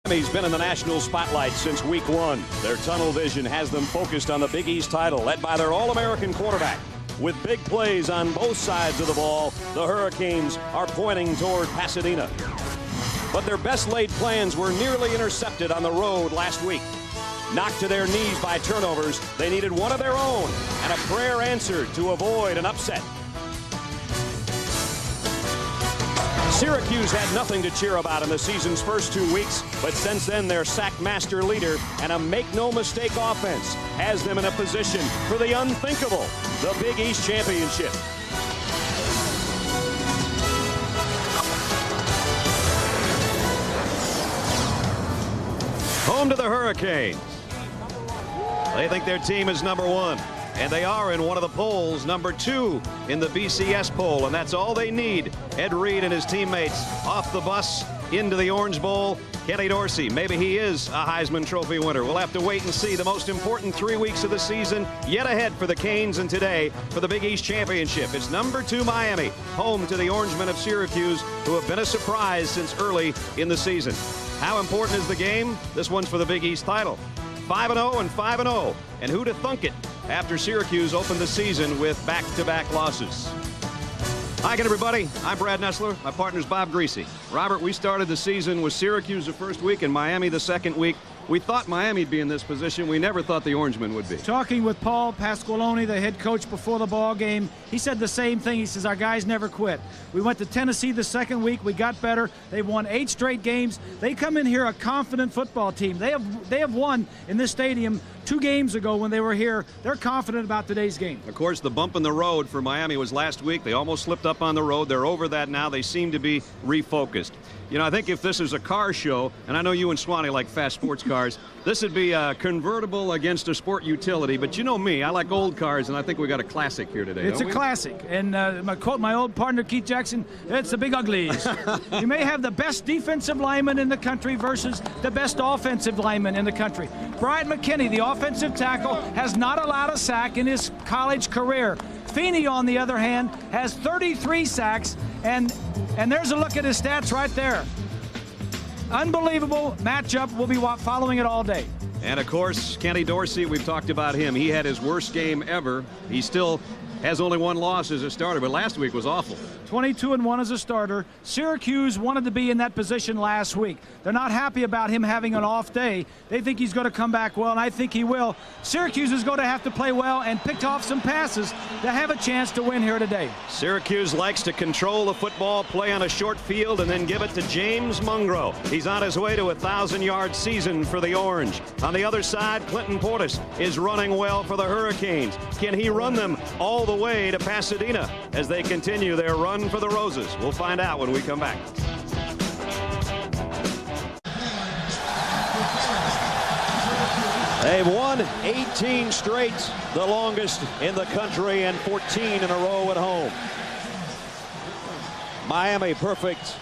Miami's been in the national spotlight since week 1. Their tunnel vision has them focused on the Big East title, led by their All-American quarterback. With big plays on both sides of the ball, the Hurricanes are pointing toward Pasadena. But their best laid plans were nearly intercepted on the road last week. Knocked to their knees by turnovers, they needed one of their own and a prayer answered to avoid an upset. Syracuse had nothing to cheer about in the season's first 2 weeks, but since then their sack master leader and a make-no-mistake offense has them in a position for the unthinkable, the Big East Championship. Home to the Hurricanes. They think their team is #1. And they are in one of the polls, #2 in the BCS poll, and that's all they need. Ed Reed and his teammates off the bus into the Orange Bowl. Kenny Dorsey, maybe he is a Heisman Trophy winner. We'll have to wait and see. The most important 3 weeks of the season yet ahead for the Canes, and today for the Big East Championship. It's #2 Miami, home to the Orangemen of Syracuse, who have been a surprise since early in the season. How important is the game? This one's for the Big East title. 5-0 and 5-0. And who'd have thunk it after Syracuse opened the season with back-to-back losses? Hi again, everybody. I'm Brad Nessler. My partner's Bob Greasy. Robert, we started the season with Syracuse the first week and Miami the second week. We thought Miami'd be in this position. We never thought the Orangemen would be. Talking with Paul Pasqualoni, the head coach, before the ball game, he said the same thing. He says, our guys never quit. We went to Tennessee the second week. We got better. They won 8 straight games. They come in here a confident football team. They have won in this stadium 2 games ago when they were here. They're confident about today's game. Of course, the bump in the road for Miami was last week. They almost slipped up on the road. They're over that now. They seem to be refocused. You know, I think if this is a car show, and I know you and Swanee like fast sports cars, this would be a convertible against a sport utility. But you know me, I like old cars, and I think we got a classic here today. It's a classic. And quote my old partner, Keith Jackson, it's the big uglies. You may have the best defensive lineman in the country versus the best offensive lineman in the country. Bryant McKinney, the offensive tackle, has not allowed a sack in his college career. Feeney, on the other hand, has 33 sacks, and there's a look at his stats right there. Unbelievable matchup. We'll be following it all day. And, of course, Kenny Dorsey, we've talked about him. He had his worst game ever. He still has only 1 loss as a starter, but last week was awful. 22-1 as a starter. Syracuse wanted to be in that position last week. They're not happy about him having an off day. They think he's going to come back well, and I think he will. Syracuse is going to have to play well and pick off some passes to have a chance to win here today. Syracuse likes to control the football, play on a short field, and then give it to James Mungro. He's on his way to a 1,000-yard season for the Orange. On the other side, Clinton Portis is running well for the Hurricanes. Can he run them all the way to Pasadena as they continue their run for the Roses? We'll find out when we come back. They've won 18 straight, the longest in the country, and 14 in a row at home. Miami perfect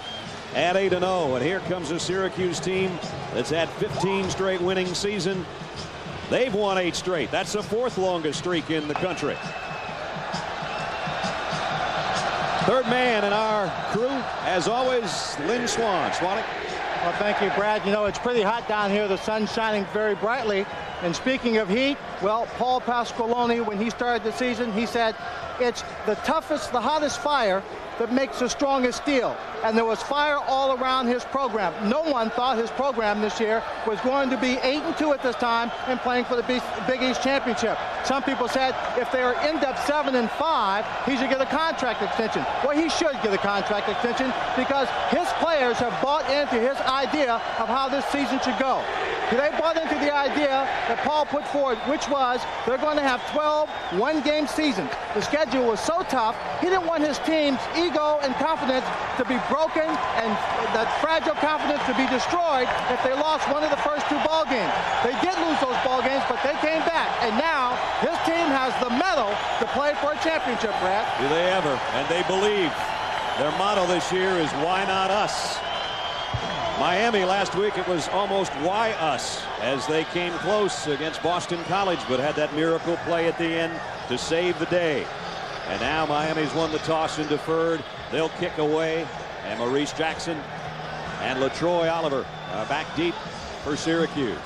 at 8-0, and here comes a Syracuse team that's had 15 straight winning season. They've won 8 straight. That's the 4th longest streak in the country. Third man in our crew, as always, Lynn Swan. Swanee. Well, thank you, Brad. You know, it's pretty hot down here. The sun's shining very brightly. And speaking of heat, well, Paul Pasqualoni, when he started the season, he said, it's the toughest, the hottest fire that makes the strongest steel. And there was fire all around his program. No one thought his program this year was going to be 8-2 at this time and playing for the Big East Championship. Some people said if they end up 7-5, he should get a contract extension. Well, he should get a contract extension because his players have bought into his idea of how this season should go. They bought into the idea that Paul put forward, which was they're going to have 12 one-game seasons. The schedule was so tough, he didn't want his team's ego and confidence to be broken and that fragile confidence to be destroyed if they lost one of the first 2 ball games. They did lose those ball games, but they came back. And now his team has the mettle to play for a championship, Brad. Do they ever? And they believe. Their motto this year is, why not us? Miami last week, it was almost why us as they came close against Boston College, but had that miracle play at the end to save the day. And now Miami's won the toss and deferred. They'll kick away, and Maurice Jackson and LaTroy Oliver back deep for Syracuse.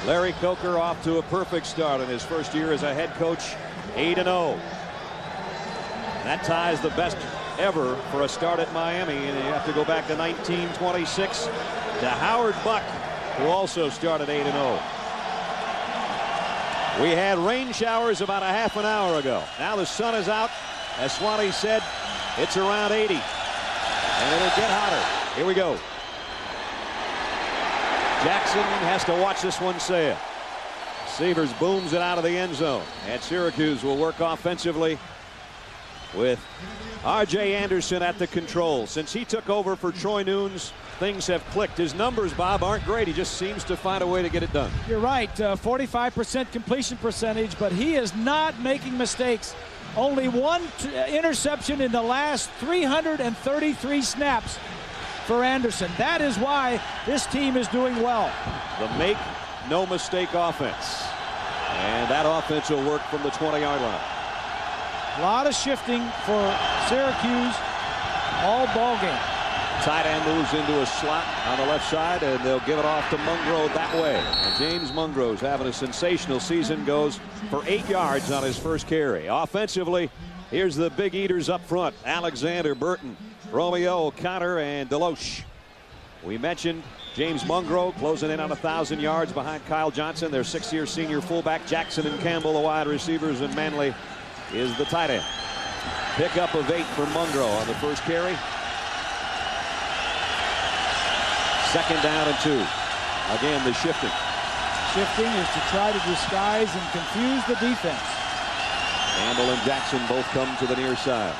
Larry Coker off to a perfect start in his first year as a head coach, 8-0. That ties the best ever for a start at Miami, and you have to go back to 1926 to Howard Buck, who also started 8-0. We had rain showers about a half an hour ago. Now the sun is out. As Swanee said, it's around 80. And it'll get hotter. Here we go. Jackson has to watch this one sail. Severs booms it out of the end zone. And Syracuse will work offensively with R.J. Anderson at the controls. Since he took over for Troy Nunes, things have clicked. His numbers, Bob, aren't great. He just seems to find a way to get it done. You're right. 45% completion percentage, but he is not making mistakes. Only one interception in the last 333 snaps for Anderson. That is why this team is doing well. The make no mistake offense. And that offense will work from the 20-yard line. A lot of shifting for Syracuse all ball game. Tight end moves into a slot on the left side, and they'll give it off to Mungro that way. And James Mungro's having a sensational season, goes for 8 yards on his first carry. Offensively, here's the big eaters up front. Alexander, Burton, Romeo, Connor, and Deloche. We mentioned James Mungro closing in on 1,000 yards behind Kyle Johnson, their 6-year senior fullback. Jackson and Campbell, the wide receivers, and Manley is the tight end. Pickup of 8 for Mungro on the first carry. Second down and 2. Again, the shifting. Shifting is to try to disguise and confuse the defense. Campbell and Jackson both come to the near side.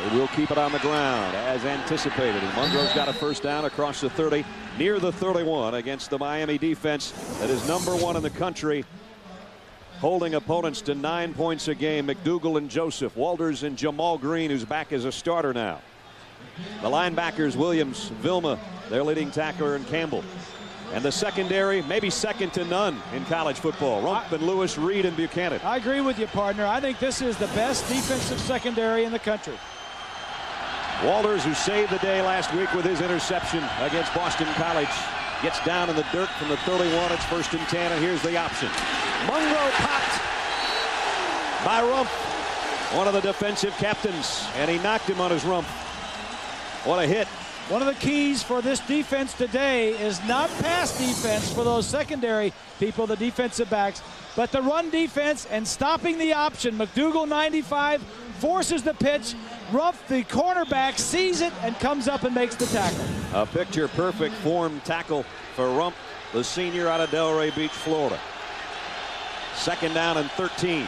They will keep it on the ground as anticipated. And Mungro's got a first down across the 30, near the 31, against the Miami defense that is #1 in the country, holding opponents to 9 points a game. McDougal and Joseph, Walters and Jamal Green, who's back as a starter now. The linebackers, Williams, Vilma, their leading tackler, and Campbell. And the secondary, maybe second to none in college football. Rump and Lewis, Reed and Buchanan. I agree with you, partner. I think this is the best defensive secondary in the country. Walters, who saved the day last week with his interception against Boston College, gets down in the dirt from the 31. It's 1st and 10, and here's the option. Mungro popped by Rump, one of the defensive captains, and he knocked him on his rump. What a hit. One of the keys for this defense today is not pass defense for those secondary people, the defensive backs, but the run defense and stopping the option. McDougal, 95, forces the pitch. Rump, the cornerback, sees it and comes up and makes the tackle. A picture-perfect form tackle for Rump, the senior out of Delray Beach, Florida. Second down and 13.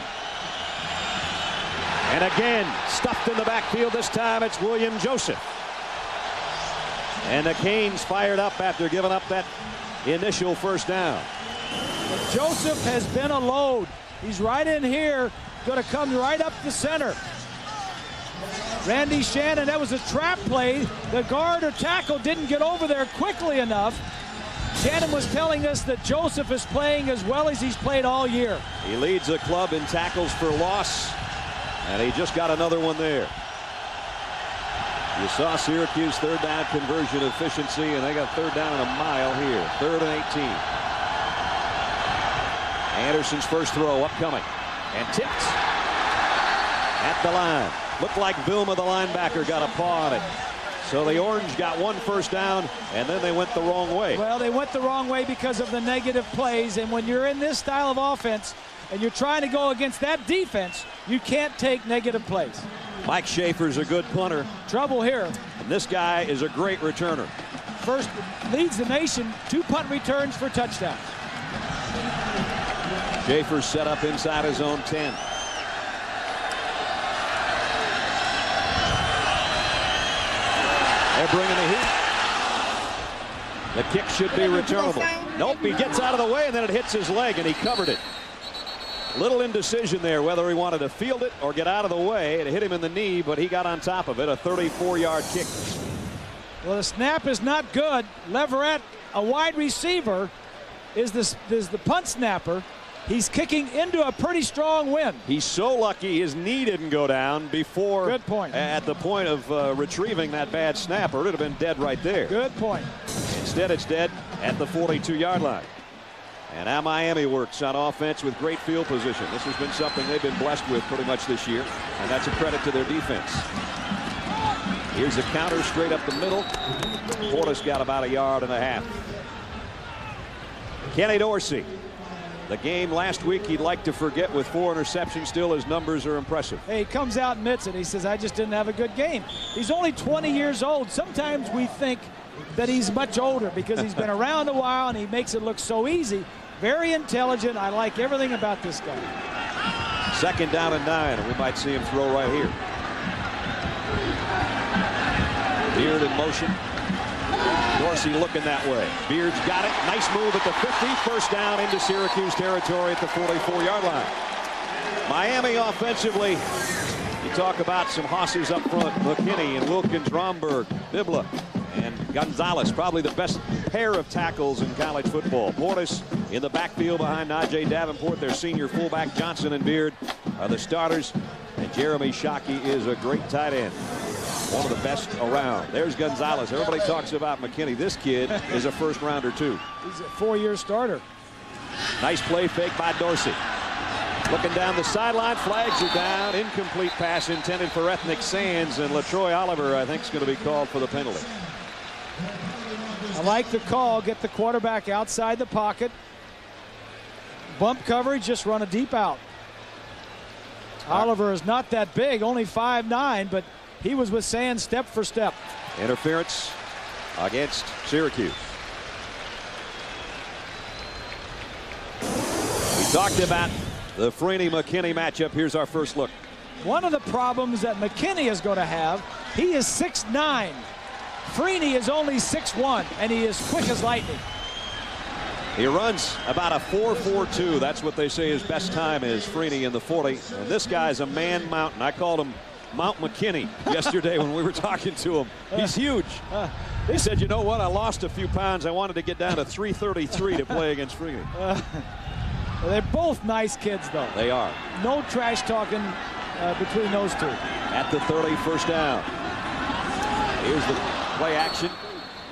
And again, stuffed in the backfield. This time it's William Joseph. And the Canes fired up after giving up that initial first down. Joseph has been a load. He's right in here, going to come right up the center. Randy Shannon, that was a trap play. The guard or tackle didn't get over there quickly enough. Shannon was telling us that Joseph is playing as well as he's played all year. He leads the club in tackles for loss, and he just got another one there. You saw Syracuse third down conversion efficiency, and they got third down and a mile here. 3rd and 18. Anderson's first throw upcoming, and tipped at the line. Looked like Vilma, the linebacker, got a paw on it. So the Orange got one first down, and then they went the wrong way. Well, they went the wrong way because of the negative plays, and when you're in this style of offense and you're trying to go against that defense, you can't take negative plays. Mike Schaefer's a good punter. Trouble here. And this guy is a great returner. First, leads the nation, 2 punt returns for touchdowns. Schaefer's set up inside his own 10. They're bringing the heat. The kick should be returnable. Nope, he gets out of the way, and then it hits his leg, and he covered it. Little indecision there whether he wanted to field it or get out of the way. It hit him in the knee, but he got on top of it. A 34-yard kick. Well, the snap is not good. Leverett, a wide receiver, is the punt snapper. He's kicking into a pretty strong wind. He's so lucky his knee didn't go down before. Good point. At the point of retrieving that bad snap, or it would have been dead right there. Good point. Instead, it's dead at the 42-yard line. And now Miami works on offense with great field position. This has been something they've been blessed with pretty much this year, and that's a credit to their defense. Here's a counter straight up the middle. Portis got about 1.5 yards. Kenny Dorsey. The game last week he'd like to forget with 4 interceptions. Still, his numbers are impressive. Hey, he comes out and admits it. He says, I just didn't have a good game. He's only 20 years old. Sometimes we think that he's much older because he's been around a while and he makes it look so easy. Very intelligent. I like everything about this guy. 2nd down and 9, and we might see him throw right here. Beard in motion. Dorsey looking that way. Beard's got it. Nice move at the 50. 1st down into Syracuse territory at the 44-yard line. Miami offensively, you talk about some hosses up front. McKinney and Wilkins, Romberg, Bibla, and Gonzalez, probably the best pair of tackles in college football. Portis in the backfield behind Najee Davenport. Their senior fullback Johnson and Beard are the starters. And Jeremy Shockey is a great tight end. One of the best around. There's Gonzalez. Everybody talks about McKinney. This kid is a 1st rounder too. He's a 4-year starter. Nice play fake by Dorsey. Looking down the sideline. Flags are down. Incomplete pass intended for Ethnic Sands, and LaTroy Oliver, I think, is going to be called for the penalty. I like the call. Get the quarterback outside the pocket. Bump coverage, just run a deep out. Oliver is not that big, only 5'9", but he was with Sands step for step. Interference against Syracuse. We talked about the Freeney-McKinney matchup. Here's our first look. One of the problems that McKinney is going to have, he is 6'9". Freeney is only 6'1", and he is quick as lightning. He runs about a 4.42. That's what they say his best time is, Freeney in the 40. And this guy's a man mountain. I called him Mount McKinney yesterday when we were talking to him. He's huge. He said, you know what, I lost a few pounds. I wanted to get down to 333 to play against Freeney. Well, they're both nice kids, though. They are. No trash talking between those two. At the 30, 1st down. Here's the play action.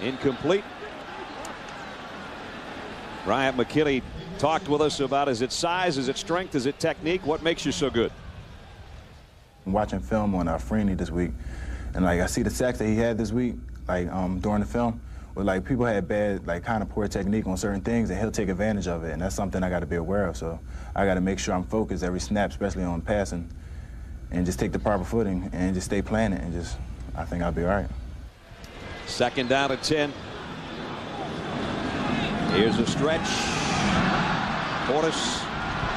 Incomplete. Bryant McKinney talked with us about, is it size, is it strength, is it technique? What makes you so good? I'm watching film on Freeney this week, and like I see the sacks that he had this week, like during the film, where like people had bad, like kind of poor technique on certain things, and he'll take advantage of it, and that's something I got to be aware of. So I got to make sure I'm focused every snap, especially on passing, and just take the proper footing and just stay planted, and just I think I'll be all right. 2nd down and 10. Here's a stretch. Portis.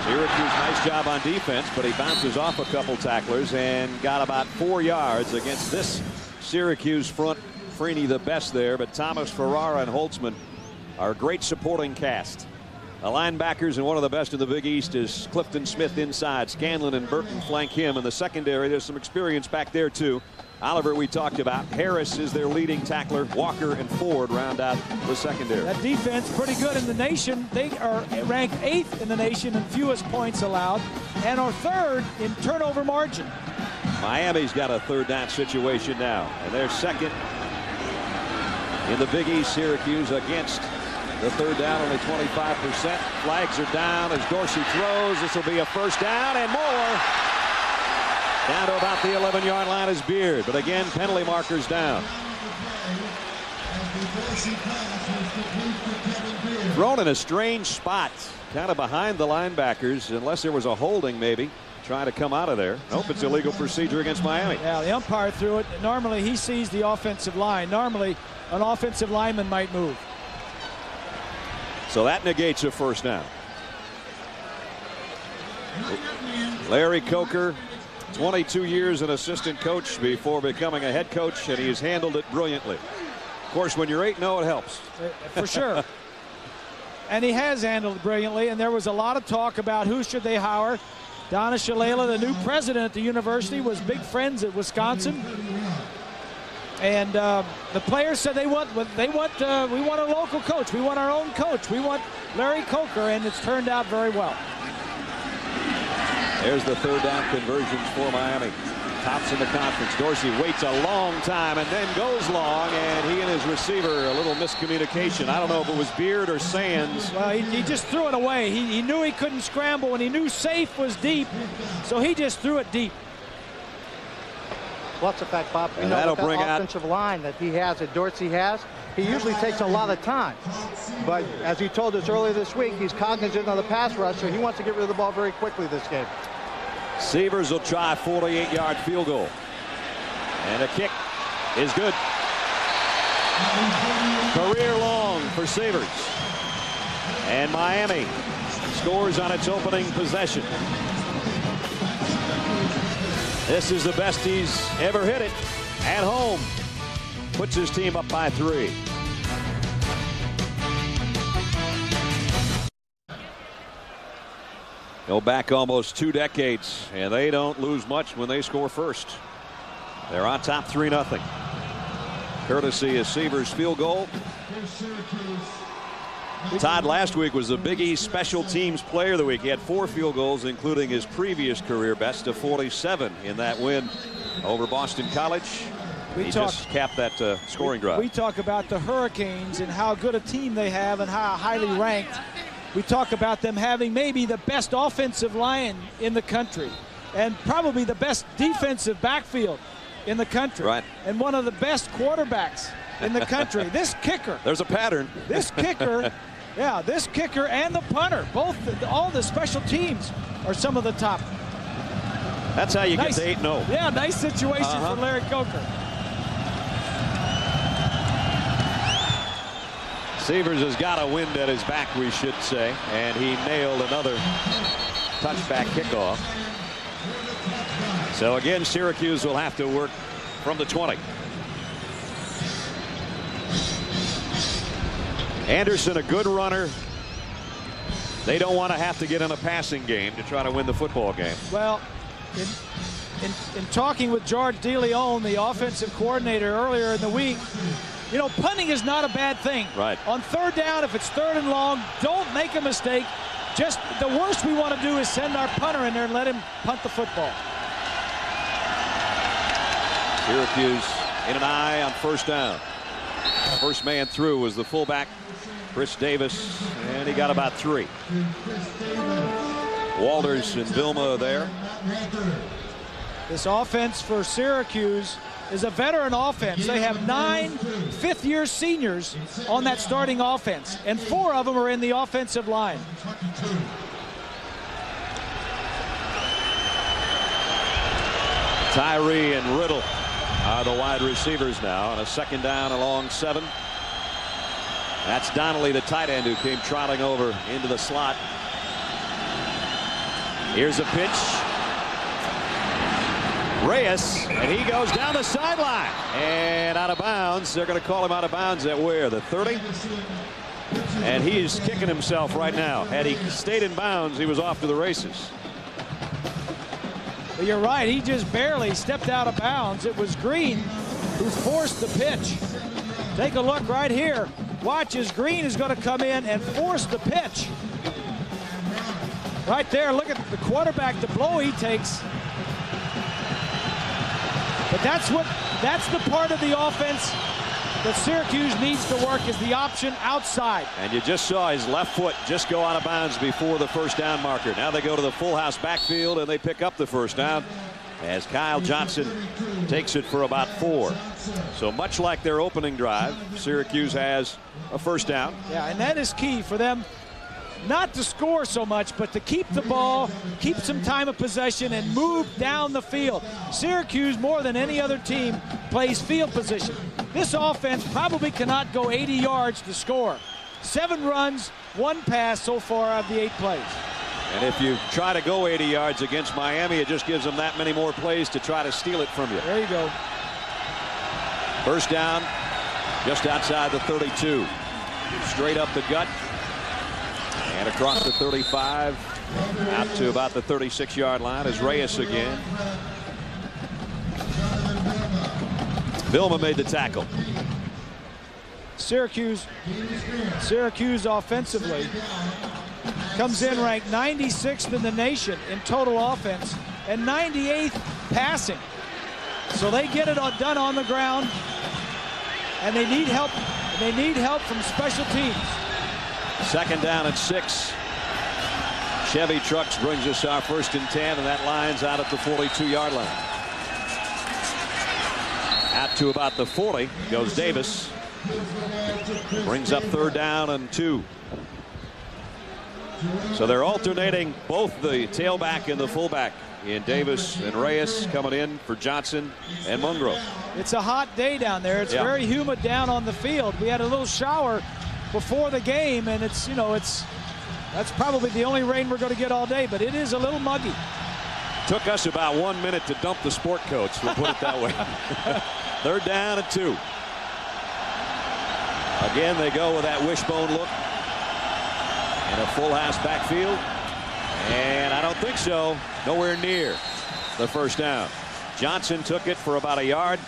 Syracuse, nice job on defense, but he bounces off a couple tacklers and got about 4 yards against this Syracuse front. Freeney the best there, but Thomas, Ferrara, and Holtzman are a great supporting cast. The linebackers, and one of the best in the Big East, is Clifton Smith inside. Scanlon and Burton flank him. In the secondary, there's some experience back there, too. Oliver, we talked about. Harris is their leading tackler. Walker and Ford round out the secondary. That defense pretty good in the nation. They are ranked 8th in the nation in fewest points allowed and are 3rd in turnover margin. Miami's got a 3rd down situation now, and they're 2nd in the Big East. Syracuse against the 3rd down, only 25%. Flags are down as Dorsey throws. This will be a 1st down and more. Down to about the 11-yard line is Beard, but again, penalty markers down. Thrown in a strange spot, kind of behind the linebackers, unless there was a holding maybe, trying to come out of there. Nope, it's illegal procedure against Miami. Yeah, the umpire threw it. Normally, he sees the offensive line. Normally, an offensive lineman might move. So that negates a 1st down. Larry Coker, 22 years an assistant coach before becoming a head coach, and he has handled it brilliantly. Of course, when you're 8-0, it helps. For sure. And he has handled it brilliantly, and there was a lot of talk about who should they hire. Donna Shalala, the new president at the university, was big friends at Wisconsin. And the players said we want a local coach. We want our own coach. We want Larry Coker, and it's turned out very well. There's the 3rd down conversions for Miami. Tops in the conference. Dorsey waits a long time and then goes long, and he and his receiver, a little miscommunication. I don't know if it was Beard or Sands. Well, he just threw it away. He knew he couldn't scramble, and he knew safe was deep, so he just threw it deep. What's the fact, Bob? You know, that'll with bring that out offensive line that he has, that Dorsey has, he usually takes a lot of time. But as he told us earlier this week, he's cognizant of the pass rush, so he wants to get rid of the ball very quickly this game. Severs will try a 48-yard field goal. And a kick is good. Career long for Severs. And Miami scores on its opening possession. This is the best he's ever hit it at home. Puts his team up by 3. Go back almost 2 decades, and they don't lose much when they score first. They're on top 3-0. Courtesy of Severs' field goal. Todd last week was the Big East Special Teams Player of the Week. He had 4 field goals, including his previous career best of 47 in that win over Boston College. He just capped that scoring drive. We talk about the Hurricanes and how good a team they have and how highly ranked. We talk about them having maybe the best offensive line in the country and probably the best defensive backfield in the country. Right. And one of the best quarterbacks in the country. This kicker. There's a pattern. This kicker, yeah, this kicker and the punter, all the special teams are some of the top. That's how you get to 8-0. Yeah, nice situation for Larry Coker. Severs has got a wind at his back, we should say, and he nailed another touchback kickoff. So again, Syracuse will have to work from the 20. Anderson, a good runner. They don't want to have to get in a passing game to try to win the football game. Well, in talking with George DeLeon, the offensive coordinator, earlier in the week, you know, punting is not a bad thing. Right. On 3rd down, if it's 3rd and long, don't make a mistake. Just the worst we want to do is send our punter in there and let him punt the football. Syracuse in an eye on 1st down. First man through was the fullback, Chris Davis, and he got about 3. Walters and Vilma there. This offense for Syracuse is a veteran offense. They have 9 fifth-year seniors on that starting offense, and 4 of them are in the offensive line. Tyree and Riddle are the wide receivers now on a 2nd down along 7. That's Donnelly, the tight end, who came trotting over into the slot. Here's a pitch. Reyes, and he goes down the sideline and out of bounds. They're going to call him out of bounds at where? The 30? And he's kicking himself right now. Had he stayed in bounds, he was off to the races. But you're right, he just barely stepped out of bounds. It was Green who forced the pitch. Take a look right here. Watch as Green is going to come in and force the pitch. Right there, look at the quarterback, the blow he takes. But that's the part of the offense that Syracuse needs to work, is the option outside. And you just saw his left foot just go out of bounds before the 1st down marker. Now they go to the full house backfield and they pick up the 1st down as Kyle Johnson takes it for about 4. So much like their opening drive, Syracuse has a 1st down. Yeah, and that is key for them. Not to score so much, but to keep the ball, keep some time of possession, and move down the field. Syracuse, more than any other team, plays field position. This offense probably cannot go 80 yards to score. 7 runs, 1 pass so far out of the 8 plays. And if you try to go 80 yards against Miami, it just gives them that many more plays to try to steal it from you. There you go. 1st down, just outside the 32. Straight up the gut. And across the 35, out to about the 36-yard line is Reyes again. Vilma made the tackle. Syracuse offensively comes in ranked 96th in the nation in total offense and 98th passing. So they get it done on the ground, and they need help. They need help from special teams. 2nd down and 6. Chevy Trucks brings us our 1st and 10, and that line's out at the 42-yard line. Out to about the 40 goes Davis. Brings up 3rd down and 2. So they're alternating both the tailback and the fullback in Davis and Reyes coming in for Johnson and Mungro. It's a hot day down there. It's very humid down on the field. We had a little shower before the game, and it's, you know, that's probably the only rain we're going to get all day, but it is a little muggy. Took us about 1 minute to dump the sport coats, we'll put it that way. 3rd down and 2. Again, they go with that wishbone look. And a full house backfield. And I don't think so. Nowhere near the 1st down. Johnson took it for about a yard.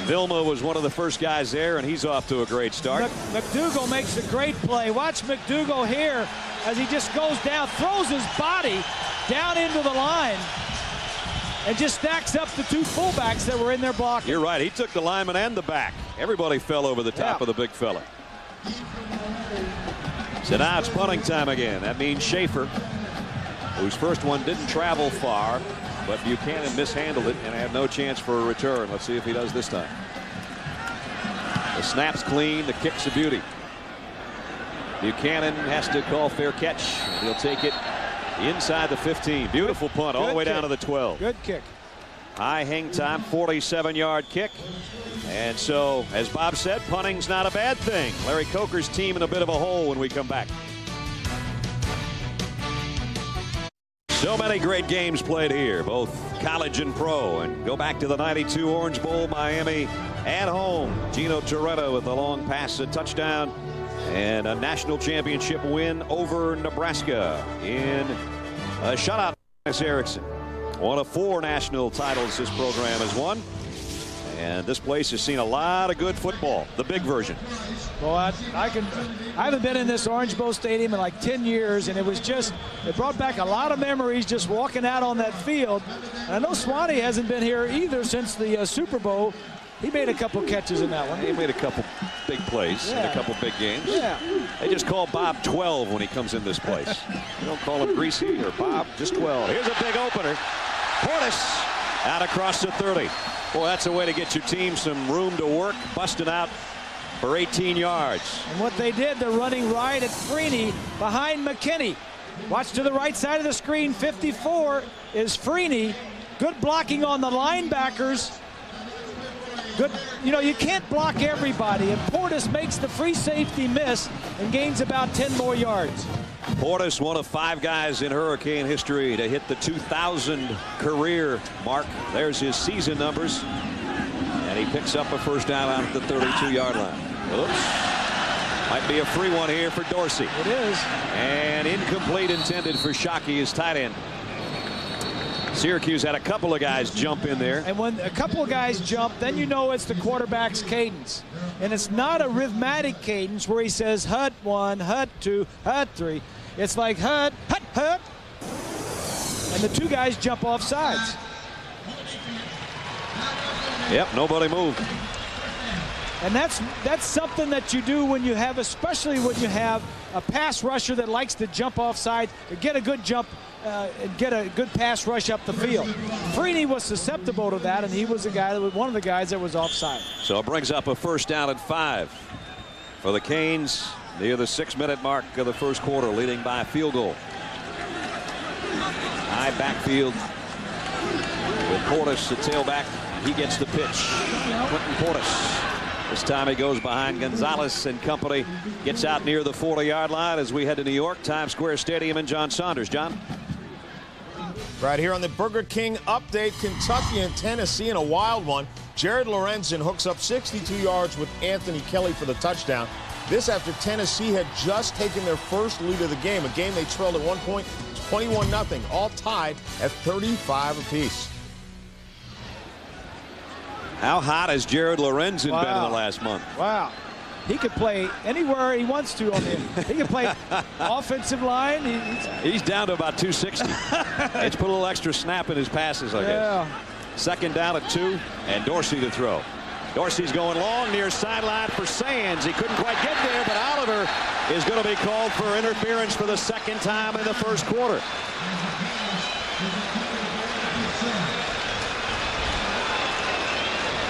Vilma was one of the first guys there, and he's off to a great start. McDougal makes a great play. Watch McDougal here as he just goes down, throws his body down into the line, and just stacks up the 2 fullbacks that were in there blocking. You're right. He took the lineman and the back. Everybody fell over the top of the big fella. So now it's punting time again. That means Schaefer, whose first one didn't travel far, but Buchanan mishandled it and had no chance for a return. Let's see if he does this time. The snap's clean. The kick's a beauty. Buchanan has to call fair catch. He'll take it inside the 15. Beautiful punt all the way down to the 12. Good kick. High hang time, 47-yard kick. And so, as Bob said, punting's not a bad thing. Larry Coker's team in a bit of a hole when we come back. So many great games played here, both college and pro. And go back to the '92 Orange Bowl, Miami at home. Gino Toretta with a long pass, a touchdown, and a national championship win over Nebraska in a shutout. Erickson, one of 4 national titles this program has won. And this place has seen a lot of good football, the big version. Well, I haven't been in this Orange Bowl Stadium in like 10 years, and it brought back a lot of memories just walking out on that field. And I know Swanee hasn't been here either since the Super Bowl. He made a couple catches in that one. He made a couple big plays in a couple big games. Yeah. They just call Bob 12 when he comes in this place. You don't call him Greasy or Bob, just 12. Here's a big opener. Portis out across the 30. Boy, that's a way to get your team some room to work, busting out for 18 yards. And what they did, they're running right at Freeney behind McKinney. Watch to the right side of the screen. 54 is Freeney. Good blocking on the linebackers. Good, you know, you can't block everybody, and Portis makes the free safety miss and gains about 10 more yards. Portis, one of 5 guys in Hurricane history to hit the 2,000 career mark. There's his season numbers. And he picks up a 1st down out at the 32-yard line. Oops. Might be a free one here for Dorsey. It is. And incomplete, intended for Shockey, his tight end. Syracuse had a couple of guys jump in there. And when a couple of guys jump, then you know it's the quarterback's cadence. And it's not a rhythmic cadence where he says hut 1, hut 2, hut 3. It's like hut, hut, hut. And the 2 guys jump off sides. Yep, nobody moved. And that's something that you do when you have, especially when you have a pass rusher that likes to jump off sides or get a good jump and get a good pass rush up the field. Freeney was susceptible to that, and he was one of the guys that was offside. So it brings up a 1st down and 5 for the Canes near the 6-minute mark of the 1st quarter, leading by a field goal. High backfield with Portis, the tailback. He gets the pitch. Quentin Portis. This time he goes behind Gonzalez and company. Gets out near the 40-yard line as we head to New York, Times Square Stadium, and John Saunders. John? Right here on the Burger King update, Kentucky and Tennessee in a wild one. Jared Lorenzen hooks up 62 yards with Anthony Kelly for the touchdown. This after Tennessee had just taken their first lead of the game, a game they trailed at one point 21-0, all tied at 35 apiece. How hot has Jared Lorenzen been in the last month? Wow. He could play anywhere he wants to on the. He can play offensive line. He's down to about 260. It's put a little extra snap in his passes, I guess. Second down at 2, and Dorsey to throw. Dorsey's going long near sideline for Sands. He couldn't quite get there, but Oliver is going to be called for interference for the second time in the first quarter.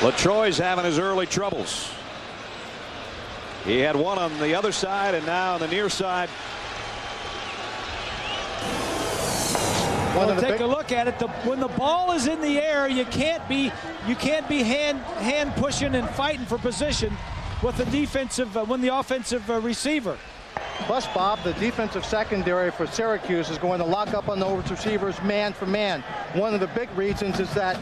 LaTroy's having his early troubles. He had one on the other side, and now on the near side. Well, take a look at it. When the ball is in the air, you can't be hand pushing and fighting for position with the defensive when the offensive receiver. Plus, Bob, the defensive secondary for Syracuse is going to lock up on those receivers man for man. One of the big reasons is that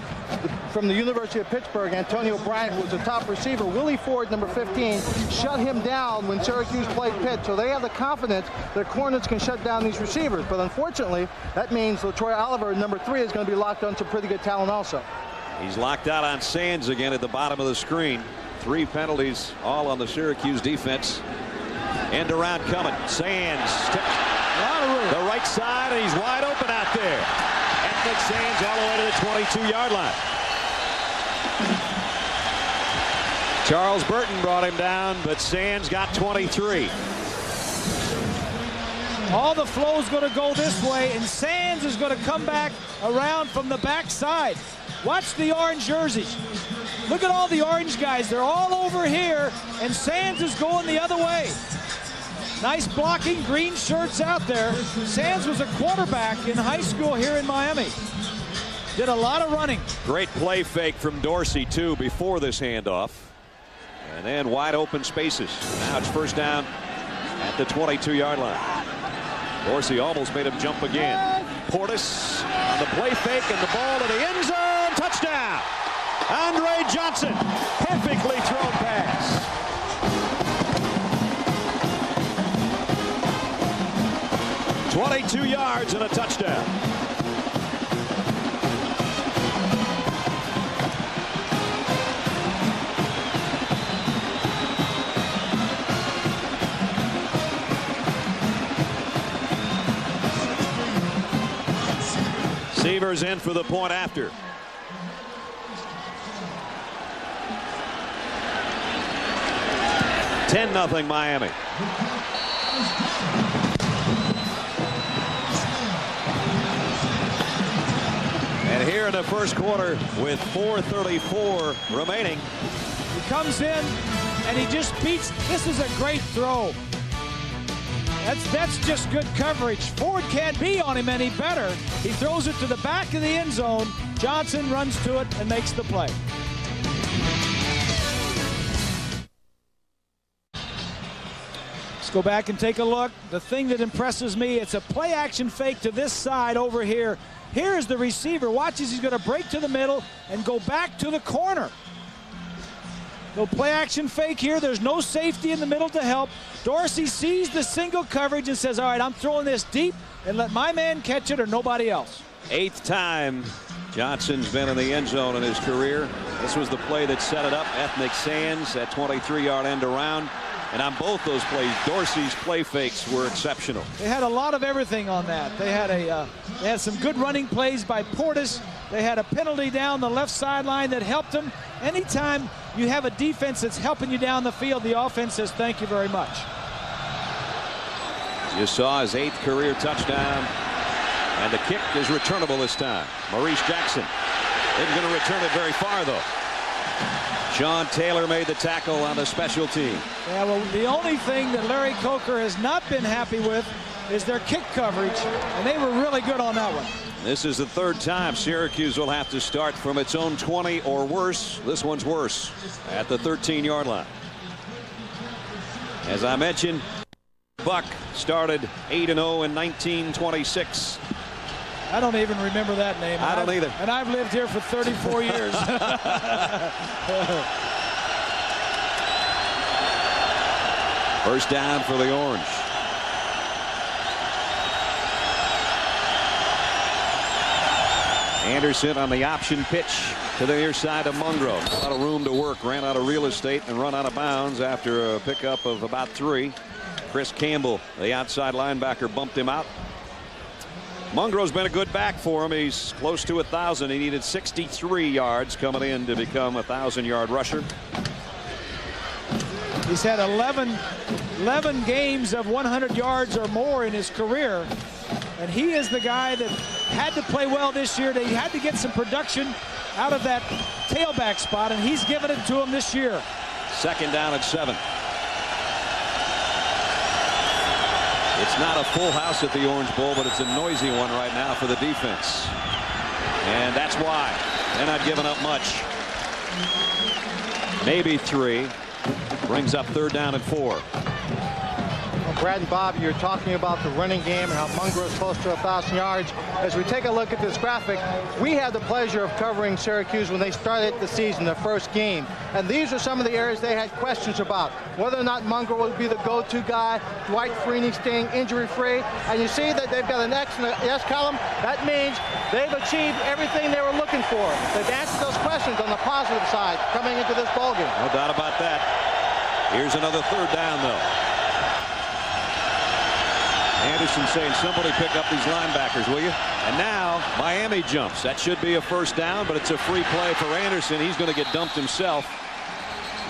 from the University of Pittsburgh, Antonio Bryant, who was the top receiver, Willie Ford, number 15, shut him down when Syracuse played Pitt. So they have the confidence that corners can shut down these receivers. But unfortunately, that means LaTroy Oliver, number 3, is going to be locked on some pretty good talent also. He's locked out on Sands again at the bottom of the screen. 3 penalties, all on the Syracuse defense. End around coming. Sands the right side, and he's wide open out there. Ethnic Sands all the way to the 22-yard line. Charles Burton brought him down, but Sands got 23. All the flow is going to go this way, and Sands is going to come back around from the backside. Watch the orange jerseys. Look at all the orange guys. They're all over here, and Sands is going the other way. Nice blocking, green shirts out there. Sands was a quarterback in high school here in Miami. Did a lot of running. Great play fake from Dorsey, too, before this handoff. And then wide open spaces. Now it's first down at the 22-yard line. Dorsey almost made him jump again. Portis on the play fake, and the ball to the end zone. Touchdown! Andre Johnson. Perfectly thrown pass. .22 yards and a touchdown. Severs in for the point after. (10-0) Miami. And here in the first quarter with 4:34 remaining. He comes in and he just beats. This is a great throw. That's just good coverage. Ford can't be on him any better. He throws it to the back of the end zone. Johnson runs to it and makes the play. Let's go back and take a look. The thing that impresses me, it's a play action fake to this side over here. Here's the receiver. Watch as he's going to break to the middle and go back to the corner. No play action fake here. There's no safety in the middle to help. Dorsey sees the single coverage and says, all right, I'm throwing this deep and let my man catch it or nobody else. 8th time Johnson's been in the end zone in his career. This was the play that set it up. Ethnic Sands, that 23-yard end around. And on both those plays, Dorsey's play fakes were exceptional. They had a lot of everything on that. They had some good running plays by Portis. They had a penalty down the left sideline that helped them. Anytime you have a defense that's helping you down the field, the offense says thank you very much. You saw his 8th career touchdown, and the kick is returnable this time. Maurice Jackson isn't going to return it very far, though. Sean Taylor made the tackle on the special team. Yeah, well, the only thing that Larry Coker has not been happy with is their kick coverage, and they were really good on that one. This is the 3rd time Syracuse will have to start from its own 20 or worse. This one's worse at the 13-yard line. As I mentioned, Buck started 8-0 in 1926. I don't even remember that name. I don't either. And I've lived here for 34 years. First down for the Orange. Anderson on the option pitch to the near side of Mungro. A lot of room to work. Ran out of real estate and run out of bounds after a pickup of about 3. Chris Campbell, the outside linebacker, bumped him out. Mungro's been a good back for him. He's close to 1,000. He needed 63 yards coming in to become a 1,000-yard rusher. He's had 11 games of 100 yards or more in his career. And he is the guy that had to play well this year. They had to get some production out of that tailback spot, and he's given it to him this year. 2nd down and 7. It's not a full house at the Orange Bowl, but it's a noisy one right now for the defense. And that's why they're not giving up much. Maybe 3. Brings up 3rd down and 4. Well, Brad and Bob, you're talking about the running game and how Mungro's close to 1,000 yards. As we take a look at this graphic, we had the pleasure of covering Syracuse when they started the season, their first game. And these are some of the areas they had questions about. Whether or not Mungro would be the go-to guy, Dwight Freeney staying injury-free. And you see that they've got an X in the yes column. That means they've achieved everything they were looking for. They've answered those questions on the positive side coming into this ballgame. No doubt about that. Here's another 3rd down, though. Anderson saying, somebody pick up these linebackers, will you? And now Miami jumps. That should be a 1st down, but it's a free play for Anderson. He's going to get dumped himself.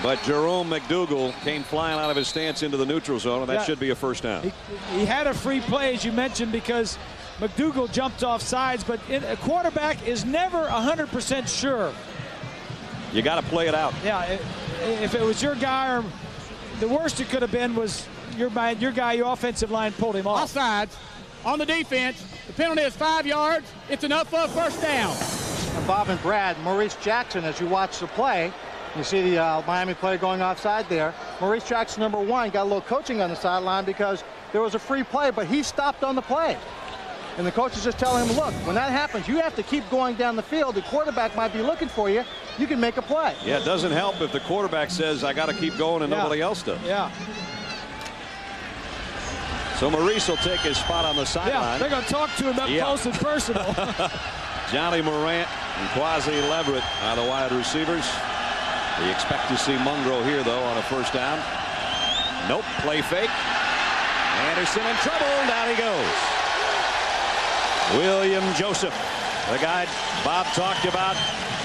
But Jerome McDougal came flying out of his stance into the neutral zone, and that should be a 1st down. He had a free play, as you mentioned, because McDougal jumped off sides, but a quarterback is never 100% sure. You got to play it out. Yeah, if it was your guy, or the worst it could have been was your guy, your offensive line pulled him off. Offsides on the defense. The penalty is 5 yards. It's enough for a 1st down. And Bob and Brad, Maurice Jackson, as you watch the play, you see the Miami player going offside there. Maurice Jackson, number 1, got a little coaching on the sideline because there was a free play, but he stopped on the play. And the coach is just telling him, look, when that happens, you have to keep going down the field. The quarterback might be looking for you. You can make a play. Yeah, it doesn't help if the quarterback says, I got to keep going, and nobody else does. Yeah. So Maurice will take his spot on the sideline. Yeah, they're going to talk to him up close and personal. Johnny Morant and Quasi Leverett are the wide receivers. You expect to see Mungro here, though, on a 1st down. Nope, play fake. Anderson in trouble. Down he goes. William Joseph, the guy Bob talked about.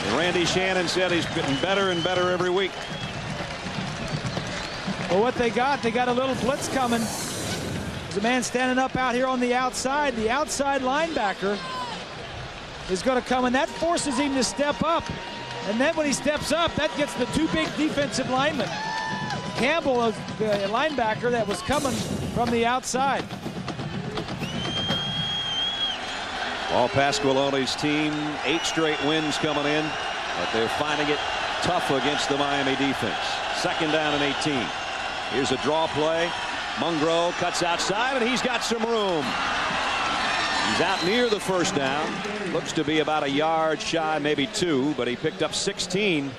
And Randy Shannon said he's getting better and better every week. Well, what they got a little blitz coming. There's a man standing up out here on the outside. The outside linebacker is going to come, and that forces him to step up. And then when he steps up, that gets the 2 big defensive linemen. Campbell, the linebacker that was coming from the outside. Paul Pasqualone's team, 8 straight wins coming in, but they're finding it tough against the Miami defense. 2nd down and 18. Here's a draw play. Mungro cuts outside, and he's got some room. He's out near the 1st down. Looks to be about a yard shy, maybe 2, but he picked up 16.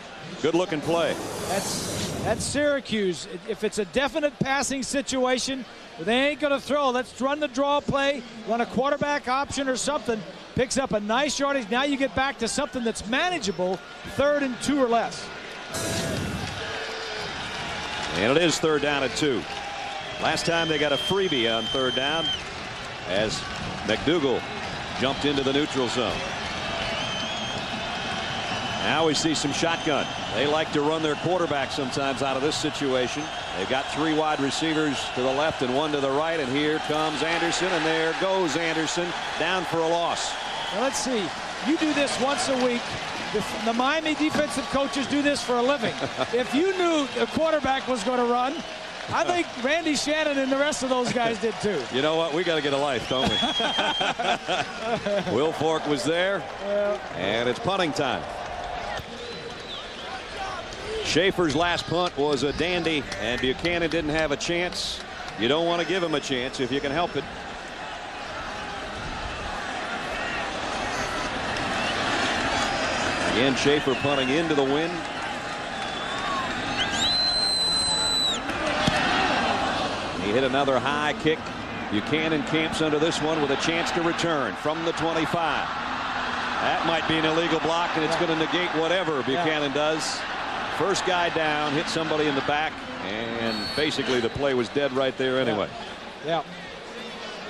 Good looking play. That's Syracuse. If it's a definite passing situation, they ain't going to throw. Let's run the draw play, run a quarterback option or something. Picks up a nice yardage. Now you get back to something that's manageable, 3rd and 2 or less. And it is 3rd down and 2. Last time they got a freebie on 3rd down as McDougal jumped into the neutral zone. Now we see some shotgun. They like to run their quarterback sometimes out of this situation. They've got 3 wide receivers to the left and 1 to the right, and here comes Anderson, and there goes Anderson down for a loss. Well, let's see. You do this once a week. The Miami defensive coaches do this for a living. If you knew the quarterback was going to run, I think Randy Shannon and the rest of those guys did too. You know what? We got to get a life, don't we? Will Fork was there, and it's punting time. Schaefer's last punt was a dandy, and Buchanan didn't have a chance. You don't want to give him a chance if you can help it. Again, Schaefer punting into the wind. He hit another high kick. Buchanan camps under this one with a chance to return from the 25. That might be an illegal block, and it's going to negate whatever Buchanan does. First guy down, hit somebody in the back, and basically the play was dead right there anyway. Yeah.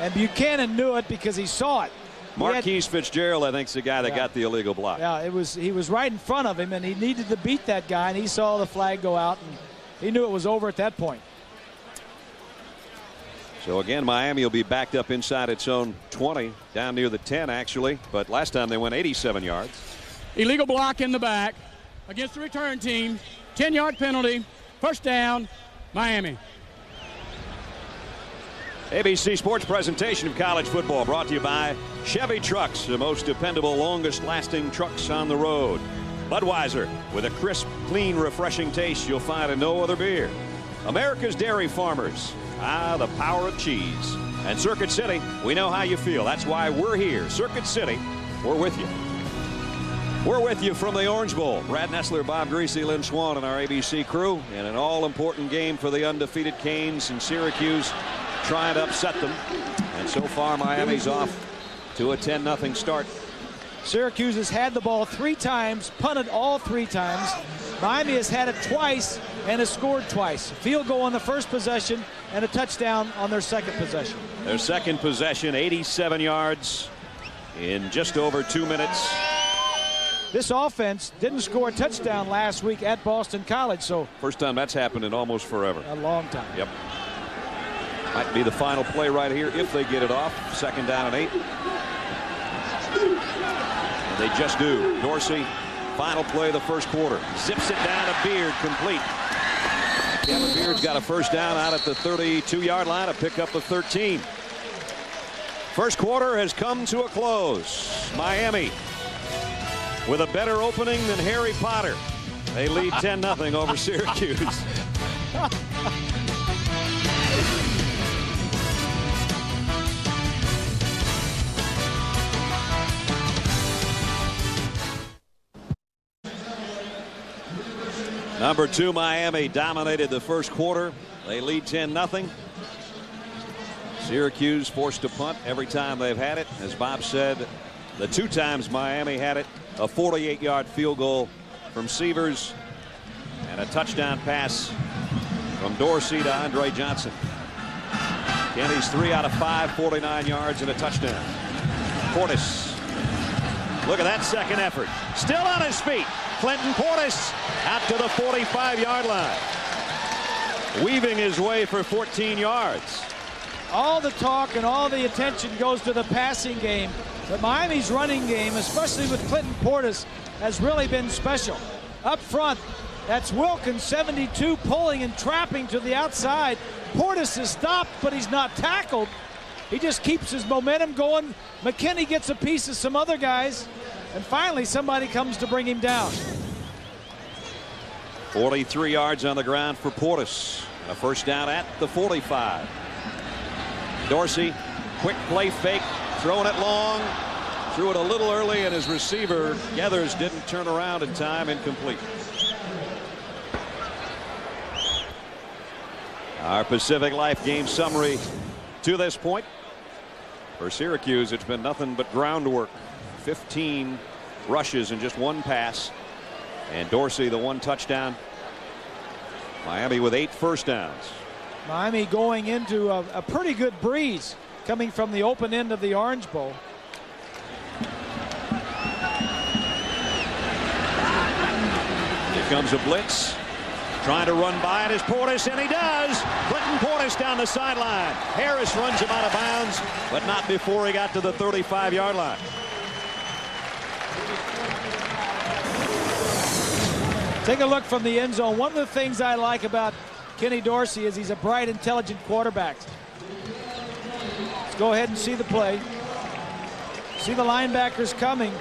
And Buchanan knew it because he saw it. Marquise Fitzgerald, I think, is the guy that got the illegal block. Yeah, he was right in front of him, and he needed to beat that guy, and he saw the flag go out, and he knew it was over at that point. So again, Miami will be backed up inside its own 20, down near the 10 actually, but last time they went 87 yards. Illegal block in the back against the return team. 10-yard penalty. First down, Miami. ABC Sports presentation of college football brought to you by Chevy Trucks, the most dependable, longest-lasting trucks on the road. Budweiser, with a crisp, clean, refreshing taste you'll find in no other beer. America's Dairy Farmers. The power of cheese. And Circuit City, we know how you feel. That's why we're here. Circuit City, we're with you. We're with you from the Orange Bowl. Brad Nessler, Bob Greasy, Lynn Swan, and our ABC crew in an all-important game for the undefeated Canes in Syracuse, trying to upset them. And so far, Miami's off to a 10-0 start. Syracuse has had the ball 3 times, punted all 3 times. Miami has had it twice and has scored twice. A field goal on the first possession and a touchdown on their second possession. Their second possession, 87 yards in just over 2 minutes. This offense didn't score a touchdown last week at Boston College, so first time that's happened in almost forever. A long time. Yep. Might be the final play right here if they get it off. Second down and 8. And they just do. Dorsey, final play of the first quarter. Zips it down to Beard, complete. Kevin Beard's got a first down out at the 32-yard line, a pickup of 13. First quarter has come to a close. Miami with a better opening than Harry Potter. They lead 10-0 over Syracuse. Number 2, Miami dominated the first quarter. They lead 10-0. Syracuse forced to punt every time they've had it. As Bob said, the 2 times Miami had it, a 48-yard field goal from Severs and a touchdown pass from Dorsey to Andre Johnson. Kenny's 3 out of 5, 49 yards and a touchdown. Portis. Look at that second effort. Still on his feet. Clinton Portis out to the 45-yard line. Weaving his way for 14 yards. All the talk and all the attention goes to the passing game. But Miami's running game, especially with Clinton Portis, has really been special. Up front, that's Wilkins, 72, pulling and trapping to the outside. Portis is stopped, but he's not tackled. He just keeps his momentum going. McKinney gets a piece of some other guys. And finally, somebody comes to bring him down. 43 yards on the ground for Portis. A first down at the 45. Dorsey, quick play fake, throwing it long. Threw it a little early, and his receiver, Geathers, didn't turn around in time. Incomplete. Our Pacific Life game summary to this point. For Syracuse, it's been nothing but groundwork. 15 rushes and just 1 pass. And Dorsey, the 1 touchdown. Miami with 8 first downs. Miami going into a pretty good breeze coming from the open end of the Orange Bowl. Here comes a blitz. Trying to run by it is Portis, and he does. Clinton Portis down the sideline. Harris runs him out of bounds, but not before he got to the 35-yard line. Take a look from the end zone. One of the things I like about Kenny Dorsey is he's a bright, intelligent quarterback. Let's go ahead and see the play. See the linebackers coming.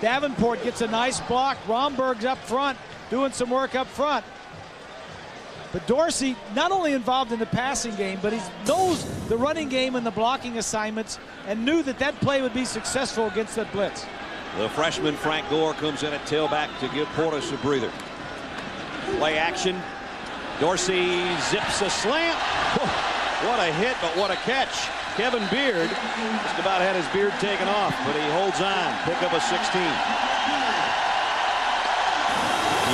Davenport gets a nice block. Romberg's up front, doing some work up front. But Dorsey not only involved in the passing game, but he knows the running game and the blocking assignments and knew that that play would be successful against that blitz. The freshman Frank Gore comes in at tailback to give Portis a breather. Play action. Dorsey zips a slant. What a hit, but what a catch. Kevin Beard just about had his beard taken off, but he holds on. Pick up a 16.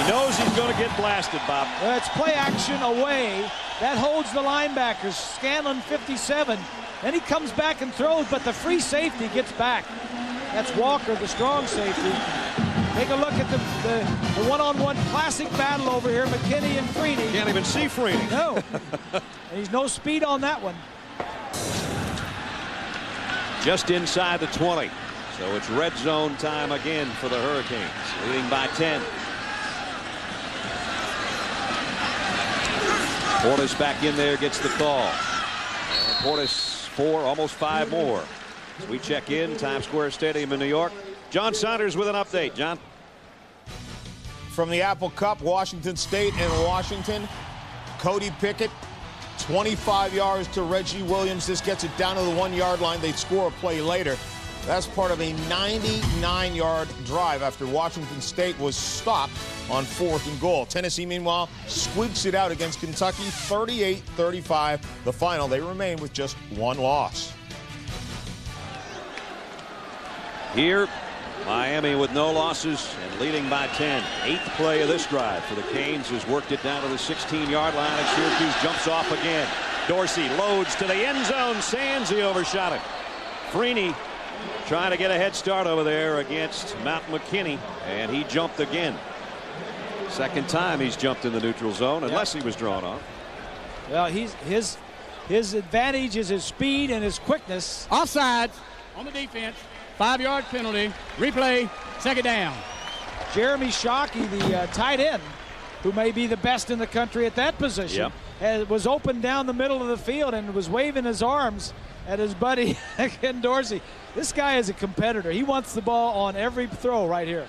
He knows he's going to get blasted, Bob. Well, it's play action away. That holds the linebackers. Scanlon, 57, Then he comes back and throws, but the free safety gets back. That's Walker, the strong safety. Take a look at the one-on-one classic battle over here, McKinney and Freeney. Can't even see Freeney. No. He's no speed on that one. Just inside the 20. So it's red zone time again for the Hurricanes, leading by 10. Portis back in there, gets the call. And Portis 4, almost 5 more. As we check in, Times Square Stadium in New York. John Saunders with an update. John. From the Apple Cup, Washington State and Washington. Cody Pickett, 25 yards to Reggie Williams. This gets it down to the 1-yard line. They score a play later. That's part of a 99-yard drive after Washington State was stopped on 4th and goal. Tennessee, meanwhile, squeaks it out against Kentucky, 38-35. The final, they remain with just 1 loss. Here, Miami with no losses and leading by 10. 8th play of this drive for the Canes, has worked it down to the 16-yard line, and Syracuse jumps off again. Dorsey loads to the end zone. Sandsy overshot it. Freeney trying to get a head start over there against Mount McKinney, and he jumped again. Second time he's jumped in the neutral zone, unless he was drawn off. Well, his advantage is his speed and his quickness. Offside on the defense. 5-yard penalty. Replay. Second down. Jeremy Shockey, the tight end, who may be the best in the country at that position, was open down the middle of the field and was waving his arms at his buddy Ken Dorsey. This guy is a competitor. He wants the ball on every throw right here.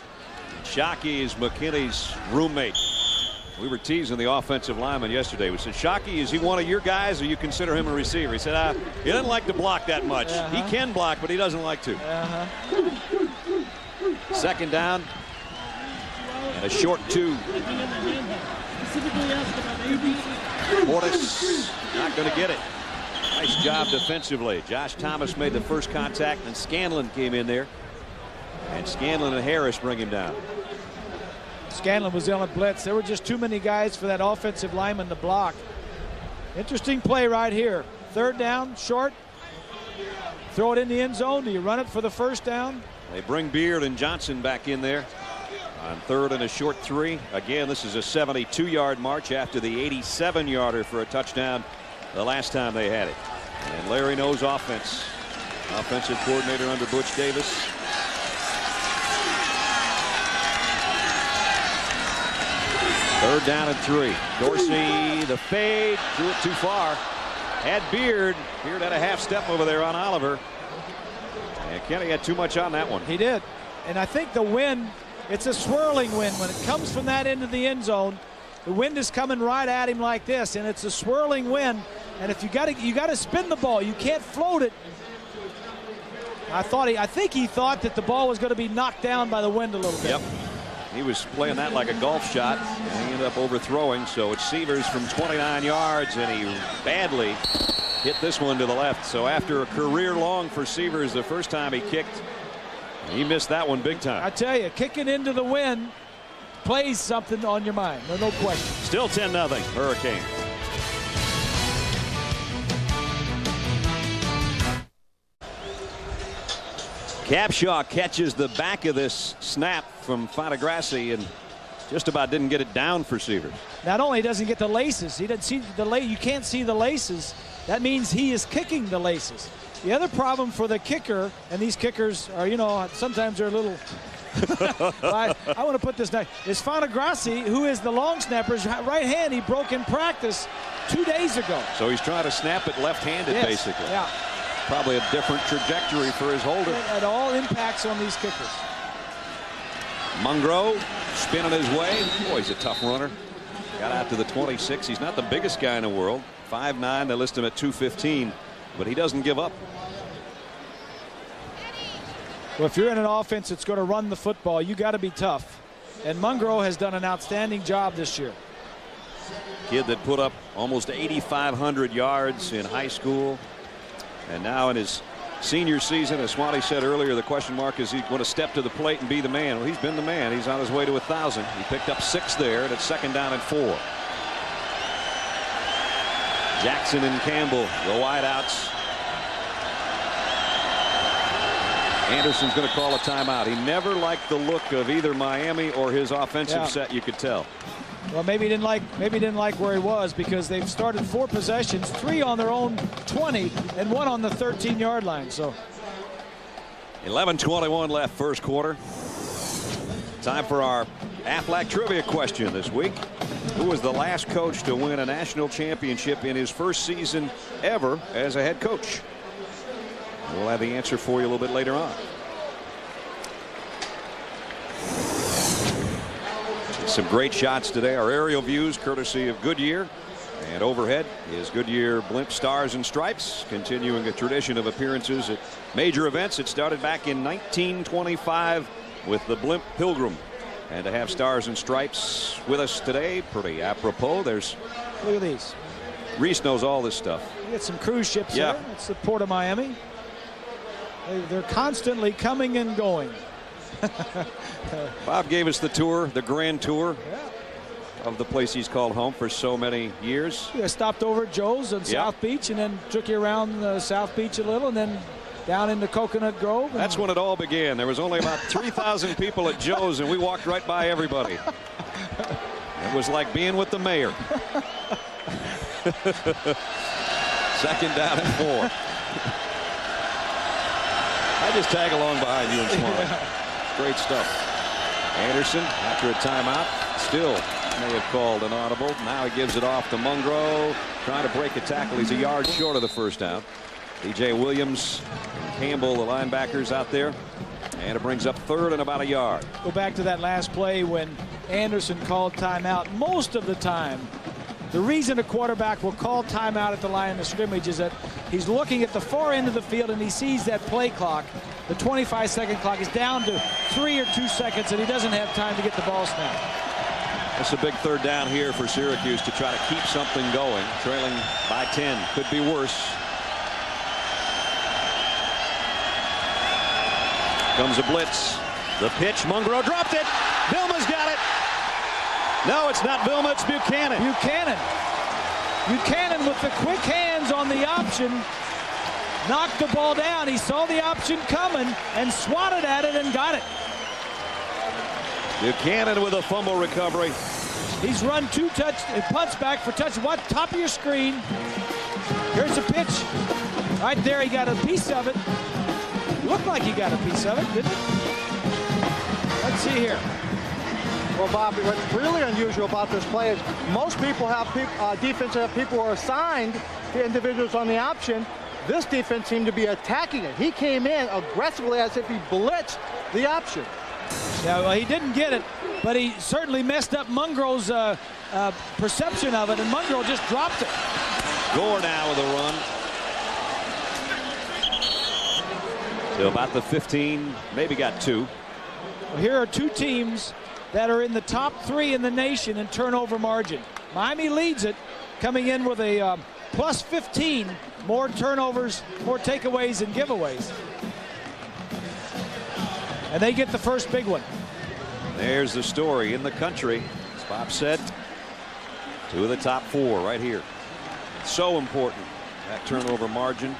Shockey is McKinney's roommate. We were teasing the offensive lineman yesterday. We said, Shockey, is he one of your guys, or you consider him a receiver? He said, he doesn't like to block that much. He can block, but he doesn't like to. Second down and a short 2. Portis not going to get it. Nice job defensively. Josh Thomas made the first contact, and Scanlon came in there. And Scanlon and Harris bring him down. Scanlon was on a blitz. There were just too many guys for that offensive lineman to block. Interesting play right here. 3rd down, short. Throw it in the end zone. Do you run it for the first down? They bring Beard and Johnson back in there on 3rd and a short 3. Again, this is a 72-yard march after the 87-yarder for a touchdown the last time they had it. And Larry knows offense. Offensive coordinator under Butch Davis. Third down and 3. Dorsey, the fade, threw it too far. Had Beard. Beard had a half step over there on Oliver. And Kenny had too much on that one. He did. And I think the wind, it's a swirling wind. When it comes from that end of the end zone, the wind is coming right at him like this, and it's a swirling wind. And if you got to spin the ball, you can't float it. I think he thought that the ball was going to be knocked down by the wind a little bit. Yep. He was playing that like a golf shot, and he ended up overthrowing. So it's Severs from 29 yards, and he badly hit this one to the left. So after a career long for Severs, the first time he kicked, he missed that one big time. I tell you, kicking into the wind plays something on your mind. No question. Still 10-0 Hurricanes. Capshaw catches the back of this snap from Fontegrassi and just about didn't get it down for Severs. Not only doesn't get the laces, he doesn't see the you can't see the laces. That means he is kicking the laces. The other problem for the kicker, and these kickers are, sometimes they're a little I want to put this down, is Fontegrassi, who is the long snapper's right hand. He broke in practice 2 days ago. So he's trying to snap it left-handed, basically. Yeah. Probably a different trajectory for his holder. It all impacts on these kickers. Mungro spinning his way. Boy, he's a tough runner. Got out to the 26. He's not the biggest guy in the world. 5'9". They list him at 215. But he doesn't give up. Well, if you're in an offense that's going to run the football, you got to be tough. And Mungro has done an outstanding job this year. Kid that put up almost 8,500 yards in high school. And now in his senior season, as Swanee said earlier, the question mark is he going to step to the plate and be the man. Well, he's been the man. He's on his way to 1,000. He picked up 6 there, and it's 2nd down and 4. Jackson and Campbell, the wideouts. Anderson's going to call a timeout. He never liked the look of either Miami or his offensive set, you could tell. Well, maybe he didn't like where he was, because they've started 4 possessions, 3 on their own 20 and 1 on the 13-yard line. So 11:21 left first quarter. Time for our Aflac trivia question this week. Who was the last coach to win a national championship in his first season ever as a head coach? We'll have the answer for you a little bit later on. Some great shots today. Our aerial views courtesy of Goodyear, and overhead is Goodyear Blimp Stars and Stripes, continuing a tradition of appearances at major events. It started back in 1925 with the Blimp Pilgrim, and to have Stars and Stripes with us today, pretty apropos. There's, look at these. Reese knows all this stuff. You get some cruise ships there. It's the Port of Miami. They're constantly coming and going. Bob gave us the tour, the grand tour of the place he's called home for so many years. Yeah, stopped over at Joe's on South Beach, and then took you around South Beach a little, and then down into Coconut Grove. That's when it all began. There was only about 3,000 people at Joe's, and we walked right by everybody. It was like being with the mayor. 2nd down and 4. I just tag along behind you and Swan. Great stuff. Anderson, after a timeout, still may have called an audible. Now he gives it off to Mungro, trying to break a tackle. He's a yard short of the first down. DJ Williams and Campbell, the linebackers, out there, and it brings up 3rd and about a yard. Go back to that last play when Anderson called timeout. Most of the time, the reason a quarterback will call timeout at the line of scrimmage is that he's looking at the far end of the field, and he sees that play clock, the 25-second clock, is down to 3 or 2 seconds, and he doesn't have time to get the ball snapped. That's a big 3rd down here for Syracuse to try to keep something going. Trailing by 10. Could be worse. Comes a blitz. The pitch. Mungro dropped it. Vilma's got it. No, it's not Vilma. It's Buchanan. Buchanan with the quick hands on the option. Knocked the ball down. He saw the option coming and swatted at it and got it. Buchanan with a fumble recovery. He's run 2 punts back for touch. What? Top of your screen. Here's a pitch. Right there, he got a piece of it. Looked like he got a piece of it, didn't it? Let's see here. Well, Bob, what's really unusual about this play is most people have defensive people who are assigned to individuals on the option. This defense seemed to be attacking it. He came in aggressively as if he blitzed the option. Yeah, well, he didn't get it, but he certainly messed up Mungro's perception of it, and Mungro just dropped it. Gore now with a run. So about the 15, maybe got 2. Well, here are 2 teams that are in the top 3 in the nation in turnover margin. Miami leads it, coming in with a plus 15, more turnovers, more takeaways and giveaways. And they get the first big one. There's the story in the country. As Bob said, 2 of the top 4 right here. So important, that turnover margin.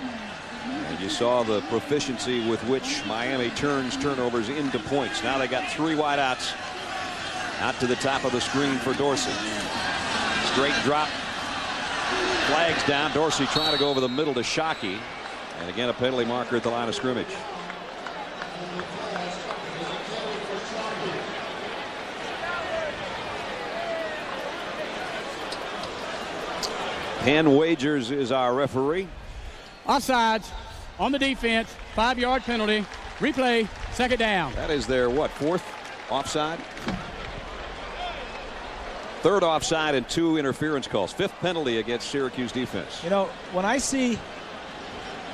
And you saw the proficiency with which Miami turns turnovers into points. Now they got 3 wideouts. Out to the top of the screen for Dorsey. Straight drop. Flags down. Dorsey trying to go over the middle to Shockey. And again, a penalty marker at the line of scrimmage. Penn Wagers is our referee. Offsides on the defense. 5-yard penalty. Replay. 2nd down. That is their, what, 4th offside? 3rd offside and 2 interference calls. 5th penalty against Syracuse defense. You know, when I see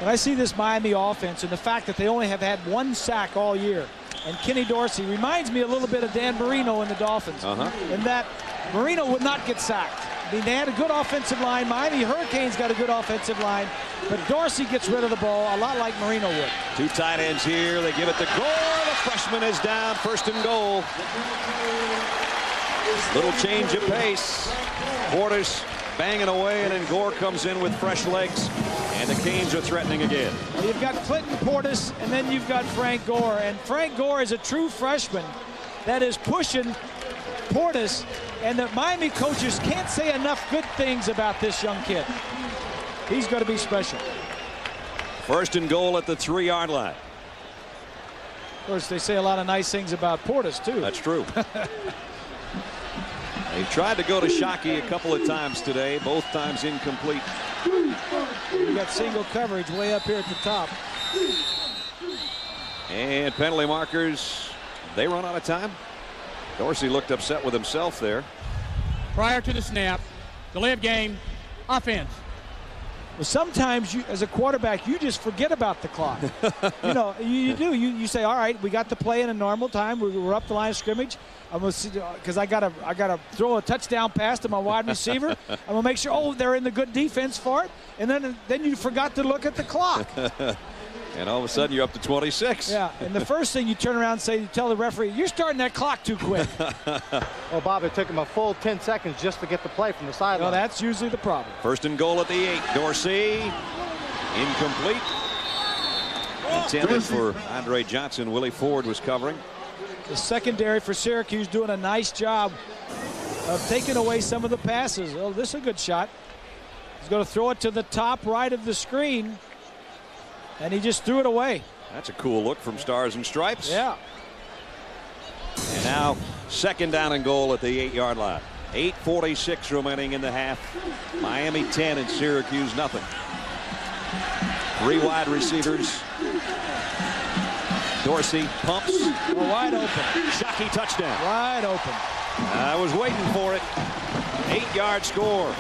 this Miami offense and the fact that they only have had 1 sack all year, and Kenny Dorsey reminds me a little bit of Dan Marino and the Dolphins, in that Marino would not get sacked. I mean, they had a good offensive line. Miami Hurricanes got a good offensive line, but Dorsey gets rid of the ball a lot like Marino would. 2 tight ends here. They give it to Gore. The freshman is down. 1st and goal. Little change of pace. Portis banging away, and then Gore comes in with fresh legs. And And the Canes are threatening again. Well, you've got Clinton Portis, and then you've got Frank Gore. And Frank Gore is a true freshman that is pushing Portis, and the Miami coaches can't say enough good things about this young kid. He's going to be special. First and goal at the 3-yard line. Of course, they say a lot of nice things about Portis, too. That's true. They tried to go to Shockey a couple of times today, both times incomplete. You got single coverage way up here at the top. And penalty markers, they run out of time. Dorsey looked upset with himself there. Prior to the snap, delay of game, offense. Well, sometimes you, as a quarterback, you just forget about the clock. You know, you do. You say, all right, we got the play in a normal time. We're up the line of scrimmage. I'm gonna see, because I gotta throw a touchdown pass to my wide receiver. I'm gonna make sure, oh, they're in the good defense for it. And then you forgot to look at the clock. And all of a sudden you're up to 26. Yeah, and the first thing you turn around and say, you tell the referee, you're starting that clock too quick. Well, Bob, it took him a full 10 seconds just to get the play from the sideline. Well, that's usually the problem. First and goal at the 8. Dorsey, incomplete. Intended for Andre Johnson. Willie Ford was covering. The secondary for Syracuse doing a nice job of taking away some of the passes. Oh, this is a good shot. He's going to throw it to the top right of the screen. And he just threw it away. That's a cool look from Stars and Stripes. Yeah. And now second down and goal at the 8-yard line. 8:46 remaining in the half. Miami 10 and Syracuse nothing. 3 wide receivers. Dorsey pumps. Wide open. Shockey touchdown. Wide open. I was waiting for it. 8-yard score.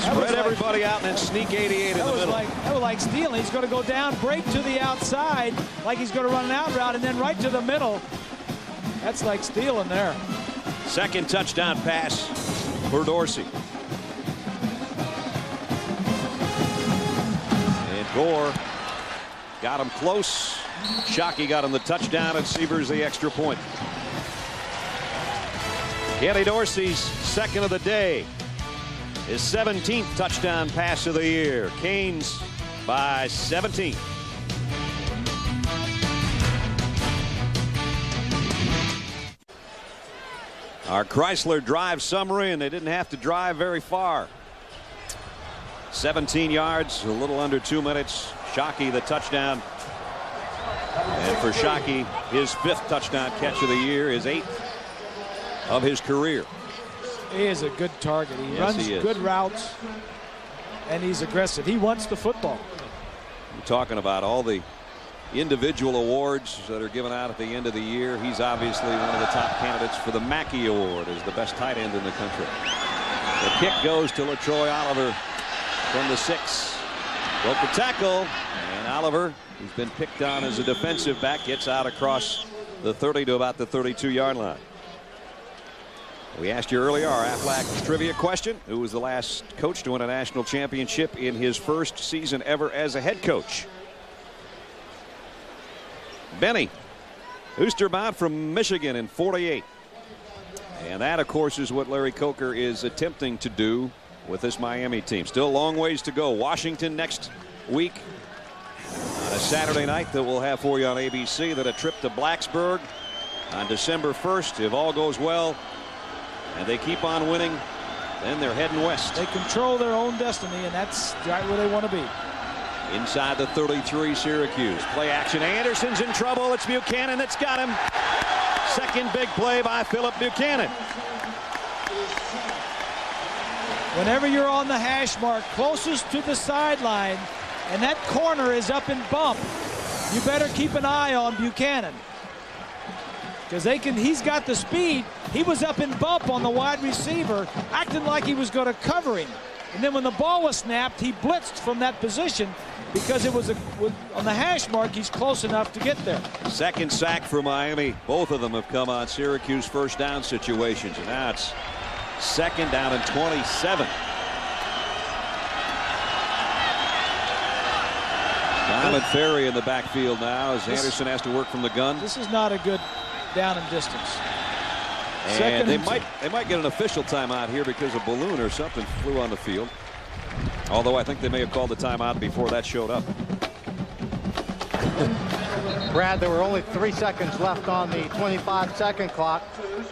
Spread everybody out and then sneak 88 in the middle. That was like stealing. He's going to go down, break to the outside, like he's going to run an out route, and then right to the middle. That's like stealing there. Second touchdown pass for Dorsey. And Gore got him close. Shockey got him the touchdown, and Sievers the extra point. Kenny Dorsey's second of the day. His 17th touchdown pass of the year. Canes by 17. Our Chrysler Drive summary, and they didn't have to drive very far. 17 yards, a little under 2 minutes. Shockey the touchdown. And for Shockey, his 5th touchdown catch of the year, his 8th of his career. He is a good target. He runs good routes, and he's aggressive. He wants the football. You're talking about all the individual awards that are given out at the end of the year. He's obviously one of the top candidates for the Mackey Award as the best tight end in the country. The kick goes to LaTroy Oliver from the 6. Broke the tackle, and Oliver, who's been picked on as a defensive back, gets out across the 30 to about the 32-yard line. We asked you earlier our Aflac trivia question. Who was the last coach to win a national championship in his first season ever as a head coach? Benny Oosterbout from Michigan in 48. And that, of course, is what Larry Coker is attempting to do with this Miami team. Still a long ways to go. Washington next week on a Saturday night that we'll have for you on ABC. Then a trip to Blacksburg on December 1st. If all goes well and they keep on winning, then they're heading west. They control their own destiny, and that's right where they want to be. Inside the 33, Syracuse. Play action. Anderson's in trouble. It's Buchanan that's got him. Second big play by Philip Buchanan. Whenever you're on the hash mark closest to the sideline and that corner is up in bump, you better keep an eye on Buchanan. Because he's got the speed. He was up in bump on the wide receiver, acting like he was going to cover him. And then when the ball was snapped, he blitzed from that position because it was on the hash mark. He's close enough to get there. Second sack for Miami. Both of them have come on Syracuse first down situations. And now it's second down and 27. Diamond Ferry in the backfield now as Anderson has to work from the gun. This is not a good down and distance. And they might get an official timeout here because a balloon or something flew on the field. Although I think they may have called the timeout before that showed up. Brad, there were only 3 seconds left on the 25-second clock,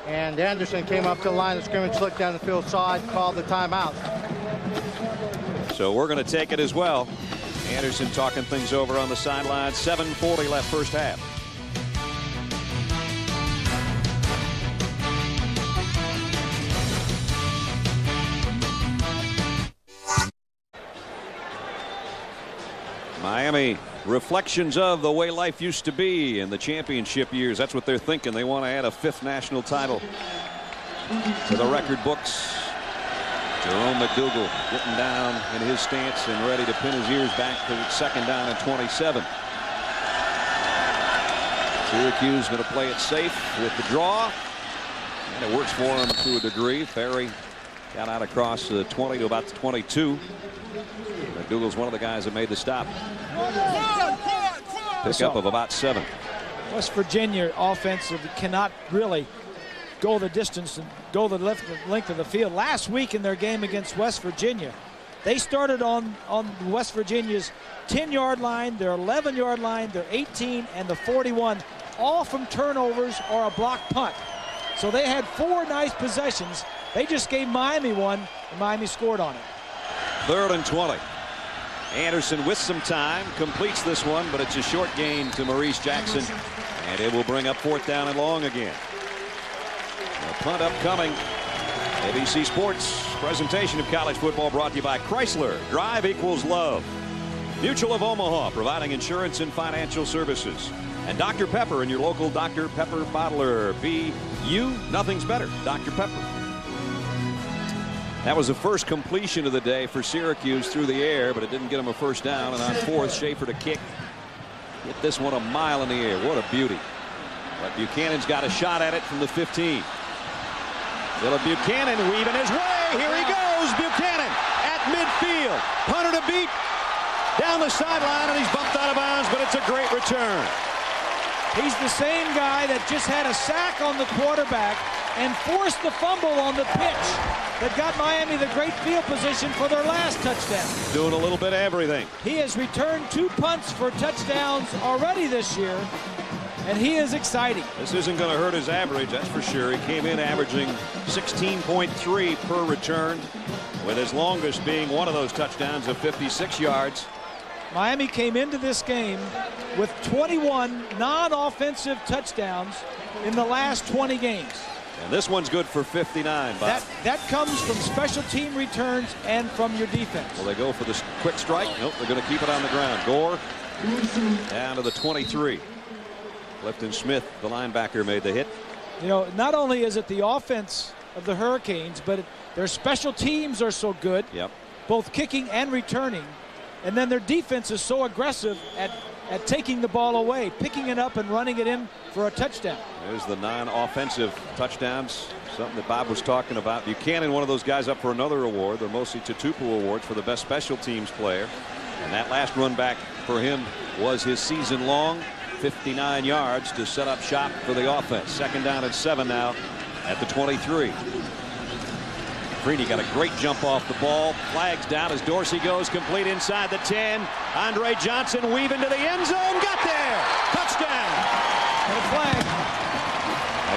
and Anderson came up to the line of scrimmage, looked down the field, saw it, called the timeout. So we're going to take it as well. Anderson talking things over on the sideline. 7:40 left first half. Miami, reflections of the way life used to be in the championship years. That's what they're thinking. They want to add a 5th national title to the record books. Jerome McDougal getting down in his stance and ready to pin his ears back to 2nd down and 27. Syracuse going to play it safe with the draw. And it works for him to a degree. Ferry got out across the 20 to about the 22. McDougal's one of the guys that made the stop. Pickup of about 7. West Virginia offensive cannot really go the distance and go the length of the field. Last week in their game against West Virginia, they started on West Virginia's 10-yard line, their 11-yard line, their 18, and the 41, all from turnovers or a blocked punt. So they had 4 nice possessions. They just gave Miami one, and Miami scored on it. 3rd and 20. Anderson with some time completes this one, but it's a short gain to Maurice Jackson, and it will bring up 4th down and long again. A punt upcoming. ABC Sports presentation of college football brought to you by Chrysler. Drive equals love. Mutual of Omaha providing insurance and financial services. And Dr. Pepper in your local Dr. Pepper bottler. Be you, nothing's better. Dr. Pepper. That was the first completion of the day for Syracuse through the air, but it didn't get him a 1st down. And on 4th, Schaefer to kick. Hit this one a mile in the air. What a beauty. But Buchanan's got a shot at it from the 15. Philip Buchanan weaving his way. Here he goes. Buchanan at midfield. Punter to beat. Down the sideline, and he's bumped out of bounds, but it's a great return. He's the same guy that just had a sack on the quarterback and forced the fumble on the pitch that got Miami the great field position for their last touchdown. Doing a little bit of everything. He has returned 2 punts for touchdowns already this year, and he is exciting. This isn't going to hurt his average, that's for sure. He came in averaging 16.3 per return, with his longest being one of those touchdowns of 56 yards. Miami came into this game with 21 non-offensive touchdowns in the last 20 games. And this one's good for 59, Bob. That comes from special team returns and from your defense. Will they go for the quick strike? Nope, they're going to keep it on the ground. Gore down to the 23. Clifton Smith, the linebacker, made the hit. You know, not only is it the offense of the Hurricanes, but their special teams are so good, yep, both kicking and returning. And then their defense is so aggressive at taking the ball away, picking it up and running it in for a touchdown. There's the non-offensive touchdowns, something that Bob was talking about. Buchanan, one of those guys up for another award, the Mosi Tutupu Awards for the best special teams player. And that last run back for him was his season-long 59 yards to set up shop for the offense. 2nd down and 7 now at the 23. Freeney got a great jump off the ball. Flags down as Dorsey goes complete inside the 10. Andre Johnson weaving to the end zone. Got there. Touchdown. And a flag.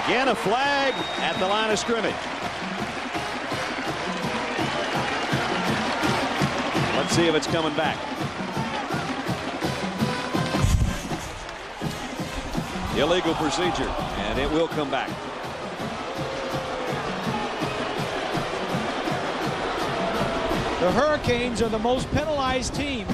Again, a flag at the line of scrimmage. Let's see if it's coming back. Illegal procedure, and it will come back. The Hurricanes are the most penalized team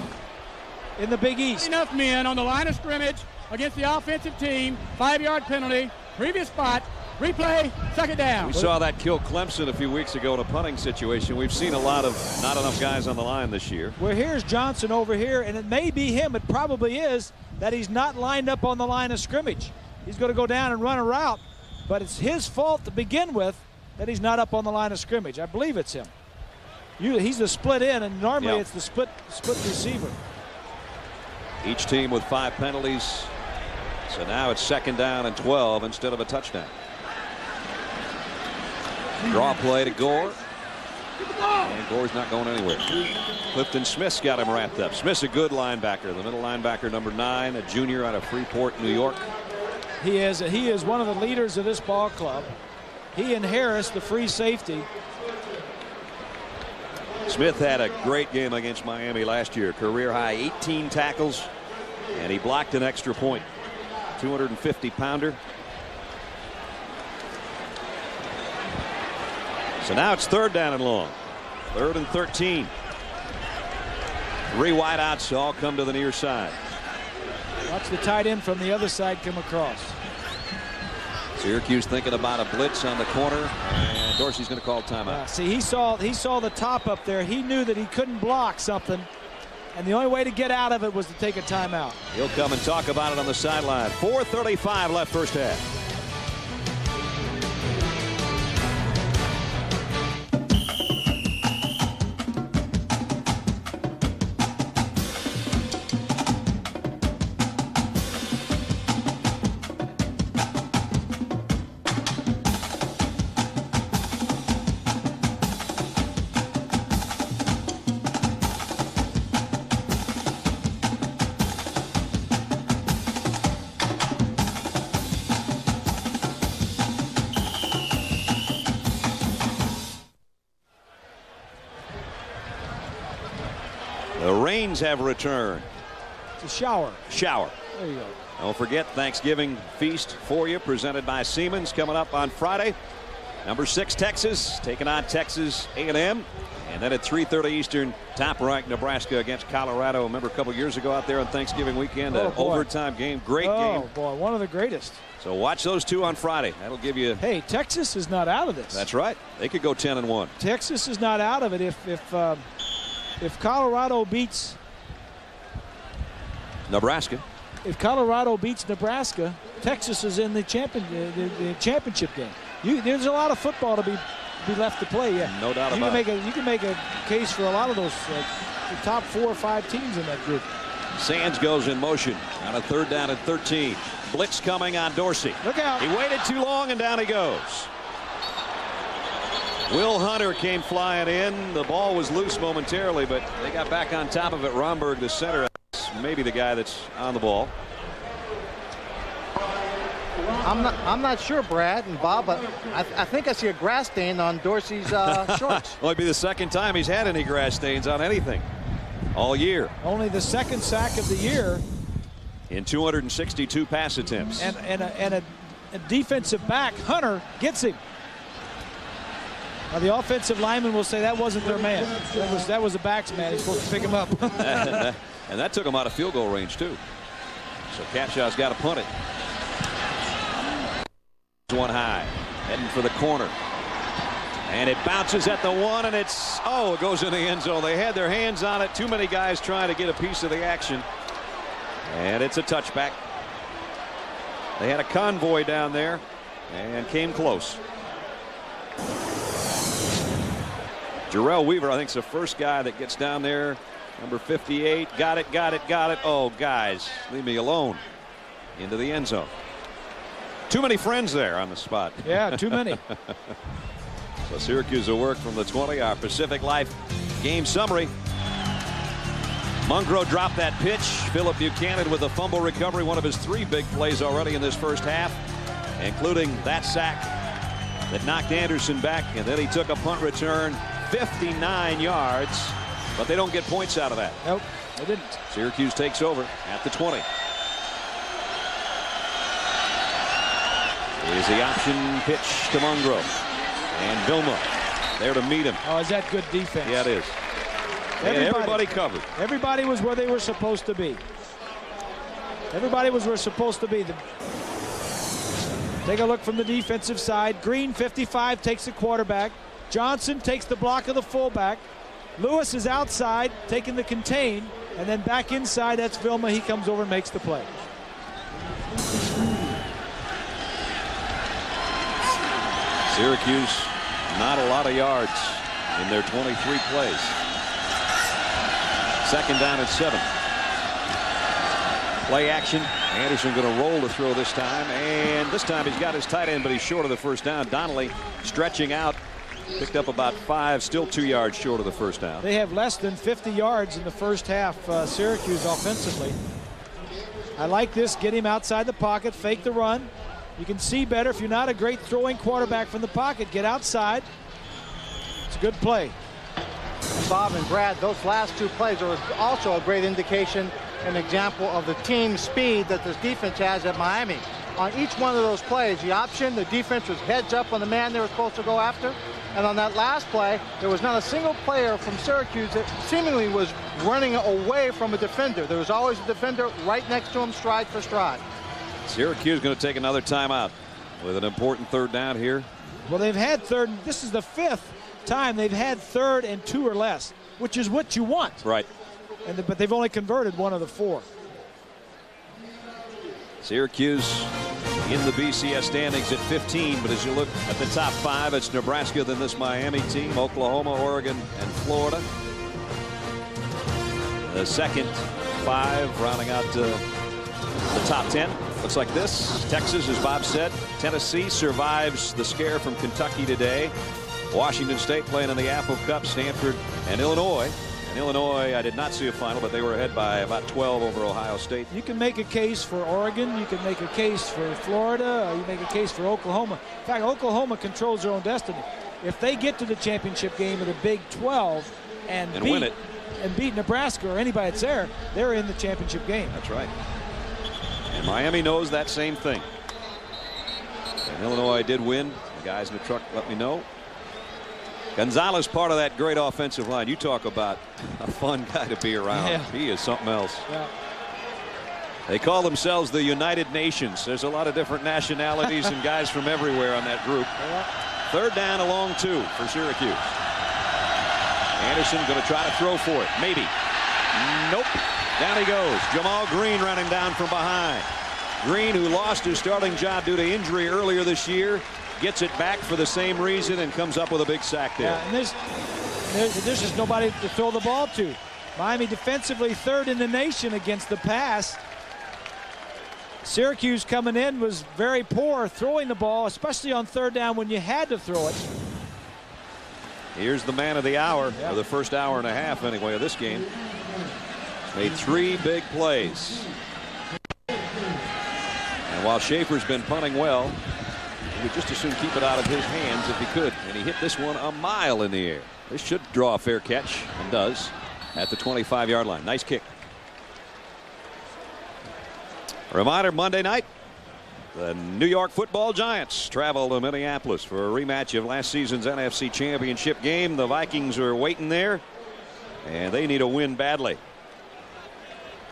in the Big East. Enough men on the line of scrimmage against the offensive team. 5-yard penalty. Previous spot. Replay. 2nd down. We saw that kill Clemson a few weeks ago in a punting situation. We've seen a lot of not enough guys on the line this year. Well, here's Johnson over here, and it may be him. It probably is that he's not lined up on the line of scrimmage. He's going to go down and run a route, but it's his fault to begin with that he's not up on the line of scrimmage. I believe it's him. He's the split in, and normally it's the split receiver. Each team with 5 penalties. So now it's 2nd down and 12 instead of a touchdown. Draw play to Gore. And Gore's not going anywhere. Clifton Smith's got him wrapped up. Smith's a good linebacker. The middle linebacker, number 9, a junior out of Freeport, New York. He is one of the leaders of this ball club. He and Harris, the free safety. Smith had a great game against Miami last year. Career high 18 tackles, and he blocked an extra point. 250-pounder. So now it's 3rd down and long. 3rd and 13. 3 wideouts all come to the near side. Watch the tight end from the other side come across. Syracuse thinking about a blitz on the corner, and Dorsey's going to call timeout. See, he saw the top up there. He knew that he couldn't block something, and the only way to get out of it was to take a timeout. He'll come and talk about it on the sideline. 4:35 left first half. The rains have returned. It's a shower. Shower. There you go. Don't forget Thanksgiving feast for you, presented by Siemens, coming up on Friday. Number 6 Texas taking on Texas A&M, and then at 3:30 Eastern, top-ranked Nebraska against Colorado. Remember a couple years ago out there on Thanksgiving weekend, an overtime game, great game. Oh boy, one of the greatest. So watch those two on Friday. That'll give you. Hey, Texas is not out of this. That's right. They could go 10-1. Texas is not out of it if Colorado beats Nebraska. If Colorado beats Nebraska, Texas is in the championship game. There's a lot of football to be left to play yet. No doubt about it. You can make a case for a lot of those the top 4 or 5 teams in that group. Sands goes in motion on a 3rd down and 13. Blitz coming on Dorsey. Look out. He waited too long, and down he goes. Will Hunter came flying in. The ball was loose momentarily, but they got back on top of it. Romberg, the center, maybe the guy that's on the ball. I'm not sure, Brad and Bob, but I think I see a grass stain on Dorsey's shorts. Well, it'd be the 2nd time he's had any grass stains on anything all year. Only the 2nd sack of the year. In 262 pass attempts. And a defensive back, Hunter, gets him. Now the offensive lineman will say that wasn't their man. That was the back's man. He's supposed to pick him up. And that took him out of field goal range, too. So Capshaw's got to punt it. One high, heading for the corner. And it bounces at the 1, and it goes in the end zone. They had their hands on it. Too many guys trying to get a piece of the action. And it's a touchback. They had a convoy down there and came close. Jarrell Weaver, I think, is the first guy that gets down there. Number 58. Got it. Oh, guys, leave me alone. Into the end zone. Too many friends there on the spot. Yeah, too many. So Syracuse will work from the 20. Our Pacific Life game summary. Mungro dropped that pitch. Philip Buchanan with a fumble recovery. One of his 3 big plays already in this first half, including that sack that knocked Anderson back. And then he took a punt return, 59 yards. But they don't get points out of that. Nope, they didn't. Syracuse takes over at the 20. Is the option pitch to Mungro. And Vilma there to meet him. Oh, is that good defense? Yeah, it is. Everybody covered. Everybody was where they were supposed to be. Everybody was where supposed to be. Take a look from the defensive side. Green, 55, takes the quarterback. Johnson takes the block of the fullback. Lewis is outside, taking the contain. And then back inside, that's Vilma. He comes over and makes the play. Syracuse, not a lot of yards in their 23 plays. 2nd down and 7. Play action. Anderson going to roll to throw this time. And this time he's got his tight end, but he's short of the first down. Donnelly stretching out Picked up about 5, still 2 yards short of the first down. They have less than 50 yards in the first half, Syracuse offensively. I like this. Get him outside the pocket, fake the run. You can see better if you're not a great throwing quarterback from the pocket. Get outside. It's a good play. Bob and Brad, those last 2 plays are also a great indication, an example of the team speed that this defense has at Miami. On each one of those plays, the option, the defense was heads up on the man they were supposed to go after. And on that last play, there was not a single player from Syracuse that seemingly was running away from a defender. There was always a defender right next to him, stride for stride. Syracuse going to take another timeout with an important 3rd down here. Well, they've had 3rd. This is the 5th time they've had 3rd and 2 or less, which is what you want. Right. But they've only converted 1 of the 4. Syracuse in the BCS standings at 15, but as you look at the top 5, it's Nebraska, then this Miami team, Oklahoma, Oregon, and Florida. The second 5 rounding out the top 10. Looks like this. Texas, as Bob said. Tennessee survives the scare from Kentucky today. Washington State playing in the Apple Cup. Stanford and Illinois. And Illinois, I did not see a final, but they were ahead by about 12 over Ohio State. You can make a case for Oregon. You can make a case for Florida. You make a case for Oklahoma. In fact, Oklahoma controls their own destiny. If they get to the championship game of the Big 12 and win it, and beat Nebraska or anybody that's there, they're in the championship game. That's right. And Miami knows that same thing. And Illinois did win. The guys in the truck let me know. Gonzalez, part of that great offensive line. You talk about a fun guy to be around. Yeah. He is something else. Yeah. They call themselves the United Nations. There's a lot of different nationalities and guys from everywhere on that group. Yeah. 3rd down, a long 2 for Syracuse. Anderson going to try to throw for it. Maybe. Nope. Down he goes. Jamal Green running down from behind. Green, who lost his starting job due to injury earlier this year, gets it back for the same reason and comes up with a big sack there. Yeah, and there's just nobody to throw the ball to. Miami defensively 3rd in the nation against the pass. Syracuse coming in was very poor throwing the ball, especially on 3rd down when you had to throw it. Here's the man of the hour, or the first hour and a half anyway of this game. Made 3 big plays. And while Schaefer's been punting well, he would just as soon keep it out of his hands if he could. And he hit this one a mile in the air. This should draw a fair catch, and does, at the 25-yard line. Nice kick. A reminder, Monday night, the New York Football Giants travel to Minneapolis for a rematch of last season's NFC Championship game. The Vikings are waiting there, and they need a win badly.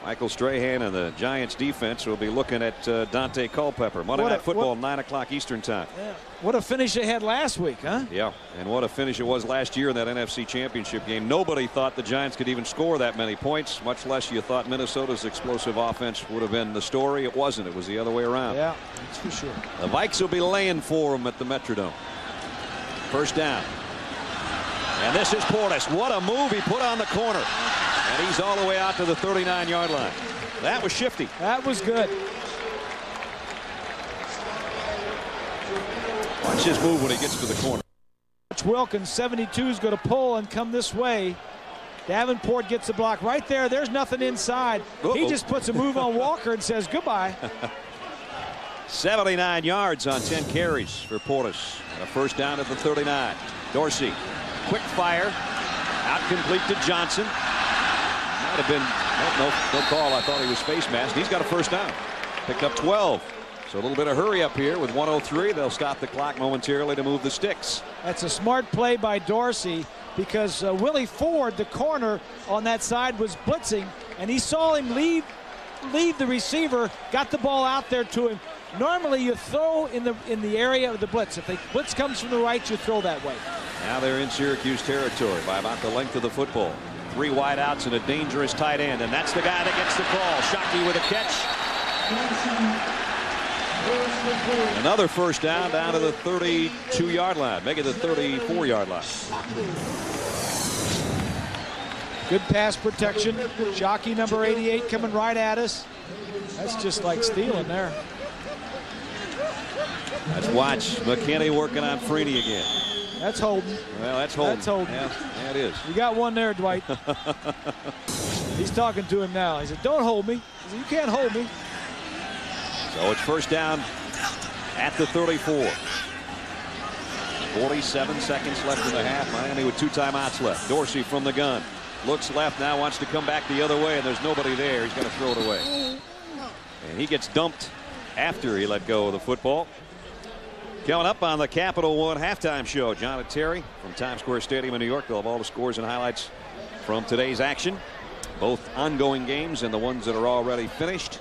Michael Strahan and the Giants defense will be looking at Dante Culpepper. Monday Night Football, 9 o'clock Eastern time. Yeah. What a finish they had last week, huh? Yeah, and what a finish it was last year in that NFC Championship game. Nobody thought the Giants could even score that many points, much less you thought Minnesota's explosive offense would have been the story. It wasn't. It was the other way around. Yeah, that's for sure. The Vikes will be laying for them at the Metrodome. 1st down. And this is Portis. What a move he put on the corner. And he's all the way out to the 39-yard line. That was shifty. That was good. Watch his move when he gets to the corner. Wilkins, 72, is going to pull and come this way. Davenport gets the block right there. There's nothing inside. He just puts a move on Walker and says goodbye. 79 yards on 10 carries for Portis. And a 1st down at the 39. Dorsey, quick fire, out complete to Johnson. Might have been no call. I thought he was face masked. He's got a 1st down. Picked up 12. So a little bit of hurry up here with 1:03. They'll stop the clock momentarily to move the sticks. That's a smart play by Dorsey, because Willie Ford, the corner on that side, was blitzing, and he saw him leave the receiver, got the ball out there to him. Normally you throw in the area of the blitz. If the blitz comes from the right, you throw that way. Now they're in Syracuse territory by about the length of the football. 3 wideouts and a dangerous tight end, and that's the guy that gets the call. Shockey with a catch. Another 1st down to the 32-yard line, make it the 34-yard line. Good pass protection. Shockey, number 88, coming right at us. That's just like stealing there. Let's watch McKinney working on Freeney again. That's holding. Well, that's holding. That's holding. Yeah, it is. You got one there, Dwight. He's talking to him now. He said, don't hold me. He said, you can't hold me. So it's first down at the 34. 47 seconds left in the half. Miami with 2 timeouts left. Dorsey from the gun. Looks left now, wants to come back the other way, and there's nobody there. He's going to throw it away. And he gets dumped after he let go of the football. Coming up on the Capital One halftime show, John and Terry from Times Square Stadium in New York. They'll have all the scores and highlights from today's action, both ongoing games and the ones that are already finished.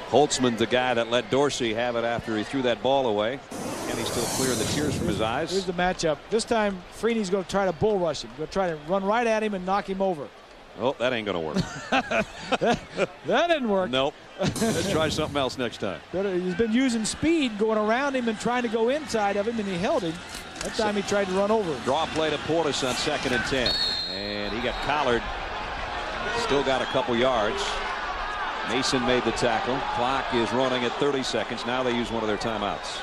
Holtzman, the guy that let Dorsey have it after he threw that ball away. And he's still clearing the tears from his eyes. Here's the matchup. This time, Freeney's going to try to bull rush him. Going to try to run right at him and knock him over. Oh, that ain't going to work. That didn't work. Nope. Let's try something else next time. He's been using speed going around him and trying to go inside of him, and he held him. That time he tried to run over him. Draw play to Portis on 2nd and 10. And he got collared. Still got a couple yards. Mason made the tackle. Clock is running at 30 seconds. Now they use one of their timeouts.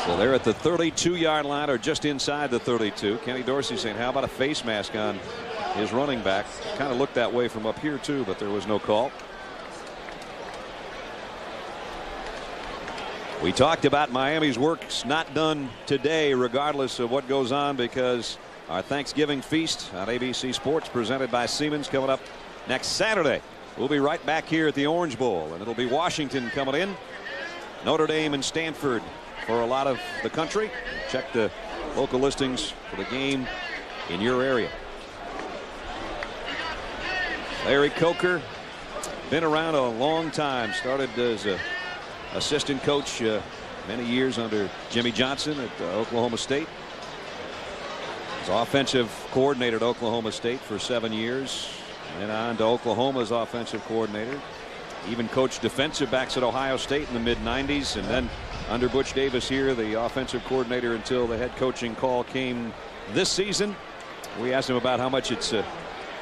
So they're at the 32-yard line, or just inside the 32. Kenny Dorsey saying, how about a face mask on his running back? Kind of looked that way from up here too, but there was no call. We talked about Miami's work's not done today regardless of what goes on, because our Thanksgiving feast on ABC Sports presented by Siemens coming up next Saturday. We'll be right back here at the Orange Bowl, and it'll be Washington coming in, Notre Dame and Stanford for a lot of the country. Check the local listings for the game in your area. Larry Coker, been around a long time. Started as an assistant coach many years under Jimmy Johnson at Oklahoma State. Was offensive coordinator at Oklahoma State for 7 years. And on to Oklahoma's offensive coordinator. Even coached defensive backs at Ohio State in the mid-90s, and then under Butch Davis here, the offensive coordinator until the head coaching call came this season. We asked him about how much if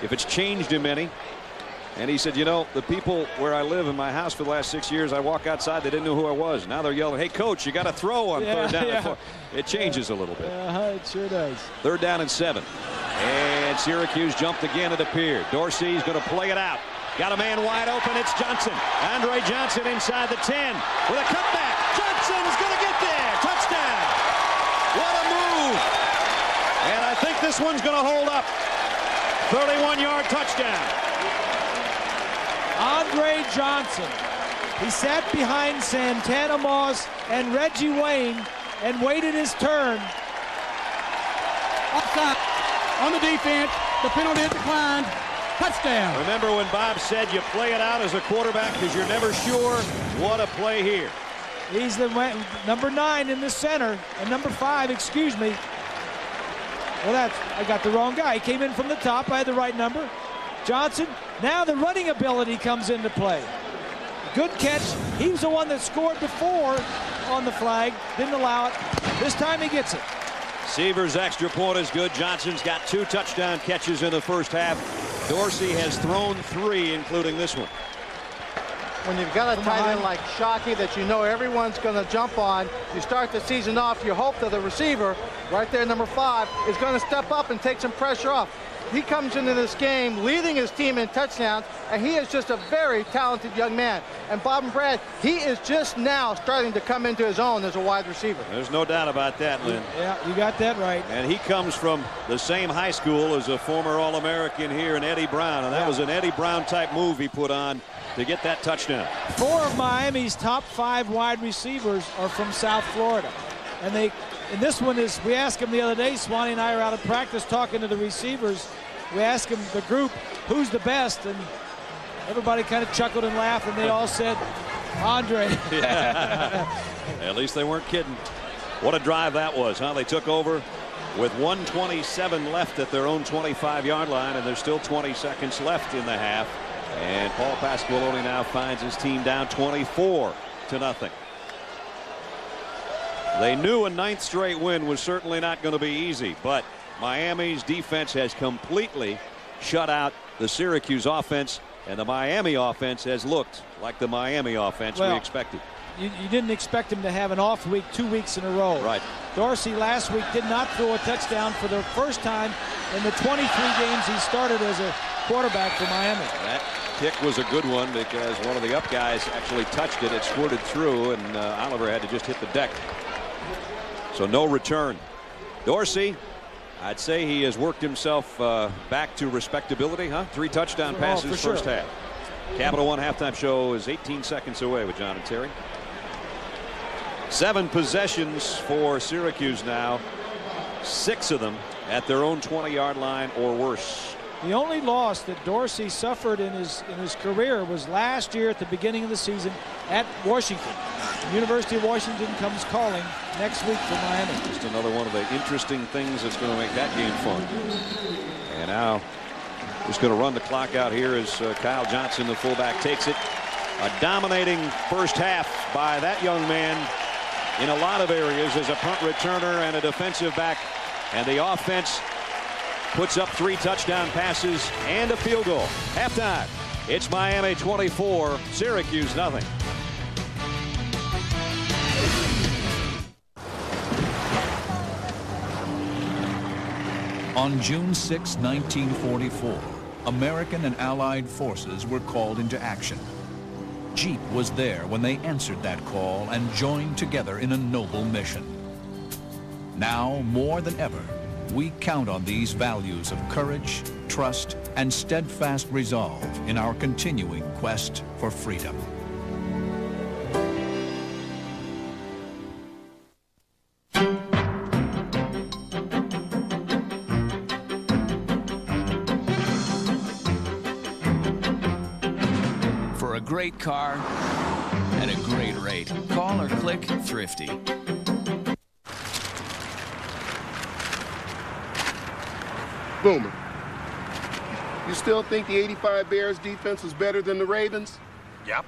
it's changed him any. And he said, you know, the people where I live in my house for the last 6 years, I walk outside, they didn't know who I was. Now they're yelling, hey, coach, you got to throw on 3rd down and 4. It changes a little bit. It sure does. 3rd down and 7. And Syracuse jumped again, it appeared. Dorsey's going to play it out. Got a man wide open. It's Johnson. Andre Johnson inside the 10 with a cutback. Johnson's going to get there. Touchdown. What a move. And I think this one's going to hold up. 31-yard touchdown. Andre Johnson. He sat behind Santana Moss and Reggie Wayne and waited his turn. Offside on the defense. The penalty is declined. Touchdown. Remember when Bob said you play it out as a quarterback because you're never sure? What a play here. He's the number 9 in the center, and number 5, excuse me. Well, I got the wrong guy. He came in from the top. I had the right number. Johnson. Now the running ability comes into play. Good catch. He was the one that scored before on the flag. Didn't allow it. This time he gets it. Seaver's extra point is good. Johnson's got 2 touchdown catches in the first half. Dorsey has thrown 3, including this one. When you've got a tight end like Shockey that you know everyone's going to jump on, you start the season off, you hope that the receiver, right there, number 5, is going to step up and take some pressure off. He comes into this game leading his team in touchdowns, and he is just a very talented young man. And Bob and Brad, he is just now starting to come into his own as a wide receiver. There's no doubt about that, Lynn. Yeah, you got that right. And he comes from the same high school as a former All-American here in Eddie Brown, and that was an Eddie Brown type move he put on to get that touchdown. 4 of Miami's top 5 wide receivers are from South Florida. And this one is, we asked him the other day, Swanee and I are out of practice talking to the receivers. We asked him, the group, who's the best? And everybody kind of chuckled and laughed, and they all said, Andre. At least they weren't kidding. What a drive that was, huh? They took over with 1:27 left at their own 25-yard line, and there's still 20 seconds left in the half. And Paul Pasqualoni now finds his team down 24-0. They knew a 9th straight win was certainly not going to be easy, but Miami's defense has completely shut out the Syracuse offense, and the Miami offense has looked like the Miami offense we expected. you didn't expect him to have an off week 2 weeks in a row. Right. Dorsey last week did not throw a touchdown for the first time in the 23 games he started as a quarterback for Miami. That kick was a good one because one of the up guys actually touched it. It squirted through, and Oliver had to just hit the deck. So no return. Dorsey, I'd say he has worked himself back to respectability, huh? 3 touchdown passes first half. Capital One halftime show is 18 seconds away with John and Terry. 7 possessions for Syracuse now. 6 of them at their own 20-yard line or worse. The only loss that Dorsey suffered in his career was last year at the beginning of the season at Washington. The University of Washington comes calling next week for Miami. Just another one of the interesting things that's going to make that game fun. And now just going to run the clock out here as Kyle Johnson, the fullback, takes it. A dominating first half by that young man in a lot of areas as a punt returner and a defensive back. And the offense puts up 3 touchdown passes and a field goal. Halftime. It's Miami 24, Syracuse nothing. On June 6, 1944, American and Allied forces were called into action. Jeep was there when they answered that call and joined together in a noble mission. Now, more than ever, we count on these values of courage, trust, and steadfast resolve in our continuing quest for freedom. For a great car at a great rate, call or click Thrifty. Boomer, you still think the '85 Bears defense was better than the Ravens? Yep.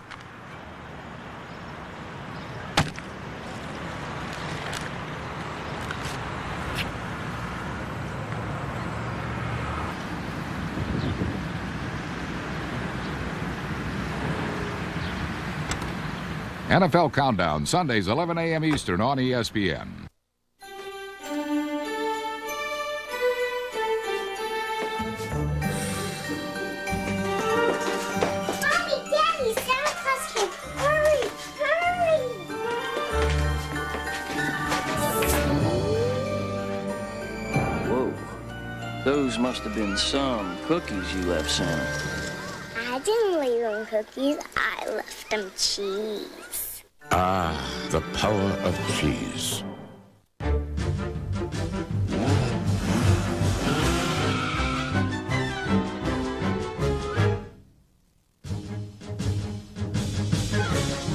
NFL Countdown, Sundays 11 a.m. Eastern on ESPN. Those must have been some cookies you left Santa. I didn't leave them cookies. I left them cheese. Ah, the power of cheese.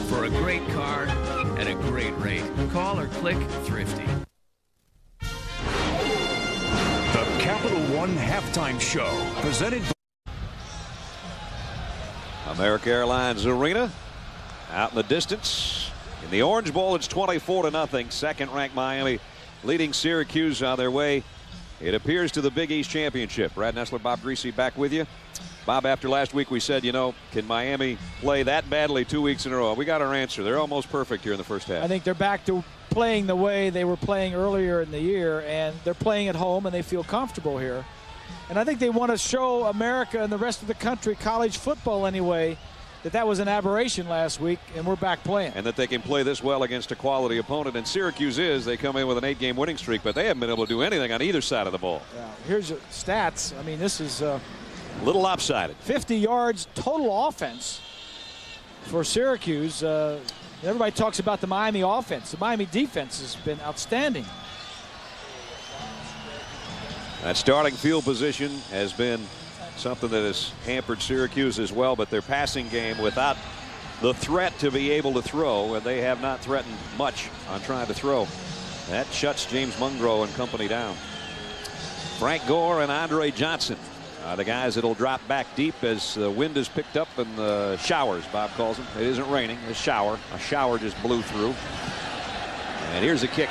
For a great car at a great rate, call or click Thrifty. Capital One halftime show presented by American Airlines Arena. Out in the distance in the Orange Bowl, it's 24-0. Second-ranked Miami leading Syracuse on their way, it appears, to the Big East Championship. Brad Nessler, Bob Greasy back with you. Bob, after last week we said, you know, can Miami play that badly 2 weeks in a row? We got our answer. They're almost perfect here in the first half. I think they're back to playing the way they were playing earlier in the year, and they're playing at home and they feel comfortable here. And I think they want to show America and the rest of the country, college football anyway, that was an aberration last week and we're back playing. And that they can play this well against a quality opponent. And Syracuse they come in with an 8-game winning streak, but they haven't been able to do anything on either side of the ball. Yeah, here's your stats. I mean, this is a little lopsided. 50 yards total offense for Syracuse. Everybody talks about the Miami offense. The Miami defense has been outstanding. That starting field position has been something that has hampered Syracuse as well, but their passing game without the threat to be able to throw, and they have not threatened much on trying to throw. That shuts James Mungro and company down. Frank Gore and Andre Johnson are the guys that'll drop back deep as the wind is picked up and the showers, Bob calls them. It isn't raining, a shower. A shower just blew through. And here's a kick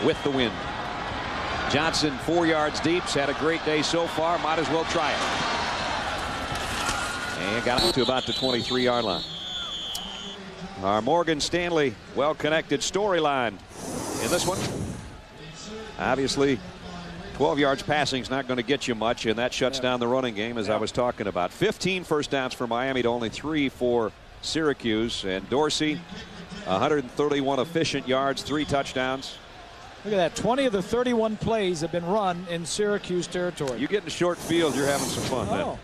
with the wind. Johnson 4 yards deep. He's had a great day so far. Might as well try it. And got up to about the 23-yard line. Our Morgan Stanley well-connected storyline in this one. Obviously, 12 yards passing is not going to get you much, and that shuts down the running game, as I was talking about. 15 first downs for Miami to only 3 for Syracuse. And Dorsey, 131 efficient yards, 3 touchdowns. Look at that. 20 of the 31 plays have been run in Syracuse territory. You get in a short field, you're having some fun then.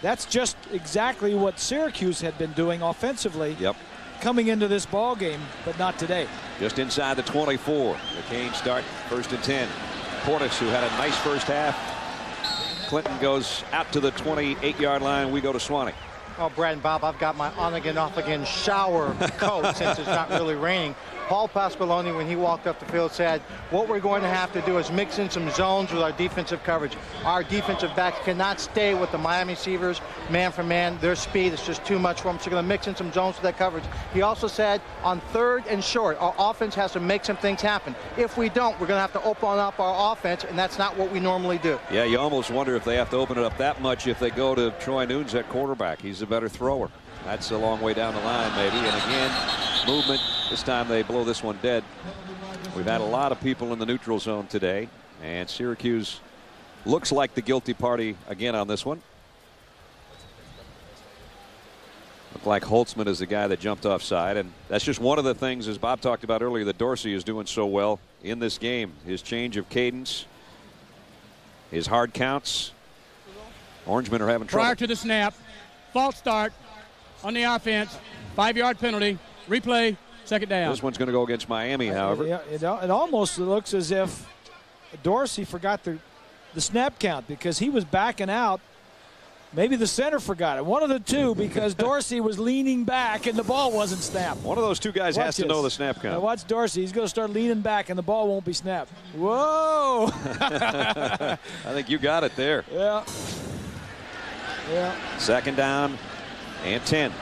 That's just exactly what Syracuse had been doing offensively. Yep. Coming into this ball game, but not today. Just inside the 24. The Canes start 1st and 10. Portis, who had a nice first half. Clinton goes out to the 28-yard line. We go to Swanee. Oh, Brad and Bob, I've got my on-again, off-again shower coat since it's not really raining. Paul Pasqualoni, when he walked up the field, said, what we're going to have to do is mix in some zones with our defensive coverage. Our defensive backs cannot stay with the Miami receivers man for man. Their speed is just too much for them, so we're going to mix in some zones with that coverage. He also said, on 3rd and short, our offense has to make some things happen. If we don't, we're going to have to open up our offense, and that's not what we normally do. Yeah, you almost wonder if they have to open it up that much if they go to Troy Nunes at quarterback. He's a better thrower. That's a long way down the line, maybe. And again, movement. This time they blow this one dead. We've had a lot of people in the neutral zone today, and Syracuse looks like the guilty party again on this one. Looked like Holtzman is the guy that jumped offside, and that's just one of the things, as Bob talked about earlier, that Dorsey is doing so well in this game. His change of cadence, his hard counts. Orangemen are having trouble. Prior to the snap, false start on the offense, 5-yard penalty, replay, 2nd down. This one's going to go against Miami, however. Yeah, it almost looks as if Dorsey forgot the snap count because he was backing out. Maybe the center forgot it. One of the two, because Dorsey was leaning back and the ball wasn't snapped. One of those two guys has to know the snap count. Now watch Dorsey. He's going to start leaning back and the ball won't be snapped. Whoa! I think you got it there. Yeah. Yeah. 2nd down and 10.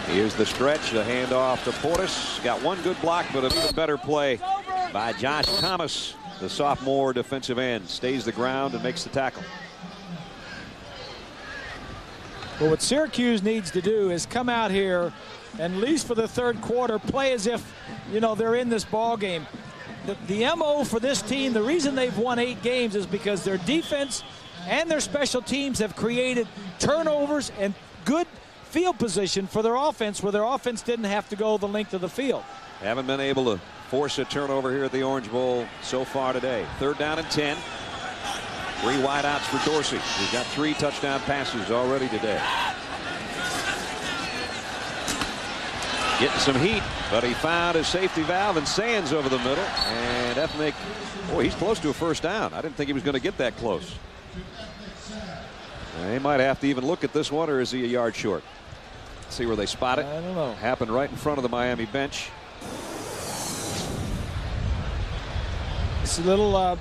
Here's the stretch, the handoff to Portis. Got one good block, but an even better play by Josh Thomas, the sophomore defensive end. Stays the ground and makes the tackle. Well, what Syracuse needs to do is come out here and, at least for the 3rd quarter, play as if, you know, they're in this ball game. The MO for this team, the reason they've won 8 games is because their defense and their special teams have created turnovers and good field position for their offense, where their offense didn't have to go the length of the field. Haven't been able to force a turnover here at the Orange Bowl so far today. 3rd down and 10. 3 wideouts for Dorsey. He's got 3 touchdown passes already today. Getting some heat, but he found his safety valve and Sands over the middle. And Ethnic, boy, he's close to a 1st down. I didn't think he was going to get that close. They might have to even look at this one, or is he a yard short? See where they spot it. I don't know. Happened right in front of the Miami bench. It's a little,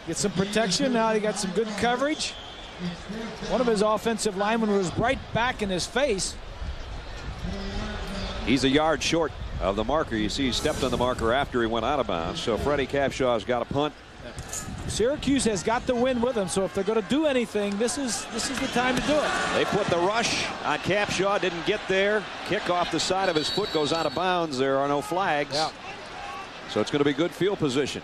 get some protection. Now he got some good coverage. One of his offensive linemen was right back in his face. He's a yard short of the marker. You see he stepped on the marker after he went out of bounds. So Freddie Capshaw's got a punt. Syracuse has got the win with them, so if they're going to do anything, this is the time to do it. They put the rush on Capshaw, didn't get there. Kick off the side of his foot, goes out of bounds. There are no flags. Yeah. So it's going to be good field position.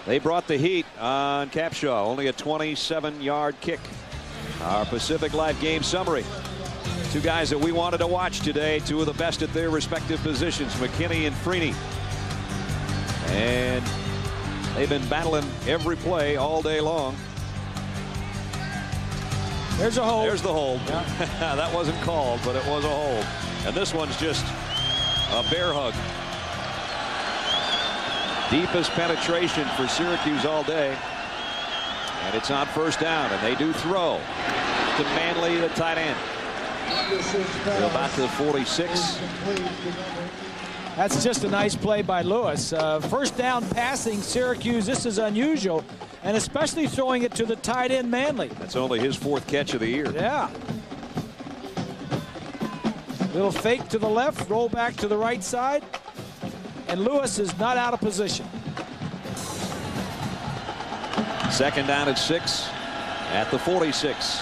They brought the heat on Capshaw, only a 27-yard kick. Our Pacific Life game summary. 2 guys that we wanted to watch today, 2 of the best at their respective positions, McKinney and Freeney. And they've been battling every play all day long. There's a hold. There's the hold. Yeah. That wasn't called, but it was a hold. And this one's just a bear hug. Deepest penetration for Syracuse all day. And it's on 1st down, and they do throw to Manley, the tight end. They're about to the 46. That's just a nice play by Lewis. 1st down passing Syracuse. This is unusual, and especially throwing it to the tight end Manley. That's only his 4th catch of the year. Yeah. Little fake to the left, roll back to the right side, and Lewis is not out of position. 2nd down at 6 at the 46.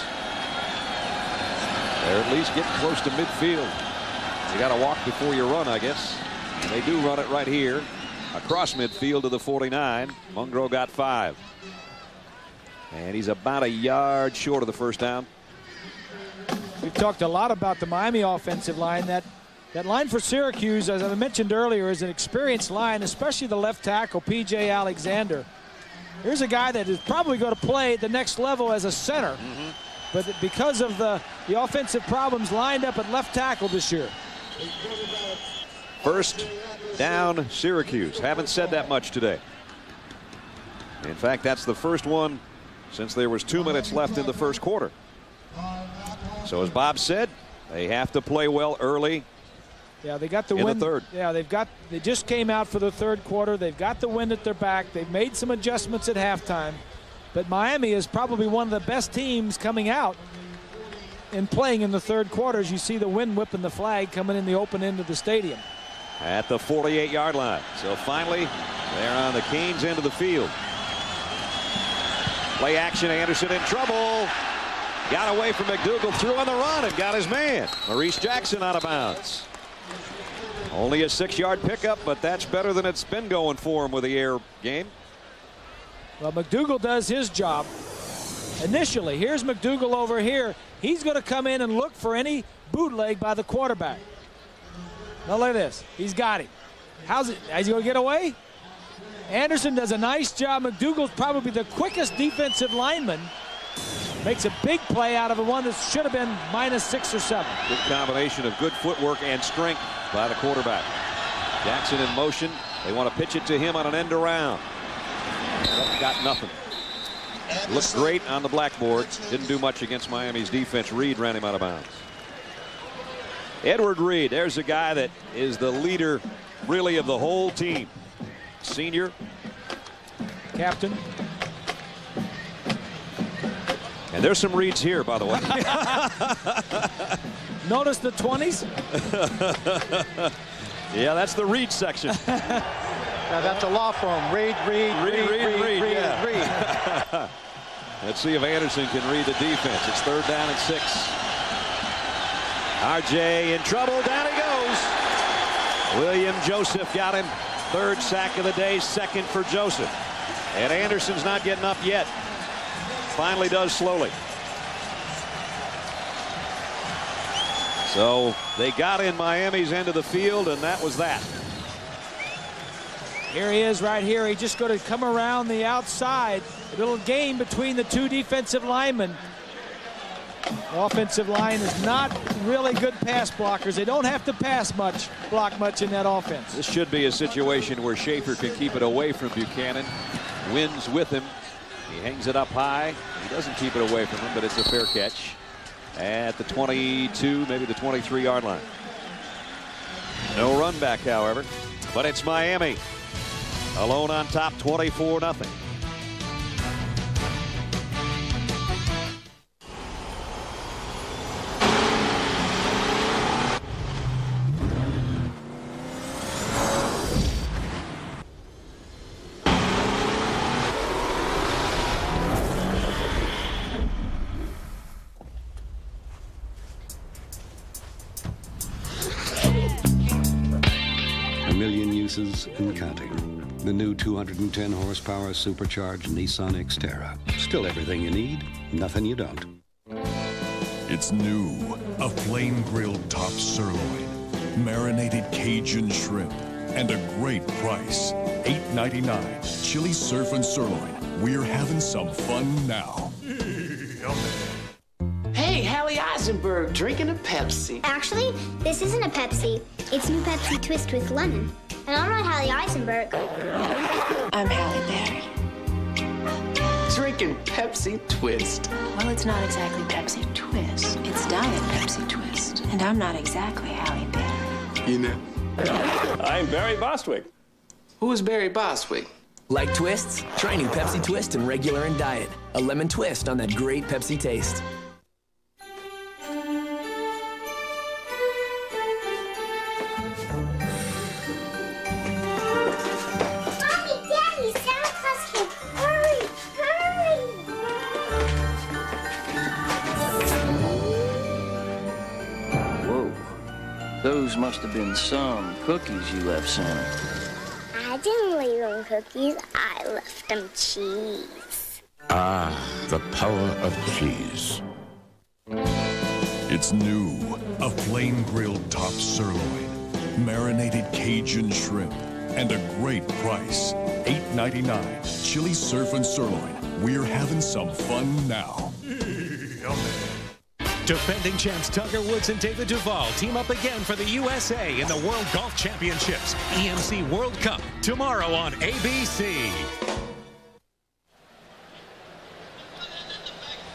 They're at least getting close to midfield. You got to walk before you run, I guess. And they do run it right here across midfield to the 49. Mungro got 5. And he's about a yard short of the first down. We've talked a lot about the Miami offensive line. That line for Syracuse, as I mentioned earlier, is an experienced line, especially the left tackle, P.J. Alexander. Here's a guy that is probably going to play at the next level as a center. But because of the offensive problems lined up at left tackle this year. First down, Syracuse. Haven't said that much today. In fact, that's the first one since there was 2 minutes left in the first quarter. So as Bob said, they have to play well early. Yeah, they got the in wind. The third. Yeah, they just came out for the third quarter. They've got the wind at their back. They've made some adjustments at halftime. But Miami is probably one of the best teams coming out and playing in the third quarter. As you see the wind whipping the flag coming in the open end of the stadium. At the 48-yard line. So finally, they're on the Canes end of the field. Play action, Anderson in trouble. Got away from McDougal, threw on the run and got his man. Maurice Jackson out of bounds. Only a 6-yard pickup, but that's better than it's been going for him with the air game. Well, McDougal does his job. Initially, here's McDougal over here. He's going to come in and look for any bootleg by the quarterback. Now look at this. He's got him. Is he going to get away? Anderson does a nice job. McDougal's probably the quickest defensive lineman. Makes a big play out of a one that should have been -6 or 7. Good combination of good footwork and strength by the quarterback. Jackson in motion. They want to pitch it to him on an end around. Got nothing. Looked great on the blackboard. Didn't do much against Miami's defense. Reed ran him out of bounds. Edward Reed, there's a guy that is the leader really of the whole team. Senior. Captain. And there's some Reeds here, by the way. Notice the 20s? Yeah, that's the Reed section. Now that's a law firm. Reed. Yeah. Let's see if Anderson can read the defense. It's 3rd down and 6. RJ in trouble. Down he goes. William Joseph got him. 3rd sack of the day. 2nd for Joseph. And Anderson's not getting up yet. Finally does slowly. So they got in Miami's end of the field, and that was that. Here he is right here. He's just going to come around the outside. A little game between the 2 defensive linemen. The offensive line is not really good pass blockers. They don't have to block much in that offense. This should be a situation where Schaefer can keep it away from Buchanan. Wins with him. He hangs it up high. He doesn't keep it away from him, but it's a fair catch at the 22, maybe the 23-yard line. No run back, however, but it's Miami alone on top, 24-0. And counting. The new 210 horsepower supercharged Nissan Xterra. Still everything you need, nothing you don't. It's new. A flame-grilled top sirloin, marinated Cajun shrimp, and a great price. $8.99. Chili surf and sirloin. We're having some fun now. Hey, Hallie Eisenberg, drinking a Pepsi. Actually, this isn't a Pepsi. It's new Pepsi Twist with lemon. And I'm not Hallie Eisenberg. I'm Halle Berry. Drinking Pepsi Twist. Well, it's not exactly Pepsi Twist. It's Diet Pepsi Twist. And I'm not exactly Halle Berry. You know. I'm Barry Bostwick. Who is Barry Bostwick? Like twists? Try new Pepsi Twist in regular and diet. A lemon twist on that great Pepsi taste. Those must have been some cookies you left Santa. I didn't leave them cookies. I left them cheese. Ah, the power of cheese. It's new, a flame-grilled top sirloin, marinated Cajun shrimp, and a great price, $8.99. Chili surf and sirloin. We're having some fun now. Defending champs Tiger Woods and David Duval team up again for the USA in the World Golf Championships EMC World Cup tomorrow on ABC.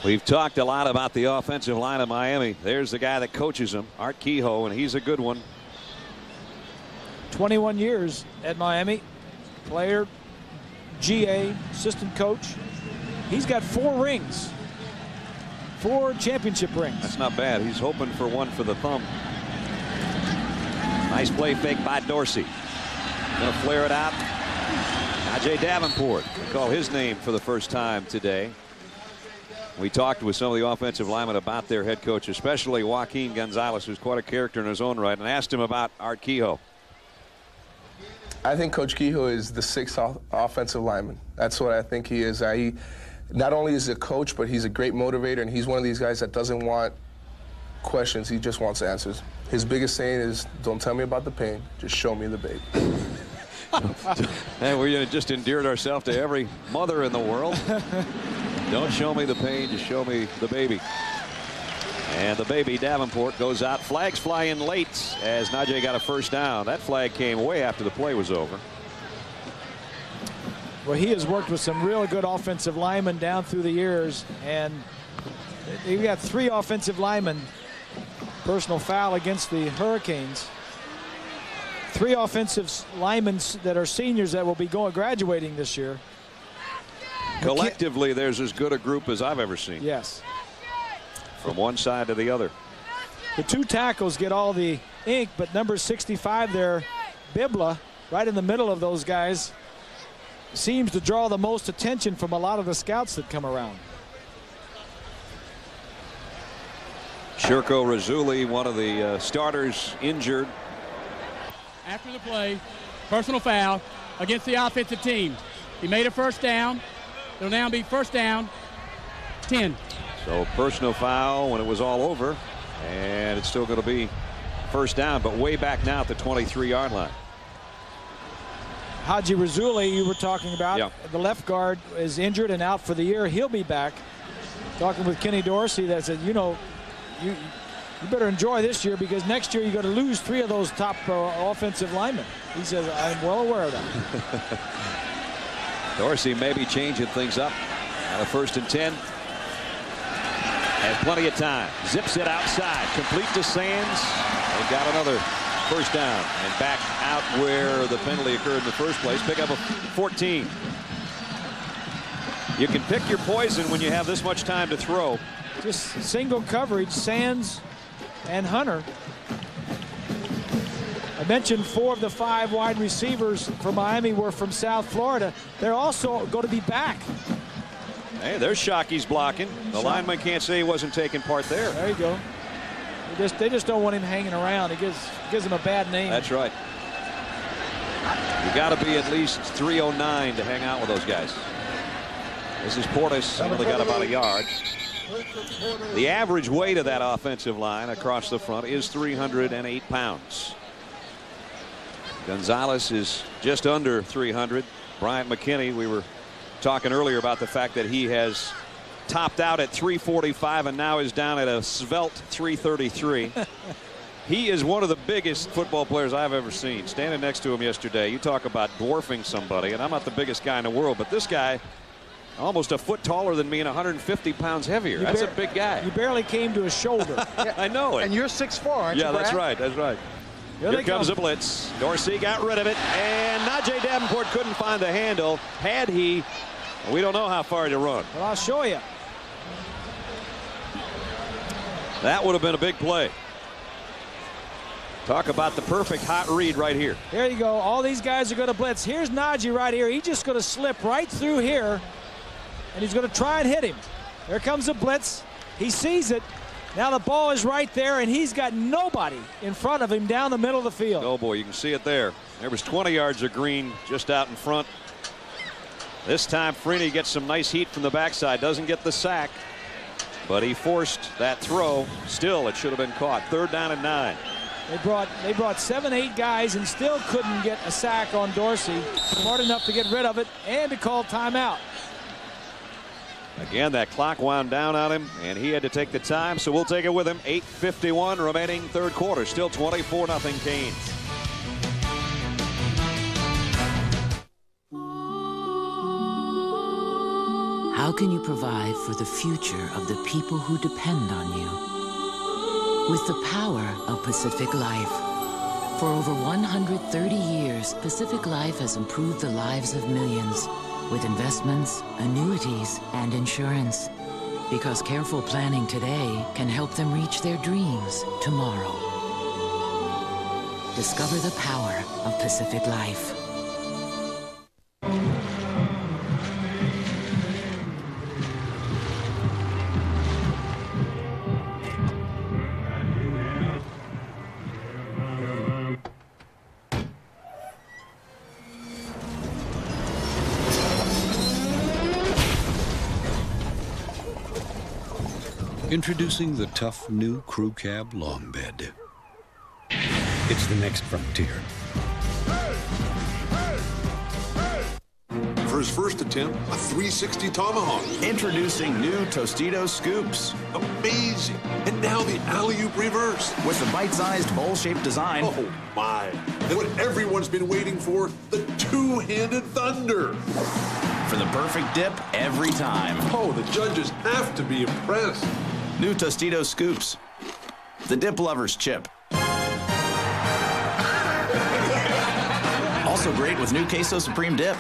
We've talked a lot about the offensive line of Miami. There's the guy that coaches them, Art Kehoe, and he's a good one. 21 years at Miami. Player, GA, assistant coach. He's got 4 rings. 4 championship rings. That's not bad. He's hoping for one for the thumb. Nice play fake by Dorsey. Gonna flare it out. Najee Davenport. We call his name for the first time today. We talked with some of the offensive linemen about their head coach, especially Joaquin Gonzalez, who's quite a character in his own right, and asked him about Art Kehoe. I think Coach Kehoe is the 6th offensive lineman. That's what I think he is. He not only is a coach, but he's a great motivator, and he's one of these guys that doesn't want questions. He just wants answers. His biggest saying is, don't tell me about the pain, just show me the baby. And we just endeared ourselves to every mother in the world. Don't show me the pain, just show me the baby. And the baby, Davenport, goes out. Flags fly in late as Najee got a first down. That flag came way after the play was over. Well, he has worked with some really good offensive linemen down through the years, and they've got 3 offensive linemen. Personal foul against the Hurricanes. 3 offensive linemen that are seniors that will be graduating this year. Collectively, there's as good a group as I've ever seen. Yes. From one side to the other. The 2 tackles get all the ink, but number 65 there, Bibla, right in the middle of those guys, seems to draw the most attention from a lot of the scouts that come around. Sherko Razuli, one of the starters, injured. After the play, personal foul against the offensive team. He made a first down. It'll now be first down, 10. So personal foul when it was all over, and it's still going to be first down, but way back now at the 23-yard line. Haji Razuli, you were talking about, yeah. The left guard is injured and out for the year. He'll be back. Talking with Kenny Dorsey, that said, you know, you better enjoy this year because next year you're going to lose 3 of those top offensive linemen. He says, I'm well aware of that. Dorsey maybe changing things up on a 1st and 10. Has plenty of time. Zips it outside. Complete to Sands. They got another first down and back out where the penalty occurred in the first place. Pick up a 14. You can pick your poison when you have this much time to throw. Just single coverage, Sands and Hunter. I mentioned 4 of the 5 wide receivers for Miami were from South Florida. They're also going to be back. Hey, there's Shockey's blocking. The lineman can't say he wasn't taking part there. There you go. They just don't want him hanging around. It gives him a bad name. That's right. You got to be at least 309 to hang out with those guys. This is Portis. Only got about a yard. The average weight of that offensive line across the front is 308 pounds. Gonzalez is just under 300. Bryant McKinney, we were talking earlier about the fact that he has topped out at 345 and now is down at a svelte 333. He is one of the biggest football players I've ever seen. Standing next to him yesterday, you talk about dwarfing somebody, and I'm not the biggest guy in the world, but this guy almost a foot taller than me and 150 pounds heavier. That's a big guy. You barely came to his shoulder. Yeah, I know it. And you're 6'4", aren't you, Yeah, Brad? that's right. That's right. Here comes a blitz. Dorsey got rid of it, and Najee Davenport couldn't find the handle. Had he, we don't know how far to run. Well, I'll show you. That would have been a big play. Talk about the perfect hot read right here. There you go. All these guys are going to blitz. Here's Najee right here. He's just going to slip right through here, and he's going to try and hit him. There comes a blitz. He sees it. Now the ball is right there, and he's got nobody in front of him down the middle of the field. Oh, boy, you can see it there. There was 20 yards of green just out in front. This time, Freeney gets some nice heat from the backside. Doesn't get the sack, but he forced that throw. Still, it should have been caught. 3rd down and 9. They brought 7, 8 guys and still couldn't get a sack on Dorsey. Smart enough to get rid of it and to call timeout. Again, that clock wound down on him, and he had to take the time, so we'll take it with him. 8:51 remaining 3rd quarter. Still 24-0 Canes. How can you provide for the future of the people who depend on you? With the power of Pacific Life. For over 130 years, Pacific Life has improved the lives of millions with investments, annuities, and insurance. Because careful planning today can help them reach their dreams tomorrow. Discover the power of Pacific Life. Introducing the tough new crew cab long bed. It's the next frontier. For his first attempt, a 360 tomahawk. Introducing new Tostitos Scoops. Amazing. And now the alley-oop reverse. With the bite-sized bowl-shaped design. Oh, my. And what everyone's been waiting for, the two-handed thunder. For the perfect dip every time. Oh, the judges have to be impressed. New Tostitos Scoops. The dip lover's chip. Also great with new Queso Supreme dip.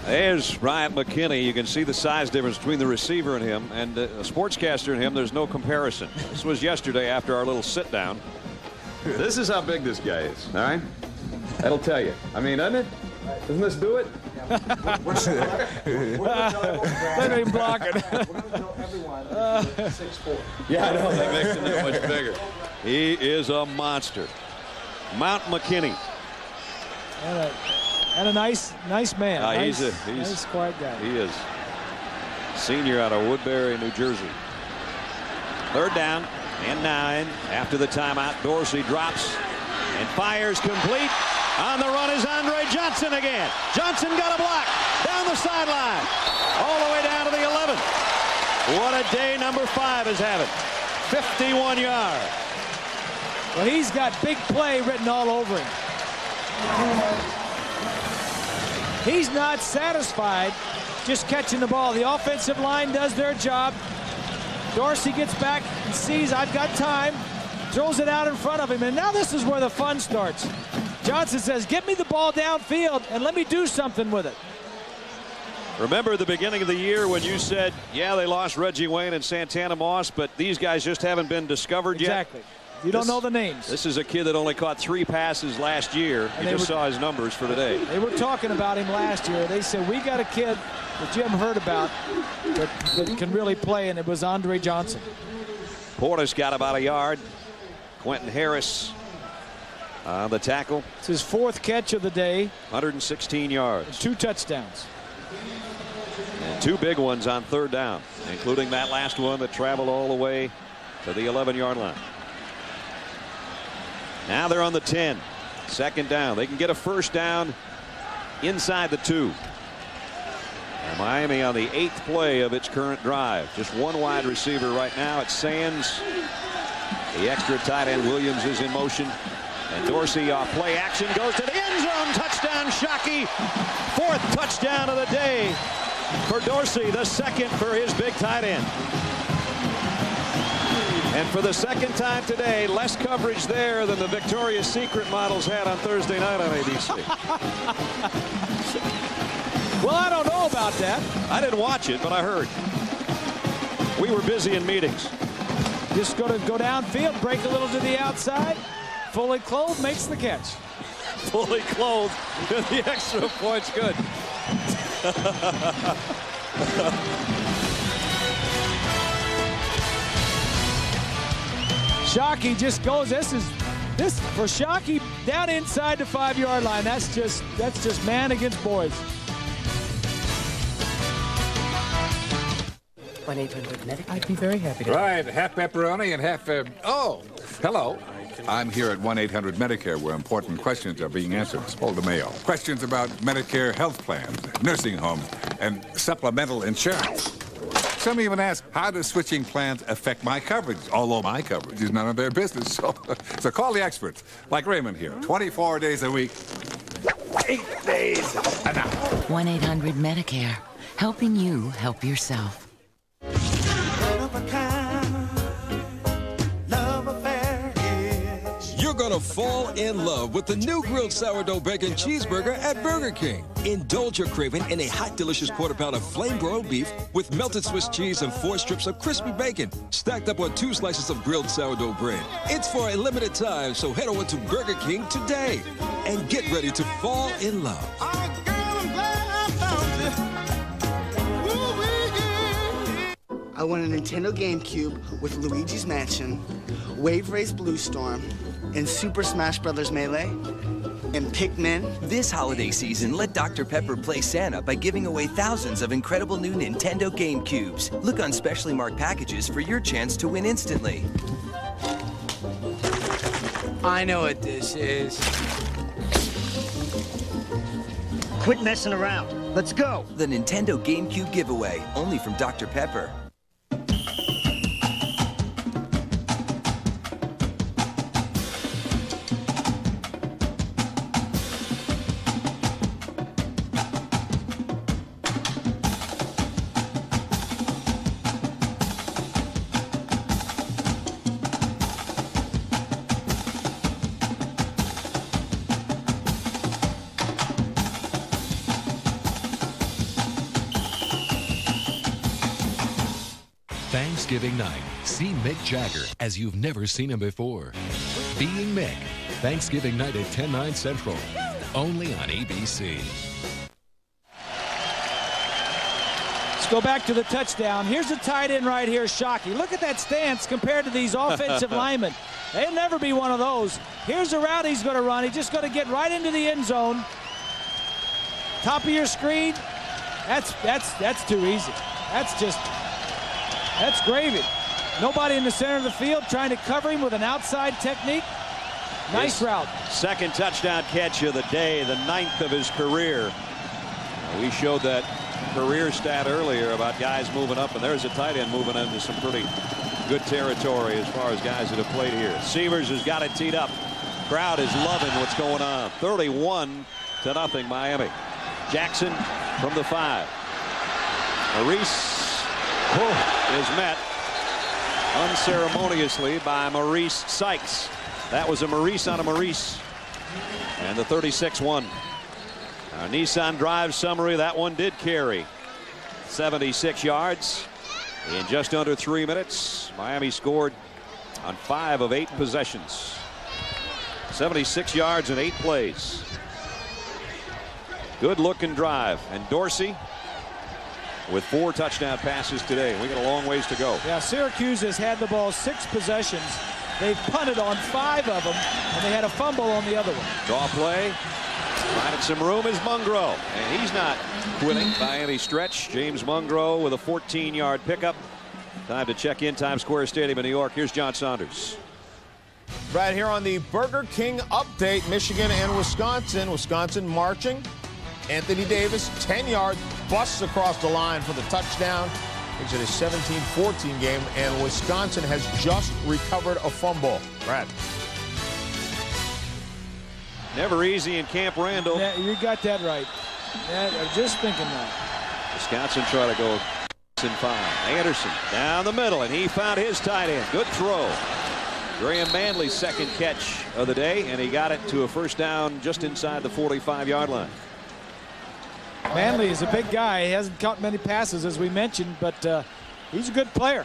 There's Bryant McKinney. You can see the size difference between the receiver and him, and a sportscaster and him. There's no comparison. This was yesterday after our little sit down. This is how big this guy is. All right, that'll tell you. I mean, doesn't it? Doesn't this do it? Let me block it. 6'4". Yeah, I know. That makes him that much bigger. He is a monster. Mount McKinney. And a nice man. He's nice, quiet guy. He is. Senior out of Woodbury, New Jersey. 3rd down and 9. After the timeout, Dorsey drops and fires complete. On the run is Andre Johnson again. Johnson got a block down the sideline, all the way down to the 11. What a day number 5 is having. 51 yards. Well, he's got big play written all over him. He's not satisfied just catching the ball. The offensive line does their job. Dorsey gets back and sees I've got time, throws it out in front of him, and now this is where the fun starts. Johnson says, get me the ball downfield and let me do something with it. Remember the beginning of the year when you said, yeah, they lost Reggie Wayne and Santana Moss, but these guys just haven't been discovered yet? Exactly. You don't know the names. This is a kid that only caught 3 passes last year. You just saw his numbers for today. They were talking about him last year. They said, we got a kid that you haven't heard about that can really play, and it was Andre Johnson. Portis got about a yard. Quentin Harris on the tackle. It's his 4th catch of the day. 116 yards. 2 touchdowns. And 2 big ones on 3rd down, including that last one that traveled all the way to the 11-yard line. Now they're on the 10. 2nd down. They can get a 1st down inside the 2. And Miami on the 8th play of its current drive. Just 1 wide receiver right now. It's Sands. The extra tight end Williams is in motion. And Dorsey off play action goes to the end zone. Touchdown, Shockey. 4th touchdown of the day for Dorsey. The 2nd for his big tight end. And for the 2nd time today, less coverage there than the Victoria's Secret models had on Thursday night on ABC. Well, I don't know about that. I didn't watch it, but I heard. We were busy in meetings. Just go downfield, break a little to the outside. Fully clothed makes the catch. Fully clothed. The extra point's good. Shockey just goes. This for Shockey down inside the 5-yard line. That's just man against boys. 1-800-MEDIC. I'd be very happy to. Right, half pepperoni and half. Oh, hello. I'm here at 1-800-MEDICARE, where important questions are being answered. Hold the mail. Questions about Medicare health plans, nursing homes, and supplemental insurance. Some even ask, how does switching plans affect my coverage? Although my coverage is none of their business. So call the experts, like Raymond here, 24 days a week, 8 days an hour. 1-800-MEDICARE, helping you help yourself. You're gonna fall in love with the new grilled sourdough bacon cheeseburger at Burger King. Indulge your craving in a hot, delicious quarter pound of flame-broiled beef with melted Swiss cheese and 4 strips of crispy bacon, stacked up on 2 slices of grilled sourdough bread. It's for a limited time, so head over to Burger King today and get ready to fall in love. I won a Nintendo GameCube with Luigi's Mansion, Wave Race Blue Storm, and Super Smash Bros. Melee, and Pikmin. This holiday season, let Dr. Pepper play Santa by giving away thousands of incredible new Nintendo GameCubes. Look on specially marked packages for your chance to win instantly. I know what this is. Quit messing around. Let's go. The Nintendo GameCube giveaway, only from Dr. Pepper. Thanksgiving night, see Mick Jagger as you've never seen him before. Being Mick, Thanksgiving night at 10, 9 Central, only on ABC. Let's go back to the touchdown. Here's the tight end right here, Shockey. Look at that stance compared to these offensive linemen. They'll never be one of those. Here's the route he's going to run. He's just going to get right into the end zone. Top of your screen. That's too easy. That's gravy. Nobody in the center of the field trying to cover him with an outside technique. Nice route. Second touchdown catch of the day, the 9th of his career. We showed that career stat earlier about guys moving up, and there's a tight end moving into some pretty good territory as far as guys that have played here. Severs has got it teed up. Crowd is loving what's going on. 31-0 Miami. Jackson from the 5. Maurice is met unceremoniously by Maurice Sykes. That was a Maurice on a Maurice. And the 36-1. Our Nissan Drive summary, that one did carry 76 yards in just under 3 minutes. Miami scored on 5 of 8 possessions. 76 yards in 8 plays. Good looking drive. And Dorsey with 4 touchdown passes today. We got a long ways to go. Yeah, Syracuse has had the ball 6 possessions. They've punted on 5 of them, and they had a fumble on the other one. Draw play. Finding some room is Mungro, and he's not quitting by any stretch. James Mungro with a 14-yard pickup. Time to check in Times Square Stadium in New York. Here's John Saunders. Right here on the Burger King update, Michigan and Wisconsin. Wisconsin marching. Anthony Davis, 10 yards, busts across the line for the touchdown. Makes it a 17-14 game, and Wisconsin has just recovered a fumble. Brad. Never easy in Camp Randall. Yeah, you got that right. Yeah, I'm just thinking that. Wisconsin try to go 5. Anderson down the middle, and he found his tight end. Good throw. Graham Manley's second catch of the day, and he got it to a first down just inside the 45-yard line. Manley is a big guy. He hasn't caught many passes, as we mentioned, but he's a good player.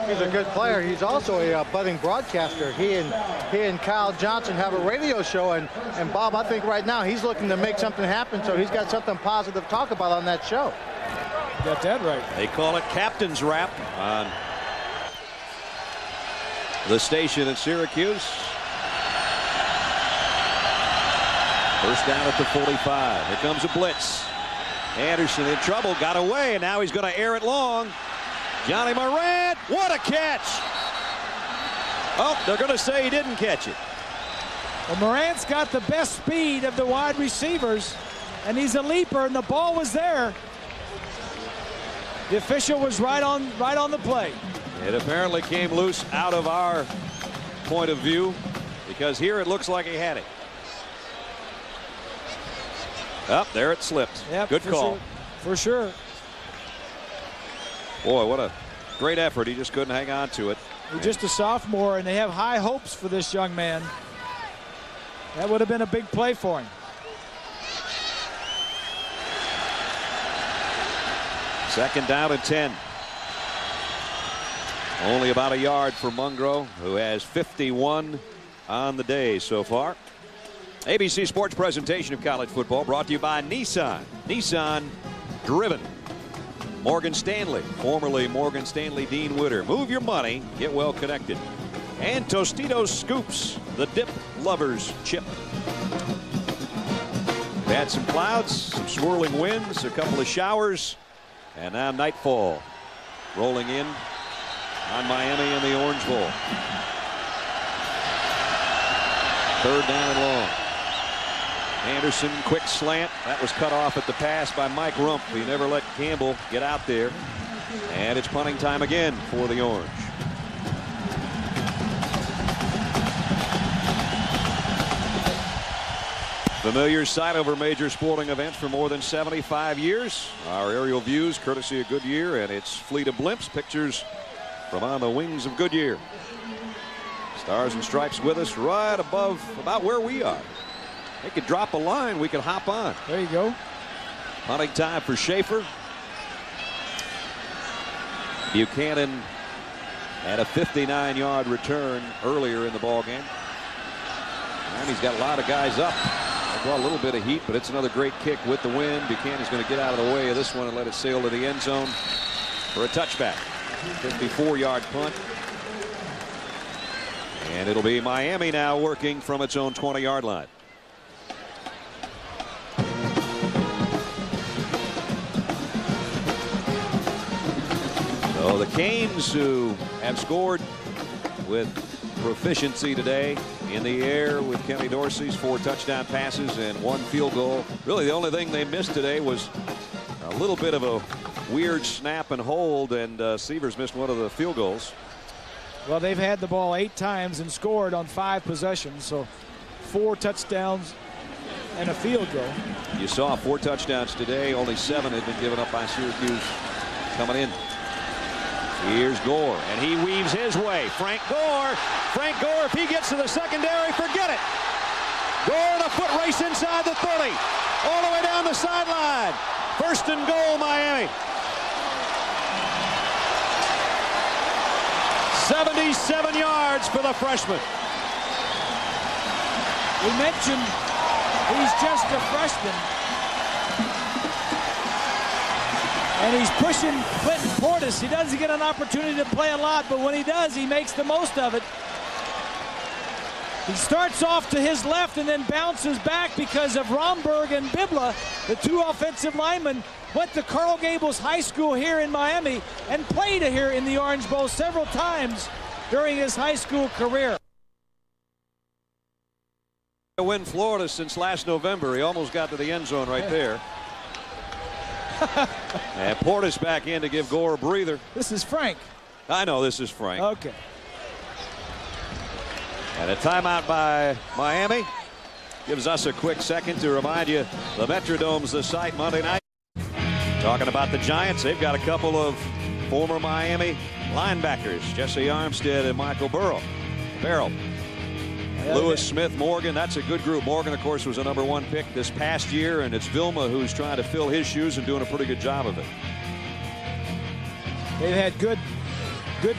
He's a good player. He's also a budding broadcaster. He and Kyle Johnson have a radio show, and Bob, I think right now he's looking to make something happen, so he's got something positive to talk about on that show. Got that right. They call it Captain's Rap on the station at Syracuse. First down at the 45. Here comes a blitz. Anderson in trouble, got away, and now he's going to air it long. Johnny Morant, what a catch! Oh, they're going to say he didn't catch it. Well, Morant's got the best speed of the wide receivers, and he's a leaper, and the ball was there. The official was right on the play. It apparently came loose out of our point of view, because here it looks like he had it. Up there it slipped. Yep, good call. Sure. For sure. Boy, what a great effort. He just couldn't hang on to it. He's just a sophomore, and they have high hopes for this young man. That would have been a big play for him. Second down and 10. Only about a yard for Mungro, who has 51 on the day so far. ABC Sports presentation of college football brought to you by Nissan. Nissan driven. Morgan Stanley, formerly Morgan Stanley Dean Witter. Move your money, get well connected. And Tostitos Scoops, the dip lovers chip. We've had some clouds, some swirling winds, a couple of showers, and now nightfall rolling in on Miami in the Orange Bowl. Third down and long. Anderson, quick slant. That was cut off at the pass by Mike Rump. He never let Campbell get out there. And it's punting time again for the Orange. Familiar sight over major sporting events for more than 75 years. Our aerial views courtesy of Goodyear and its fleet of blimps. Pictures from on the wings of Goodyear. Stars and Stripes with us right above about where we are. They could drop a line, we could hop on. There you go. Punting time for Schaefer. Buchanan had a 59-yard return earlier in the ball game. And he's got a lot of guys up. They brought a little bit of heat, but it's another great kick with the wind. Buchanan's going to get out of the way of this one and let it sail to the end zone for a touchback. 54-yard punt. And it'll be Miami now working from its own 20-yard line. So the Canes, who have scored with proficiency today in the air with Kenny Dorsey's 4 touchdown passes and 1 field goal. Really the only thing they missed today was a little bit of a weird snap and hold, and Sievers missed one of the field goals. Well, they've had the ball 8 times and scored on 5 possessions, so 4 touchdowns and a field goal. You saw 4 touchdowns today. Only 7 had been given up by Syracuse coming in. Here's Gore, and he weaves his way. Frank Gore, if he gets to the secondary, forget it. Gore in a foot race inside the 30, all the way down the sideline. First and goal, Miami. 77 yards for the freshman. We mentioned he's just a freshman. And he's pushing Clinton Portis. He doesn't get an opportunity to play a lot, but when he does, he makes the most of it. He starts off to his left and then bounces back because of Romberg and Bibla, the 2 offensive linemen, went to Coral Gables High School here in Miami and played here in the Orange Bowl several times during his high school career. Win Florida since last November. He almost got to the end zone right there. And Portis back in to give Gore a breather. This is Frank. I know this is Frank. Okay. And a timeout by Miami. Gives us a quick second to remind you the Metrodome's the site Monday night. Talking about the Giants, they've got a couple of former Miami linebackers, Jesse Armstead and Michael Barrow. Lewis, Smith, Morgan, that's a good group. Morgan, of course, was a #1 pick this past year, and it's Vilma who's trying to fill his shoes and doing a pretty good job of it. They've had good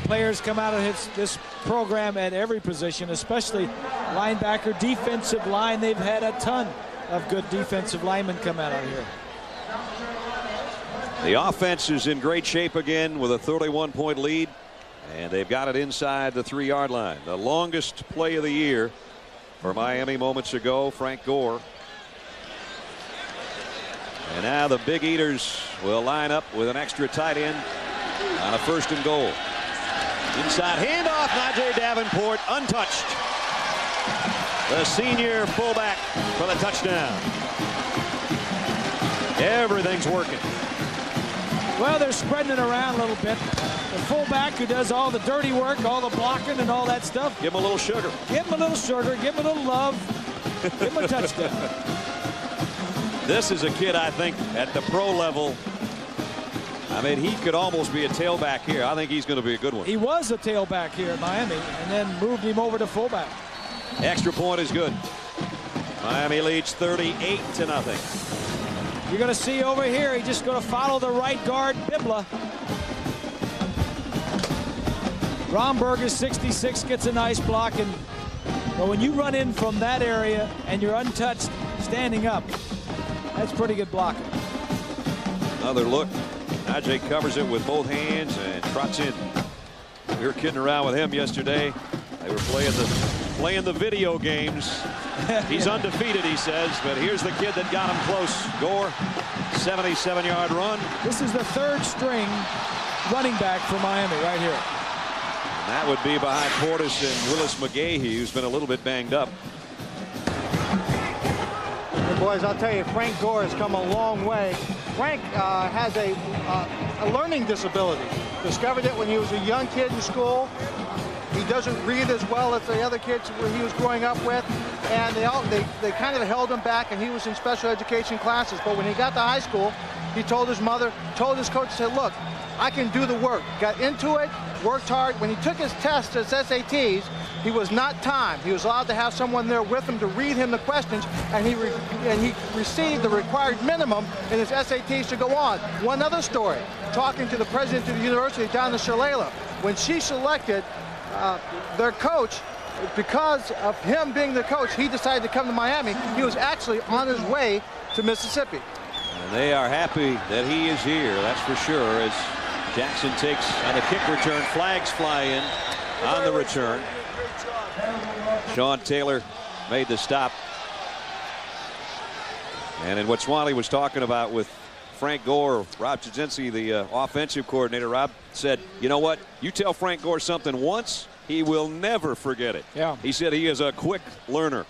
players come out of this program at every position, especially linebacker, defensive line. They've had a ton of good defensive linemen come out of here. The offense is in great shape again with a 31-point lead. And they've got it inside the 3-yard line. The longest play of the year for Miami moments ago, Frank Gore. And now the Big Eaters will line up with an extra tight end on a 1st and goal. Inside handoff, Najee Davenport untouched. The senior fullback for the touchdown. Everything's working. Well, they're spreading it around a little bit. The fullback who does all the dirty work, all the blocking and all that stuff. Give him a little sugar. Give him a little sugar. Give him a little love. Give him a touchdown. This is a kid, I think, at the pro level. I mean, he could almost be a tailback here. I think he's going to be a good one. He was a tailback here at Miami and then moved him over to fullback. Extra point is good. Miami leads 38-0. You're going to see over here, he's just going to follow the right guard, Bibla. Romberger, 66, gets a nice block. But when you run in from that area and you're untouched standing up, that's pretty good blocking. Another look. Najee covers it with both hands and trots in. We were kidding around with him yesterday. They were playing the video games. He's undefeated, he says, but here's the kid that got him close. Gore, 77-yard run. This is the 3rd string running back for Miami right here. And that would be behind Portis and Willis McGahee, who's been a little bit banged up. Hey boys, I'll tell you, Frank Gore has come a long way. Frank has a learning disability. Discovered it when he was a young kid in school. He doesn't read as well as the other kids he was growing up with, and they kind of held him back, and he was in special education classes. But when he got to high school, he told his mother, told his coach, said, look, I can do the work. Got into it, worked hard. When he took his tests, his SATs, he was not timed. He was allowed to have someone there with him to read him the questions, and he received the required minimum in his SATs to go on. One other story, talking to the president of the university down in Shalala, when she selected their coach, because of him being the coach, he decided to come to Miami. He was actually on his way to Mississippi. And they are happy that he is here, that's for sure, as Jackson takes on the kick return. Flags fly in on the return. Sean Taylor made the stop. And in what Swanley was talking about with Frank Gore, Rob Chudzinski, the offensive coordinator, Rob said, you know what, you tell Frank Gore something once, he will never forget it. Yeah. He said he is a quick learner.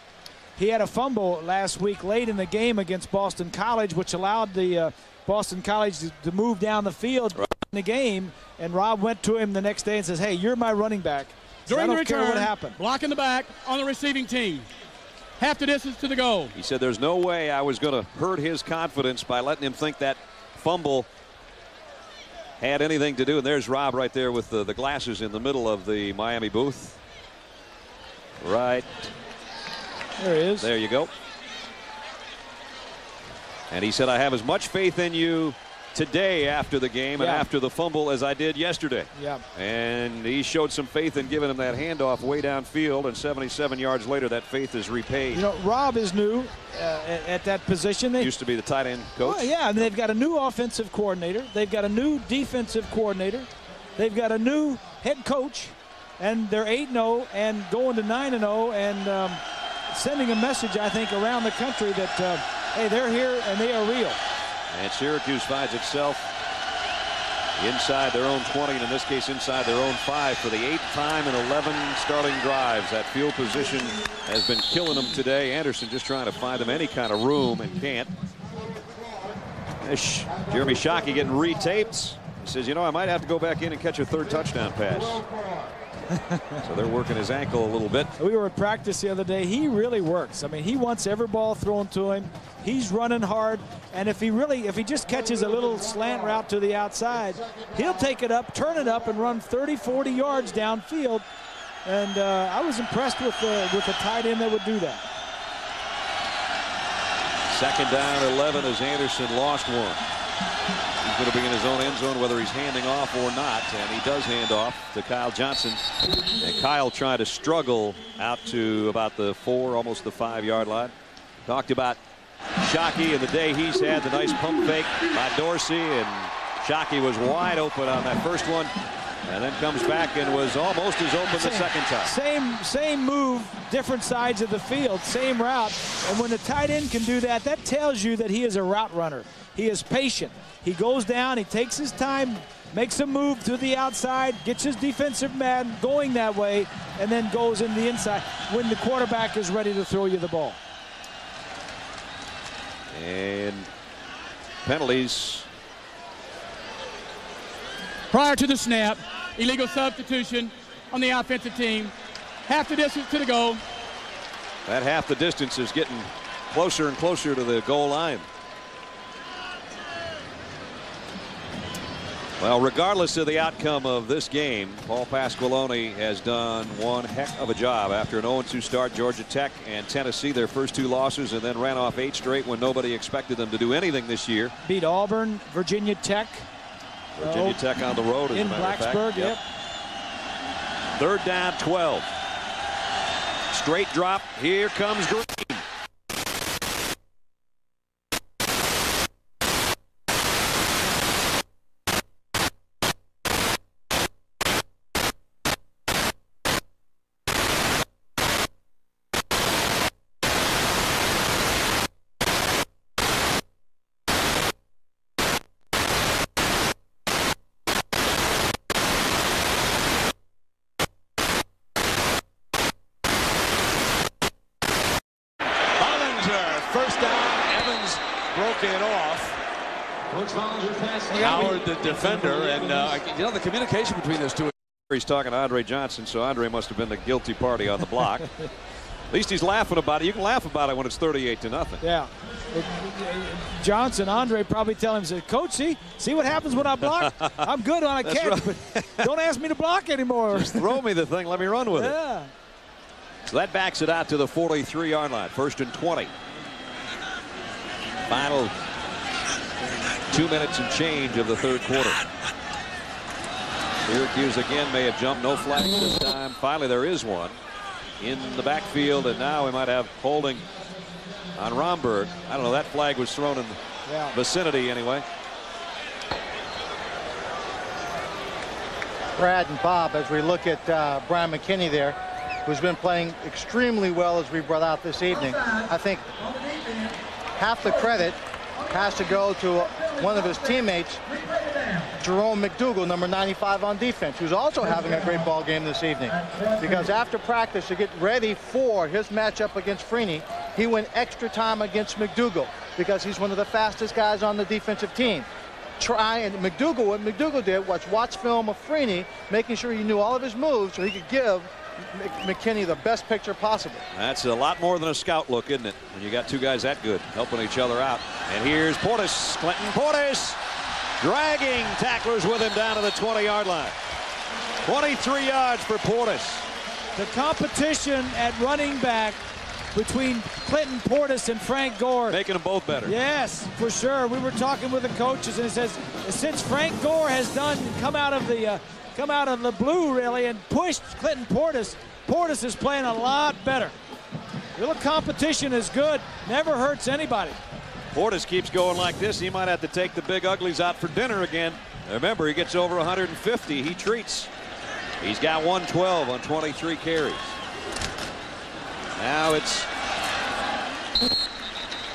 He had a fumble last week late in the game against Boston College, which allowed the Boston College to move down the field in the game. And Rob went to him the next day and says, hey, you're my running back. So During I don't the return, care what happened. Blocking the back on the receiving team. Half the distance to the goal. He said there's no way I was going to hurt his confidence by letting him think that fumble had anything to do. And there's Rob right there with the glasses in the middle of the Miami booth. Right. There he is. There you go. And he said, I have as much faith in you today after the game and after the fumble as I did yesterday. Yeah. And he showed some faith in giving him that handoff way downfield, and 77 yards later that faith is repaid. You know, Rob is new at that position. They used to be the tight end coach. Well, yeah, and they've got a new offensive coordinator. They've got a new defensive coordinator. They've got a new head coach, and they're 8-0 and going to 9-0 and sending a message, I think, around the country that, hey, they're here and they are real. And Syracuse finds itself inside their own 20, and in this case inside their own 5 for the 8th time in 11 starting drives. That field position has been killing them today. Anderson just trying to find them any kind of room and can't. Jeremy Shockey getting retaped. He says, you know, I might have to go back in and catch a 3rd touchdown pass. So they're working his ankle a little bit. We were at practice the other day. He really works. I mean, he wants every ball thrown to him. He's running hard, and if he just catches a little slant route to the outside, he'll take it up, turn it up, and run 30-40 yards downfield. And I was impressed with the tight end that would do that. 2nd down, 11 as Anderson lost one. He's going to be in his own end zone whether he's handing off or not, and he does hand off to Kyle Johnson. And Kyle trying to struggle out to about the 4, almost the 5-yard line. Talked about Shockey and the day he's had, the nice pump fake by Dorsey, and Shockey was wide open on that first one. And then comes back and was almost as open the second time. Same move, different sides of the field, same route. And when the tight end can do that, that tells you that he is a route runner. He is patient. He goes down, he takes his time, makes a move to the outside, gets his defensive man going that way, and then goes in the inside when the quarterback is ready to throw you the ball. And penalties. Prior to the snap, illegal substitution on the offensive team. Half the distance to the goal. That half the distance is getting closer and closer to the goal line. Well, regardless of the outcome of this game, Paul Pasqualoni has done one heck of a job after an 0-2 start. Georgia Tech and Tennessee, their first 2 losses, and then ran off 8 straight when nobody expected them to do anything this year. Beat Auburn, Virginia Tech. Virginia Tech on the road, as in a matter Blacksburg. of fact. Yep. Third down, 12. Straight drop. Here comes Green. First down, Evans broke it off. Howard, the defender, and you know, the communication between those two. He's talking to Andre Johnson, so Andre must have been the guilty party on the block. At least he's laughing about it. You can laugh about it when it's 38-0. Yeah. Johnson, Andre probably telling him, Coach, see what happens when I block? I'm good on a catch, right. but don't ask me to block anymore. Just throw me the thing. Let me run with it. Yeah. So that backs it out to the 43-yard line. 1st and 20. Final 2 minutes and change of the third quarter. Syracuse again may have jumped. No flag this time. Finally, there is one in the backfield, and now we might have holding on Romberg. I don't know. That flag was thrown in the vicinity anyway. Brad and Bob, as we look at Brian McKinney there, who's been playing extremely well as we brought out this evening. I think half the credit has to go to one of his teammates, Jerome McDougal, number 95 on defense, who's also having a great ball game this evening. Because after practice to get ready for his matchup against Freeney, he went extra time against McDougal because he's one of the fastest guys on the defensive team. What McDougal did was watch film of Freeney, making sure he knew all of his moves so he could give McKinney the best picture possible. That's a lot more than a scout look, isn't it? When you got two guys that good helping each other out. And here's Portis, Clinton Portis, dragging tacklers with him down to the 20-yard line. 23 yards for Portis. The competition at running back between Clinton Portis and Frank Gore. Making them both better. Yes, for sure. We were talking with the coaches, and it says since Frank Gore has come out of the blue really and pushed Clinton Portis, Portis is playing a lot better. Little competition is good. Never hurts anybody. Portis keeps going like this. He might have to take the big uglies out for dinner again. Remember, he gets over 150. He treats. He's got 112 on 23 carries. Now it's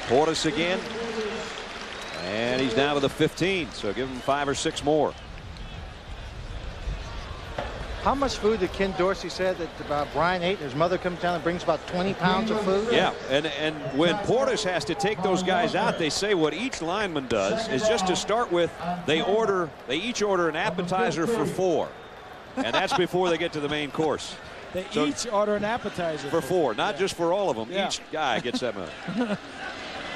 Portis again. And he's down to the 15, so give him 5 or 6 more. How much food did Ken Dorsey say that Brian ate? His mother comes down and brings about 20 pounds of food? Yeah, and when Portis has to take those guys out, they say what each lineman does is just to start with, they each order an appetizer for 4. And that's before they get to the main course. They each order an appetizer. For 4, not just for all of them. Yeah. Each guy gets that much.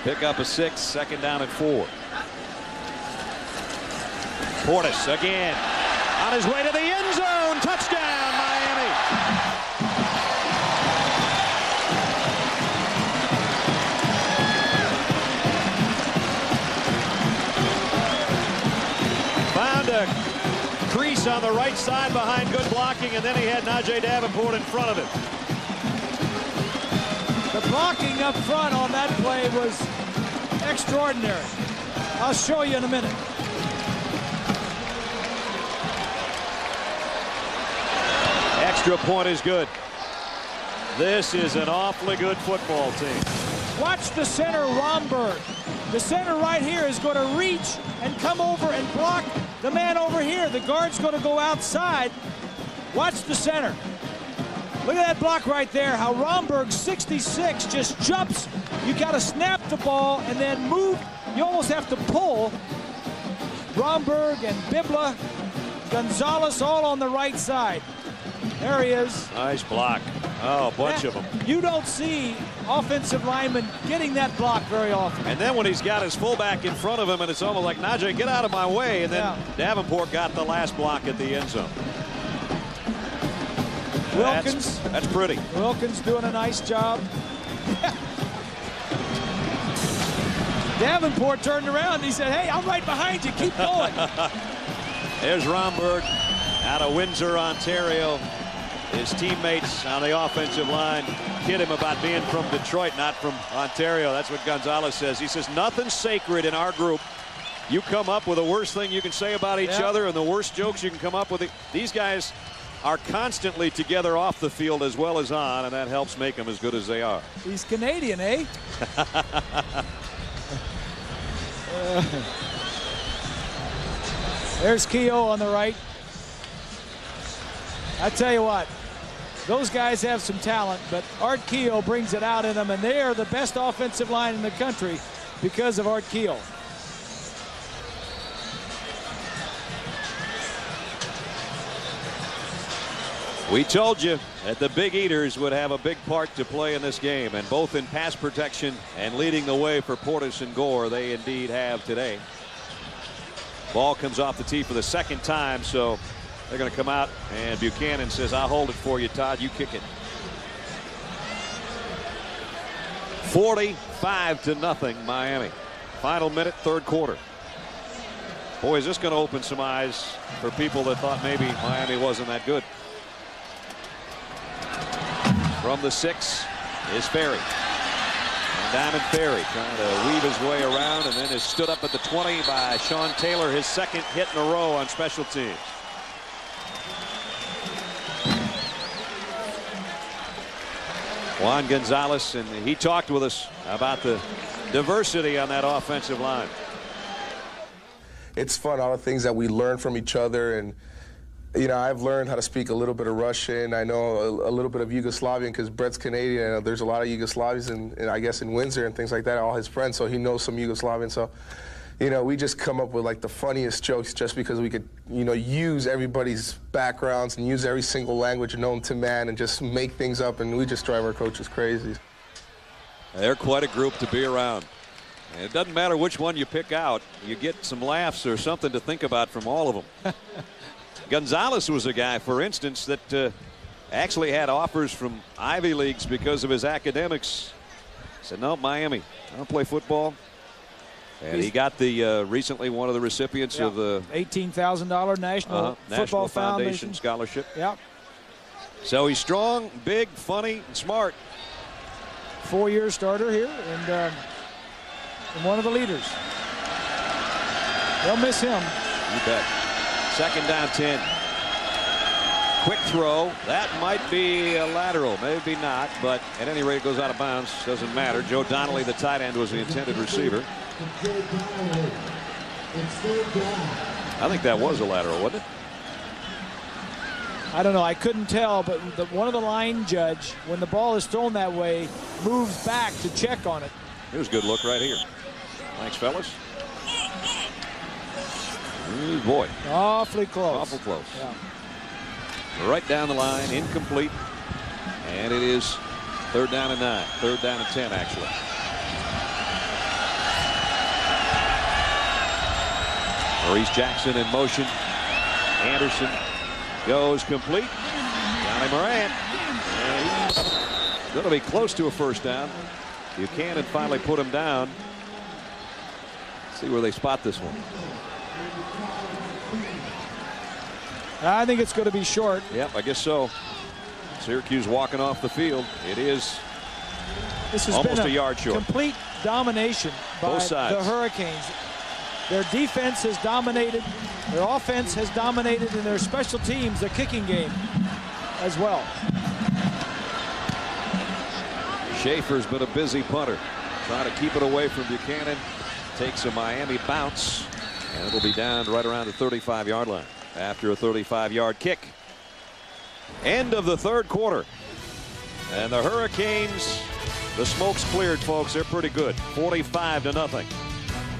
Pick up a 6, 2nd down and 4. Portis again. On his way to the end zone. Touchdown, Miami. Found a crease on the right side behind good blocking, and then he had Najee Davenport in front of him. The blocking up front on that play was extraordinary. I'll show you in a minute. Extra point is good. This is an awfully good football team. Watch the center, Romberg. The center right here is going to reach and come over and block the man over here. The guard's going to go outside. Watch the center. Look at that block right there, how Romberg, 66, just jumps. You got to snap the ball and then move. You almost have to pull. Romberg and Bibla, Gonzalez all on the right side. There he is. Nice block. Oh, a bunch of them. You don't see offensive linemen getting that block very often. And then when he's got his fullback in front of him, and it's almost like, Najee, get out of my way. And then Davenport got the last block at the end zone. Wilkins. That's pretty. Wilkins doing a nice job. Davenport turned around and he said, hey, I'm right behind you. Keep going. There's Romberg out of Windsor, Ontario. His teammates on the offensive line kid him about being from Detroit, not from Ontario. That's what Gonzalez says. He says, nothing's sacred in our group. You come up with the worst thing you can say about each other and the worst jokes you can come up with. These guys are constantly together off the field as well as on, and that helps make them as good as they are. He's Canadian, eh? There's Keogh on the right. I tell you what, those guys have some talent, but Art Keogh brings it out in them, and they are the best offensive line in the country because of Art Keogh. We told you that the Big Eaters would have a big part to play in this game, and both in pass protection and leading the way for Portis and Gore, they indeed have today. Ball comes off the tee for the second time, so they're going to come out, and Buchanan says, I'll hold it for you, Todd. You kick it. 45-0 Miami. Final minute, third quarter. Boy, is this going to open some eyes for people that thought maybe Miami wasn't that good. From the 6 is Ferry. And Diamond Ferry trying to weave his way around, and then is stood up at the 20 by Sean Taylor, his second hit in a row on special teams. Juan Gonzalez, and he talked with us about the diversity on that offensive line. It's fun, all the things that we learn from each other, and you know, I've learned how to speak a little bit of Russian. I know a little bit of Yugoslavian because Brett's Canadian. And there's a lot of Yugoslavians, and I guess in Windsor and things like that, all his friends, so he knows some Yugoslavian. So, you know, we just come up with like the funniest jokes just because we could, you know, use everybody's backgrounds and use every single language known to man and just make things up, and we just drive our coaches crazy. They're quite a group to be around. And it doesn't matter which one you pick out, you get some laughs or something to think about from all of them. Gonzalez was a guy, for instance, that actually had offers from Ivy Leagues because of his academics. Said, no, Miami, I don't play football. And he got the recently one of the recipients of the $18,000 National Football Foundation scholarship. Yeah. So he's strong, big, funny, and smart. 4-year starter here, and one of the leaders. They'll miss him. You bet. Second down 10. Quick throw. That might be a lateral. Maybe not, but at any rate, it goes out of bounds. Doesn't matter. Joe Donnelly, the tight end, was the intended receiver. I think that was a lateral, wasn't it? I don't know. I couldn't tell, but one of the line judge, when the ball is thrown that way, moves back to check on it. Here's a good look right here. Thanks, fellas. Ooh, boy. Awfully close. Awful close. Yeah. Right down the line, incomplete. And it is 3rd down and 9. 3rd down and 10, actually. Maurice Jackson in motion. Anderson goes complete. Johnny Morant. And he's going to be close to a first down. Buchanan finally put him down. Let's see where they spot this one. I think it's going to be short. Yep, I guess so. Syracuse walking off the field. It is almost a yard short. Complete domination by both sides. The Hurricanes. Their defense has dominated. Their offense has dominated in their special teams, their kicking game. as well. Schaefer's been a busy punter, trying to keep it away from Buchanan. Takes a Miami bounce, and it'll be down right around the 35-yard line after a 35-yard kick. End of the third quarter. And the Hurricanes, the smoke's cleared, folks. They're pretty good. 45-0.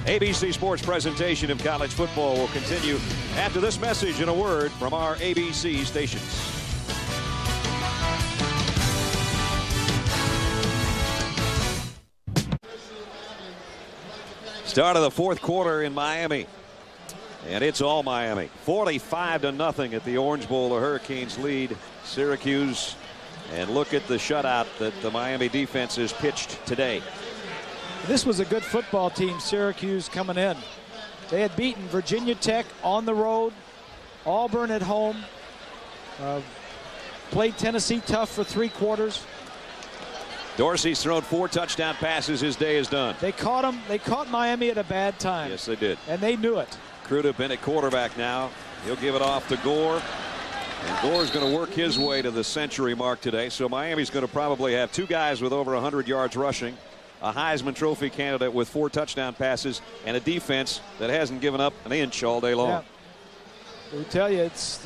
ABC Sports presentation of college football will continue after this message and a word from our ABC stations. Start of the fourth quarter in Miami. And it's all Miami. 45-0 at the Orange Bowl. The Hurricanes lead Syracuse. And look at the shutout that the Miami defense has pitched today. This was a good football team, Syracuse, coming in. They had beaten Virginia Tech on the road, Auburn at home, played Tennessee tough for 3 quarters. Dorsey's thrown 4 touchdown passes. His day is done. They caught him. They caught Miami at a bad time. Yes, they did. And they knew it. Crudup in at quarterback now. He'll give it off to Gore. And Gore's going to work his way to the century mark today. So Miami's going to probably have 2 guys with over 100 yards rushing, a Heisman Trophy candidate with 4 touchdown passes, and a defense that hasn't given up an inch all day long. Yeah. We tell you, it's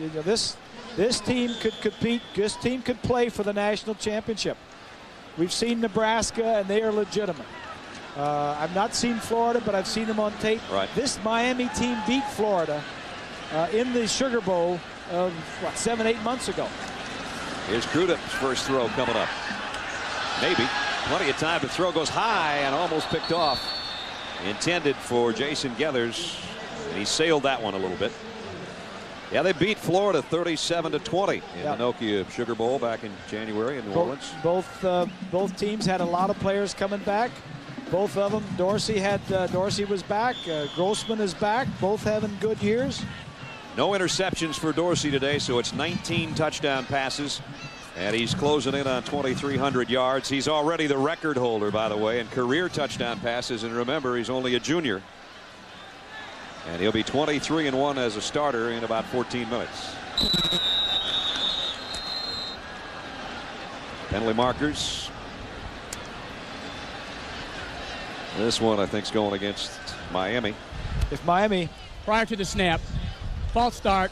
this team could compete. This team could play for the national championship. We've seen Nebraska, and they are legitimate. I've not seen Florida, but I've seen them on tape. Right. This Miami team beat Florida in the Sugar Bowl of, what, 7-8 months ago. Here's Crudup's first throw coming up. Maybe. Plenty of time to throw. Goes high and almost picked off. Intended for Jason Geathers. And he sailed that one a little bit. Yeah, they beat Florida 37-20 in the Nokia Sugar Bowl back in January in New Orleans. Both teams had a lot of players coming back. Both of them. Dorsey was back. Grossman is back. Both having good years. No interceptions for Dorsey today, so it's 19 touchdown passes. And he's closing in on 2,300 yards. He's already the record holder, by the way, in career touchdown passes. And remember, he's only a junior. And he'll be 23-1 as a starter in about 14 minutes. Penalty markers. This one, I think, is going against Miami. If Miami, prior to the snap, false start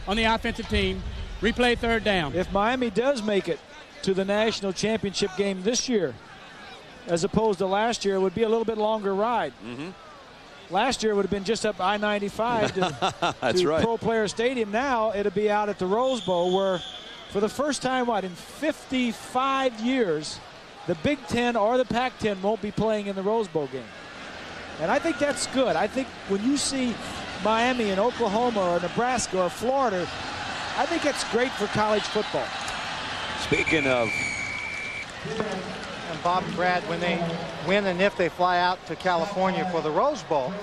on the offensive team, replay third down. If Miami does make it to the national championship game this year, as opposed to last year, it would be a little bit longer ride. Mm-hmm. Last year it would have been just up I-95 to Pro Player Stadium. Now it'll be out at the Rose Bowl, where for the first time, in 55 years, the Big Ten or the Pac-10 won't be playing in the Rose Bowl game. And I think that's good. I think when you see Miami and Oklahoma or Nebraska or Florida, I think it's great for college football. Speaking of... And Bob and Brad, when they win and if they fly out to California for the Rose Bowl,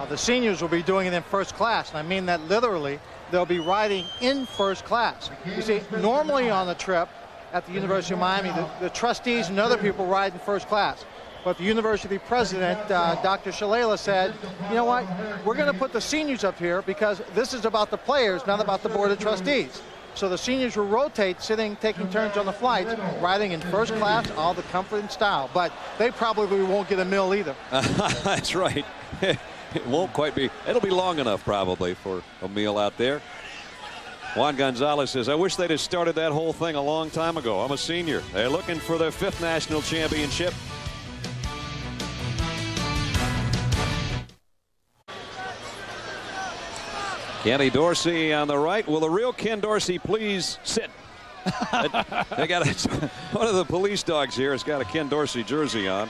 the seniors will be doing it in first class. And I mean that literally. They'll be riding in first class. You see, normally on the trip at the University of Miami, the trustees and other people ride in first class. But the university president, Dr. Shalala, said, you know what, we're going to put the seniors up here because this is about the players, not about the board of trustees. So the seniors will rotate, taking turns on the flights, riding in first class, all the comfort and style. But they probably won't get a meal either. That's right. It won't quite be. It'll be long enough probably for a meal out there. Juan Gonzalez says, I wish they'd have started that whole thing a long time ago. I'm a senior. They're looking for their 5th national championship. Kenny Dorsey on the right. Will the real Ken Dorsey please sit? They got one of the police dogs here has got a Ken Dorsey jersey on.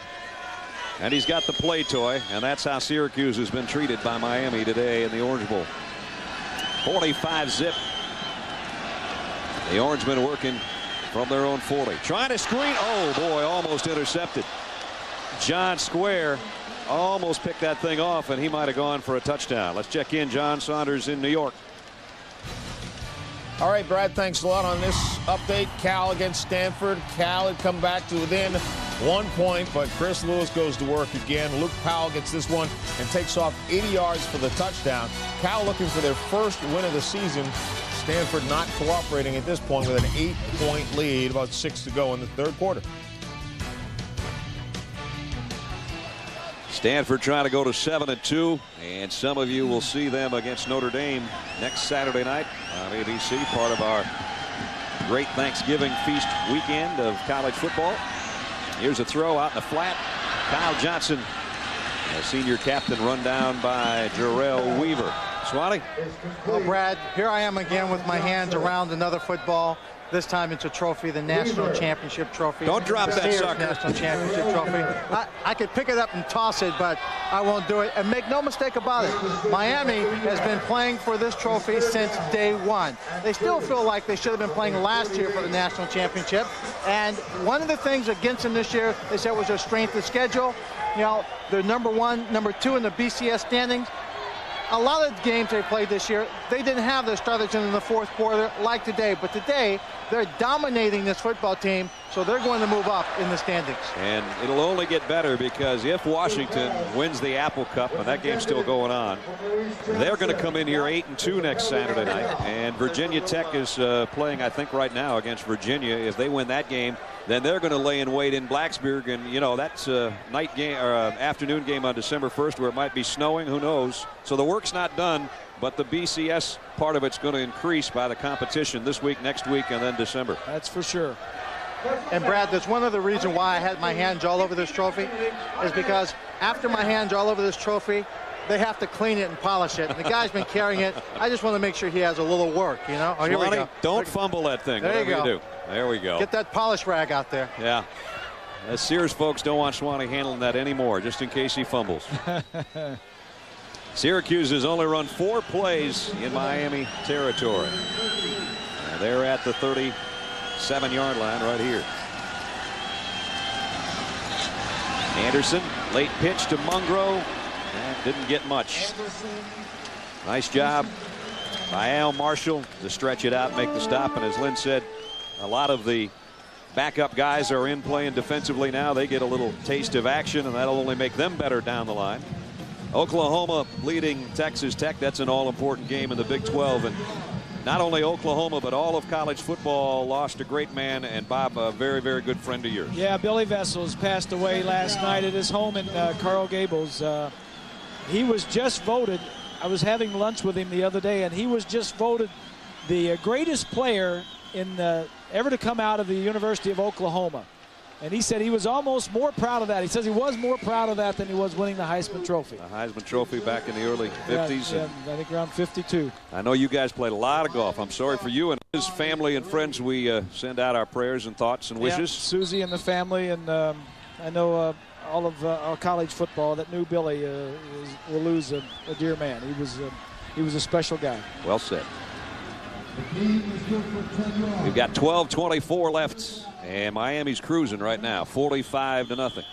And he's got the play toy. And that's how Syracuse has been treated by Miami today in the Orange Bowl. 45-zip. The Orangemen working from their own 40. Trying to screen. Oh, boy, almost intercepted. John Square almost picked that thing off, and he might have gone for a touchdown. Let's check in. John Saunders in New York. All right, Brad, thanks a lot on this update. Cal against Stanford. Cal had come back to within 1 point, but Chris Lewis goes to work again. Luke Powell gets this one and takes off 80 yards for the touchdown. Cal looking for their first win of the season. Stanford not cooperating at this point with an 8-point lead, about 6 to go in the third quarter. Stanford trying to go to 7-2, and some of you will see them against Notre Dame next Saturday night on ABC, part of our great Thanksgiving feast weekend of college football. Here's a throw out in the flat. Kyle Johnson, a senior captain, run down by Jarrell Weaver. Swanee? Well, Brad, here I am again with my hands around another football. This time it's a trophy, the National Championship Trophy. Don't drop that sucker. National Championship Trophy. I could pick it up and toss it, but I won't do it. And make no mistake about it, Miami has been playing for this trophy since day one. They still feel like they should have been playing last year for the National Championship. And one of the things against them this year, they said, was their strength of schedule. You know, they're number 1, number 2 in the BCS standings. A lot of the games they played this year, they didn't have their starters in the fourth quarter like today. But today, they're dominating this football team, so they're going to move up in the standings. And it'll only get better because if Washington wins the Apple Cup, and that game's still going on, they're going to come in here 8-2 next Saturday night. And Virginia Tech is playing, I think, right now against Virginia. If they win that game, then they're going to lay in wait in Blacksburg. And, you know, that's a night game or afternoon game on December 1st where it might be snowing. Who knows? So the work's not done, but the BCS part of it's going to increase by the competition this week, next week, and then December. That's for sure. And, Brad, that's one other reason why I had my hands all over this trophy is because after my hands all over this trophy, they have to clean it and polish it. And the guy's been carrying it. I just want to make sure he has a little work, you know. Oh, here we go. Don't fumble that thing. There you go. You do. There we go. Get that polish rag out there. Yeah. The Sears folks don't want Swanee handling that anymore, just in case he fumbles. Syracuse has only run 4 plays in Miami territory. And they're at the 37-yard line right here. Anderson, late pitch to Mungro. Didn't get much. Nice job by Al Marshall to stretch it out, make the stop. And as Lynn said, a lot of the backup guys are in playing defensively now. They get a little taste of action, and that'll only make them better down the line. Oklahoma leading Texas Tech. That's an all-important game in the Big 12. And not only Oklahoma, but all of college football lost a great man, and Bob, a very, very good friend of yours. Yeah, Billy Vessels passed away last night at his home in Coral Gables. He was just voted, I was having lunch with him the other day, and he was just voted the greatest player in ever to come out of the University of Oklahoma. And he said he was almost more proud of that. He says he was more proud of that than he was winning the Heisman Trophy. The Heisman Trophy back in the early 50s. Yeah, I think around 52. I know you guys played a lot of golf. I'm sorry for you and his family and friends. We send out our prayers and thoughts and wishes. Yeah, Susie and the family, and I know all of our college football that knew Billy will lose a dear man. He was a special guy. Well said. We've got 12:24 left, and Miami's cruising right now, 45-0.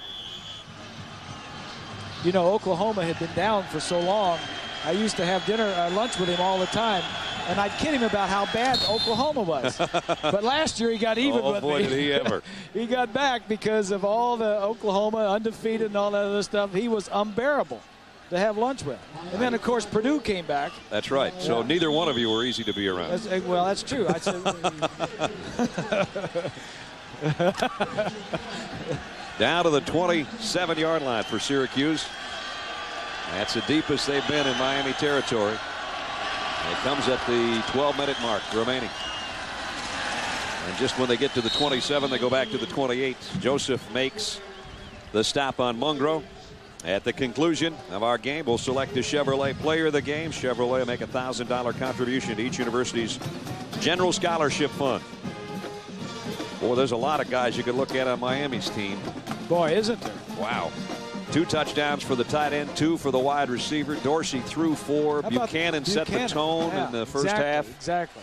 You know, Oklahoma had been down for so long. I used to have lunch with him all the time, and I'd kid him about how bad Oklahoma was. But last year he got even with me. Oh, boy, did he ever. He got back because of all the Oklahoma undefeated and all that other stuff. He was unbearable to have lunch with. And then, of course, Purdue came back. That's right. So neither one of you were easy to be around. Well, that's true. I'd say. Down to the 27-yard line for Syracuse. That's the deepest they've been in Miami territory. It comes at the 12-minute mark remaining. And just when they get to the 27, they go back to the 28. Joseph makes the stop on Mungro. At the conclusion of our game, we'll select the Chevrolet Player of the Game. Chevrolet will make a $1,000 contribution to each university's general scholarship fund. Boy, there's a lot of guys you could look at on Miami's team. Boy, isn't there? Wow. 2 touchdowns for the tight end, 2 for the wide receiver. Dorsey threw 4. Buchanan set the tone in the first half. Exactly.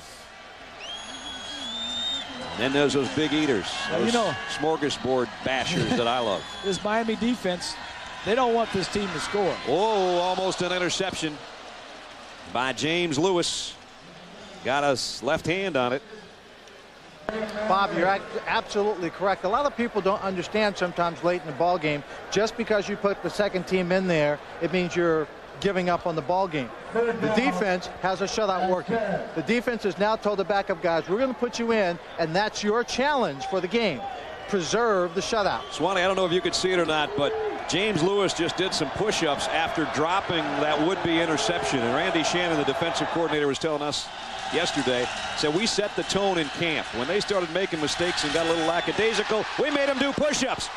And then there's those big eaters, those smorgasbord bashers that I love. This Miami defense, they don't want this team to score. Oh, almost an interception by James Lewis. Got us left hand on it. Bob, you're absolutely correct. A lot of people don't understand sometimes late in the ball game, just because you put the second team in there, it means you're giving up on the ball game. The defense has a shutout working. The defense has now told the backup guys, we're going to put you in, and that's your challenge for the game. Preserve the shutout. Swanee, I don't know if you could see it or not, but James Lewis just did some push-ups after dropping that would-be interception. And Randy Shannon, the defensive coordinator, was telling us yesterday, said we set the tone in camp. When they started making mistakes and got a little lackadaisical, we made them do push-ups.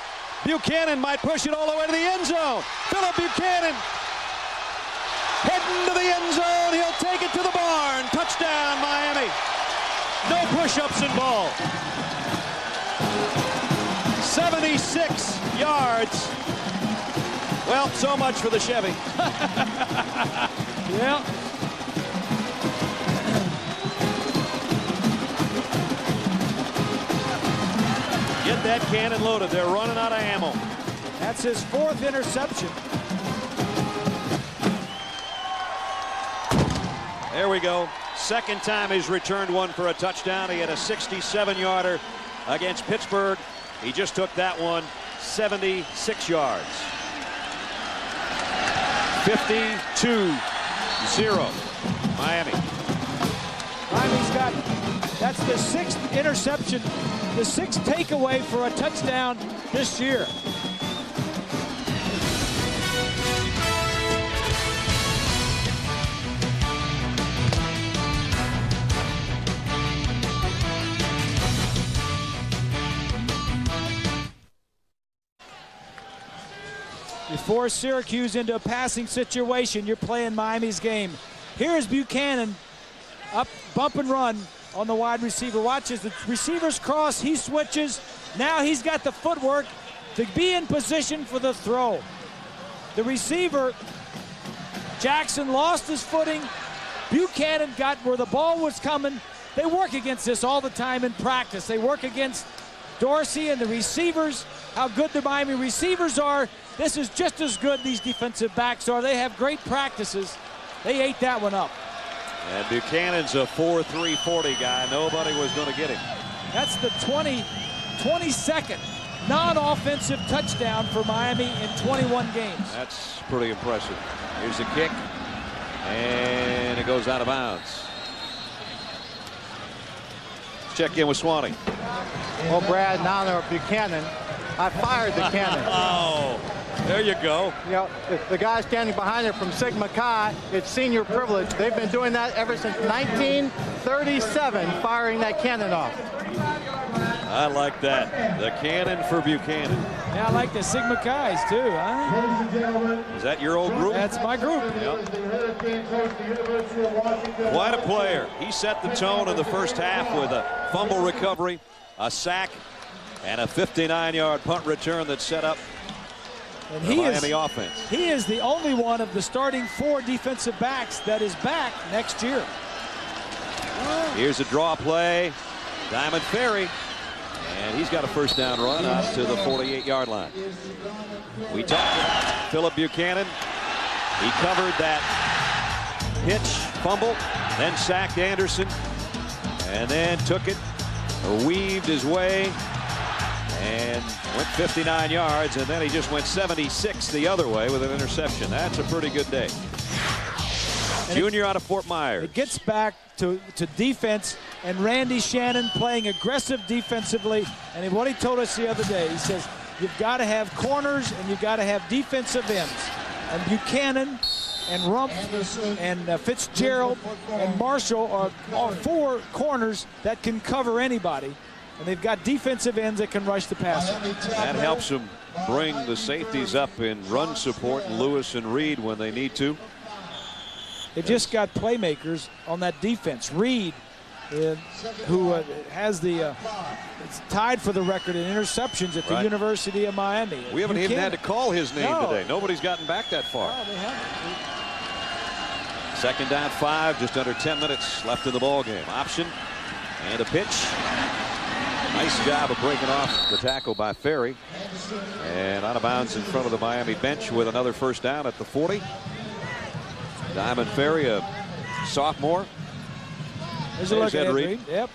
Buchanan might push it all the way to the end zone. Philip Buchanan heading to the end zone. He'll take it to the barn. Touchdown, Miami. No push-ups involved. 76 yards. Well, so much for the Chevy. Yeah. Get that cannon loaded. They're running out of ammo. That's his 4th interception. There we go. Second time he's returned one for a touchdown. He had a 67-yarder against Pittsburgh. He just took that one 76 yards. 52-0. Miami. Miami's got, that's the 6th interception, the 6th takeaway for a touchdown this year. You force Syracuse into a passing situation, you're playing Miami's game. Here's Buchanan up, bump and run on the wide receiver. Watch as the receivers cross, he switches. Now he's got the footwork to be in position for the throw. The receiver, Jackson, lost his footing. Buchanan got where the ball was coming. They work against this all the time in practice. They work against Dorsey and the receivers, how good the Miami receivers are. This is just as good these defensive backs are. They have great practices. They ate that one up. And Buchanan's a 4.3 40 guy. Nobody was going to get him. That's the 22nd non-offensive touchdown for Miami in 21 games. That's pretty impressive. Here's the kick, and it goes out of bounds. Let's check in with Swanee. Well, Brad, now they're Buchanan. I fired the cannon. Oh, there you go. You know, the guy standing behind it from Sigma Chi, it's senior privilege. They've been doing that ever since 1937, firing that cannon off. I like that. The cannon for Buchanan. Yeah, I like the Sigma Chi's too, huh? Is that your old group? That's my group. Yep. Quite a player. He set the tone in the first half with a fumble recovery, a sack, and a 59-yard punt return that set up the Miami offense. He is the only one of the starting 4 defensive backs that is back next year. Here's a draw play. Diamond Ferry. And he's got a first down run out to the 48-yard line. We talked about Philip Buchanan. He covered that pitch, fumble, then sacked Anderson, and then took it, weaved his way, and went 59 yards, and then he just went 76 the other way with an interception. That's a pretty good day. Junior out of Fort Myers. It gets back to defense and Randy Shannon playing aggressive defensively. And what he told us the other day, he says, you've got to have corners and you've got to have defensive ends. And Buchanan and Rump and Fitzgerald and Marshall are 4 corners that can cover anybody. And they've got defensive ends that can rush the passer. That helps them bring the safeties up in run support, Lewis and Reed when they need to. They've just got playmakers on that defense. Reed, who has the it's tied for the record in interceptions at the University of Miami. We haven't even had to call his name today. Nobody's gotten back that far. No, they haven't. Second down 5, just under 10 minutes left in the ball game. Option and a pitch. Nice job of breaking off the tackle by Ferry. And out of bounds in front of the Miami bench with another first down at the 40. Diamond Ferry, a sophomore. There's a look at Ed Reed. Yep.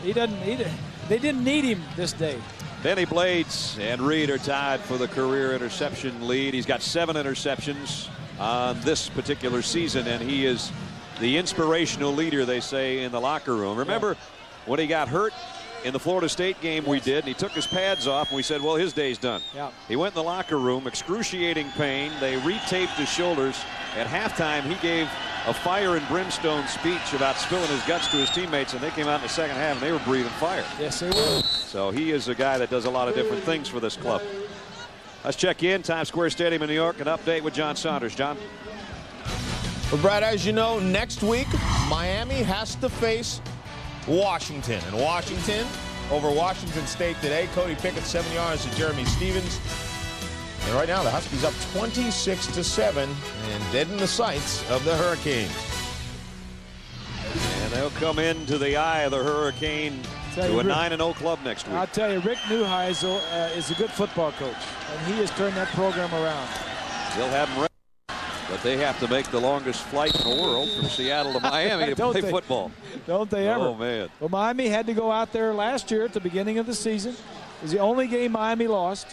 They didn't need him this day. Benny Blades and Reed are tied for the career interception lead. He's got 7 interceptions. on this particular season, and he is the inspirational leader, they say, in the locker room. Remember when he got hurt in the Florida State game we did, and he took his pads off, and we said, well, his day's done. Yeah. He went in the locker room, excruciating pain. They retaped his shoulders. At halftime, he gave a fire and brimstone speech about spilling his guts to his teammates, and they came out in the second half, and they were breathing fire. Yes, they were. So he is a guy that does a lot of different things for this club. Let's check in. Times Square Stadium in New York, an update with John Saunders. John? Well, Brad, as you know, next week, Miami has to face Washington. And Washington over Washington State today. Cody Pickett 7 yards to Jeremy Stevens. And right now the Huskies up 26-7 and dead in the sights of the Hurricanes. And they'll come into the eye of the Hurricane to a 9-0 club next week. I'll tell you, Rick Neuheisel is a good football coach, and he has turned that program around. They'll have them ready. But they have to make the longest flight in the world from Seattle to Miami to play football. Don't they ever? Oh, man. Well, Miami had to go out there last year at the beginning of the season. It was the only game Miami lost.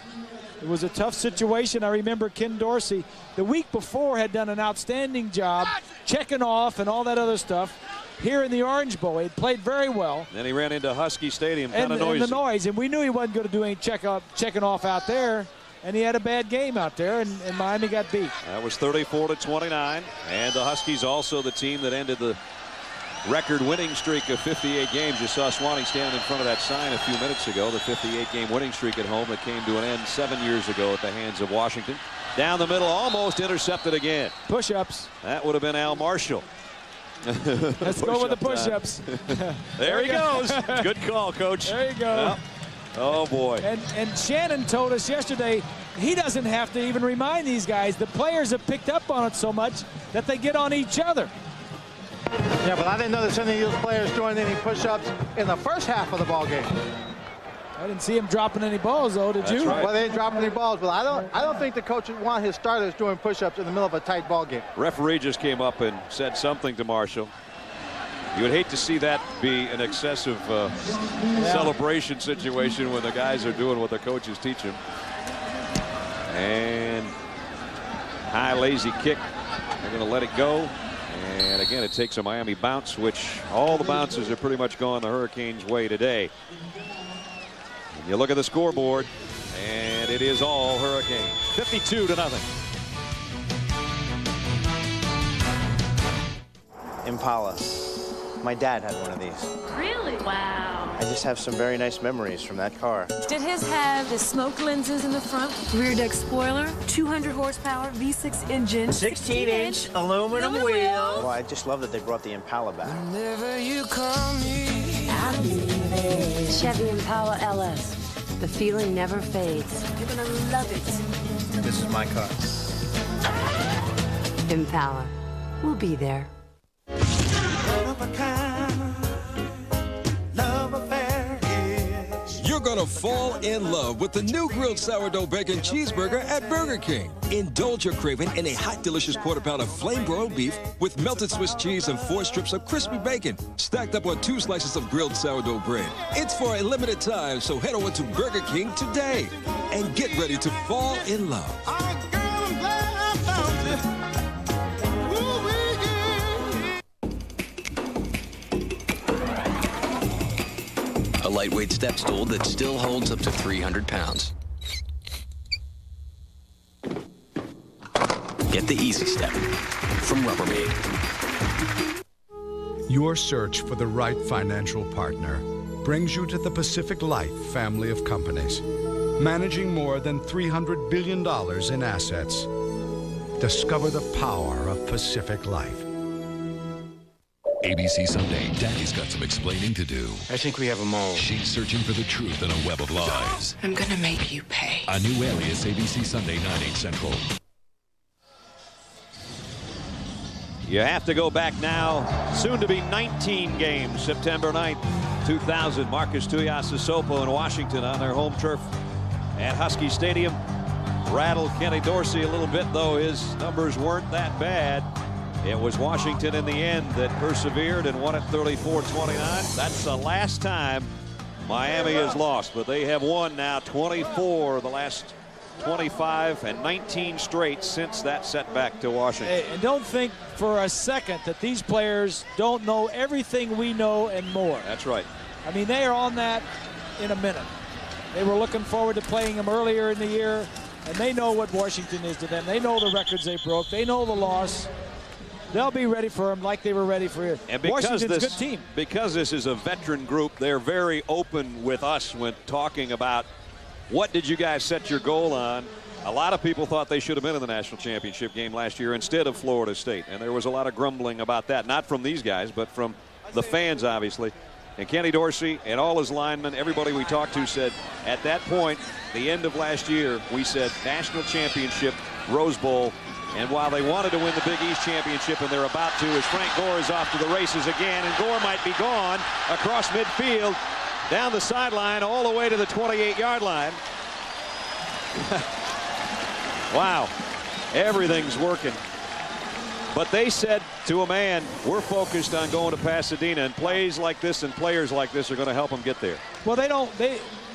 It was a tough situation. I remember Ken Dorsey the week before had done an outstanding job checking off and all that other stuff. Here in the Orange Bowl, he played very well. Then he ran into Husky Stadium, kind of noisy. And the noise, and we knew he wasn't going to do any checking off out there. And he had a bad game out there, and Miami got beat. That was 34-29. And the Huskies also the team that ended the record winning streak of 58 games. You saw Swanee standing in front of that sign a few minutes ago, the 58-game winning streak at home that came to an end 7 years ago at the hands of Washington. Down the middle, almost intercepted again. Push-ups. That would have been Al Marshall. Let's go with the push-ups. There he goes. Good call, Coach. There you go. Yep. Oh, boy. And Shannon told us yesterday he doesn't have to even remind these guys. The players have picked up on it so much that they get on each other. Yeah, but I didn't notice any of those players doing any push-ups in the first half of the ball game. I didn't see him dropping any balls, though, did you? Right. Well, they didn't drop any balls, but I don't think the coach would want his starters doing push-ups in the middle of a tight ball game. Referee just came up and said something to Marshall. You would hate to see that be an excessive celebration situation when the guys are doing what the coaches teach them. And high lazy kick. They're going to let it go. And again, it takes a Miami bounce, which all the bounces are pretty much gone the Hurricanes' way today. And you look at the scoreboard, and it is all Hurricanes. 52-0. Impala. My dad had one of these. Really? Wow. I just have some very nice memories from that car. Did his have the smoke lenses in the front? Rear deck spoiler, 200 horsepower, V6 engine, 16-inch aluminum wheel. Well, I just love that they brought the Impala back. Whenever you call me, I'll be there. Chevy Impala LS. The feeling never fades. You're gonna love it. This is my car. Impala. We'll be there. You're gonna fall in love with the new grilled sourdough bacon cheeseburger at Burger King. Indulge your craving in a hot, delicious quarter pound of flame broiled beef with melted Swiss cheese and 4 strips of crispy bacon, stacked up on 2 slices of grilled sourdough bread. It's for a limited time, so head over to Burger King today and get ready to fall in love. A lightweight step stool that still holds up to 300 pounds. Get the Easy Step from Rubbermaid. Your search for the right financial partner brings you to the Pacific Life family of companies, managing more than $300 billion in assets. Discover the power of Pacific Life. ABC Sunday, Daddy's got some explaining to do. I think we have them all. She's searching for the truth in a web of lies. I'm gonna make you pay. A new Alias, ABC Sunday, 9/8 Central. You have to go back now. Soon to be 19 games, September 9th, 2000. Marcus Tuiasosopo in Washington on their home turf at Husky Stadium. Rattled Kenny Dorsey a little bit, though his numbers weren't that bad. It was Washington in the end that persevered and won it 34-29. That's the last time Miami has lost, but they have won now 24 of the last 25 and 19 straight since that setback to Washington. Hey, and don't think for a second that these players don't know everything we know and more. That's right. I mean, they are on that in a minute. They were looking forward to playing them earlier in the year, and they know what Washington is to them. They know the records they broke. They know the loss. They'll be ready for them like they were ready for it. And because Washington's a good team. Because this is a veteran group, they're very open with us when talking about what did you guys set your goal on. A lot of people thought they should have been in the national championship game last year instead of Florida State. And there was a lot of grumbling about that, not from these guys, but from the fans, obviously. And Kenny Dorsey and all his linemen, everybody we talked to said at that point, the end of last year, we said national championship, Rose Bowl. And while they wanted to win the Big East championship, and they're about to, as Frank Gore is off to the races again, and Gore might be gone across midfield, down the sideline, all the way to the 28-yard line. Wow, everything's working. But they said to a man, we're focused on going to Pasadena, and plays like this and players like this are going to help them get there. Well,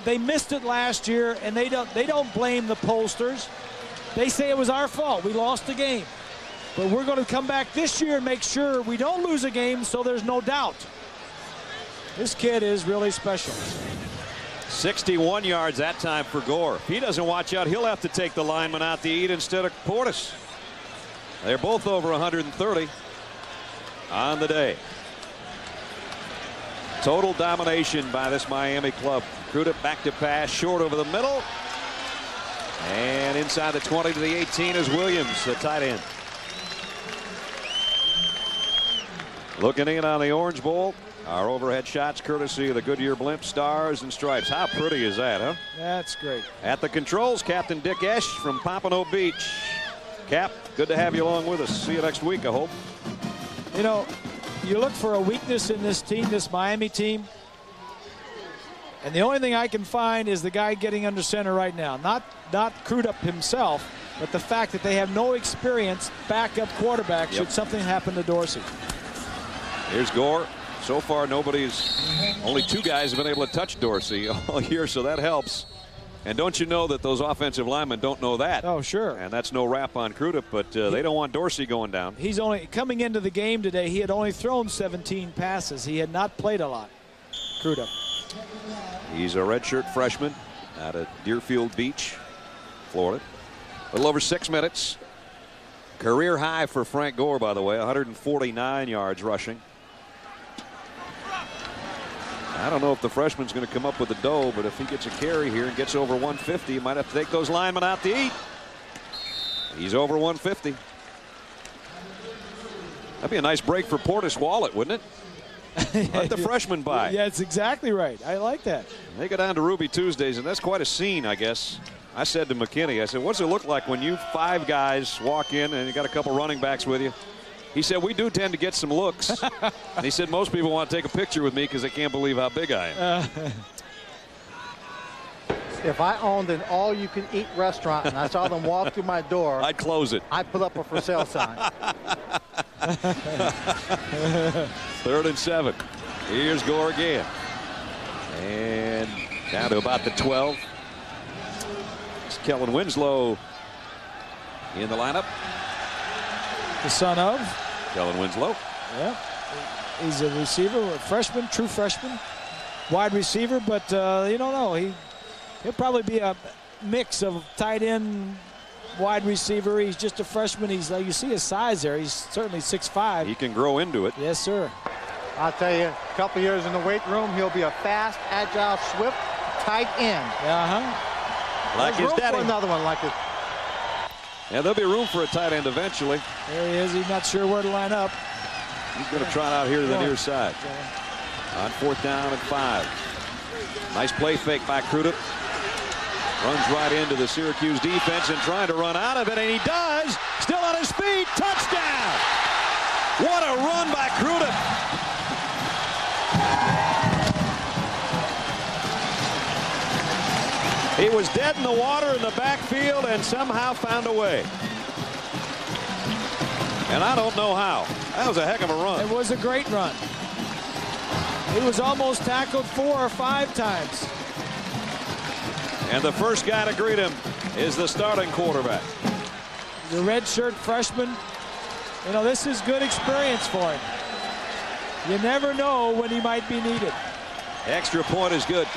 they missed it last year, and they don't blame the pollsters. They say it was our fault. We lost the game. But we're going to come back this year and make sure we don't lose a game so there's no doubt. This kid is really special. 61 yards that time for Gore. If he doesn't watch out, he'll have to take the lineman out to eat instead of Portis. They're both over 130 on the day. Total domination by this Miami club. Crudup back to pass, short over the middle. And inside the 20 to the 18 is Williams, the tight end. Looking in on the Orange Bowl. Our overhead shots courtesy of the Goodyear Blimp Stars and Stripes. How pretty is that, huh? That's great. At the controls, Captain Dick Esch from Pompano Beach. Cap, good to have you along with us. See you next week, I hope. You know, you look for a weakness in this team, this Miami team. And the only thing I can find is the guy getting under center right now. Not Crudup himself, but the fact that they have no experienced backup quarterback should something happen to Dorsey. Here's Gore. So far, only two guys have been able to touch Dorsey all year, so that helps. And don't you know that those offensive linemen don't know that? Oh, sure. And that's no rap on Crudup, but they don't want Dorsey going down. He's only coming into the game today. He had only thrown 17 passes. He had not played a lot. Crudup. He's a redshirt freshman out of Deerfield Beach, Florida. A little over 6 minutes. Career high for Frank Gore, by the way, 149 yards rushing. I don't know if the freshman's going to come up with the dough, but if he gets a carry here and gets over 150, he might have to take those linemen out to eat. He's over 150. That'd be a nice break for Portis Wallet, wouldn't it? Let the freshman by. Yeah, it's exactly right. I like that. They go down to Ruby Tuesdays, and that's quite a scene, I guess. I said to McKinney, I said, what's it look like when you 5 guys walk in and you got a couple running backs with you? He said, we do tend to get some looks. And he said, most people want to take a picture with me because they can't believe how big I am. If I owned an all-you-can-eat restaurant and I saw them walk through my door, I'd close it. I'd put up a for sale sign. 3rd and 7. Here's Gore again. And down to about the 12. It's Kellen Winslow in the lineup. The son of Kellen Winslow. Yeah. He's a receiver, a freshman, true freshman. Wide receiver, but you don't know. He'll probably be a mix of tight end, wide receiver. He's just a freshman. He's you see his size there. He's certainly 6'5". He can grow into it. Yes, sir. I'll tell you, a couple years in the weight room, he'll be a fast, agile, swift tight end. Like his daddy. For another one like it. Yeah, there'll be room for a tight end eventually. There he is. He's not sure where to line up. He's going to trot out here to the near side. On 4th down and 5. Nice play fake by Crudup. Runs right into the Syracuse defense and trying to run out of it, and he does. Still on his feet. Touchdown! What a run by Crudup. He was dead in the water in the backfield and somehow found a way. And I don't know how. That was a heck of a run. It was a great run. He was almost tackled 4 or 5 times. And the first guy to greet him is the starting quarterback. The redshirt freshman. You know, this is good experience for him. You never know when he might be needed. Extra point is good.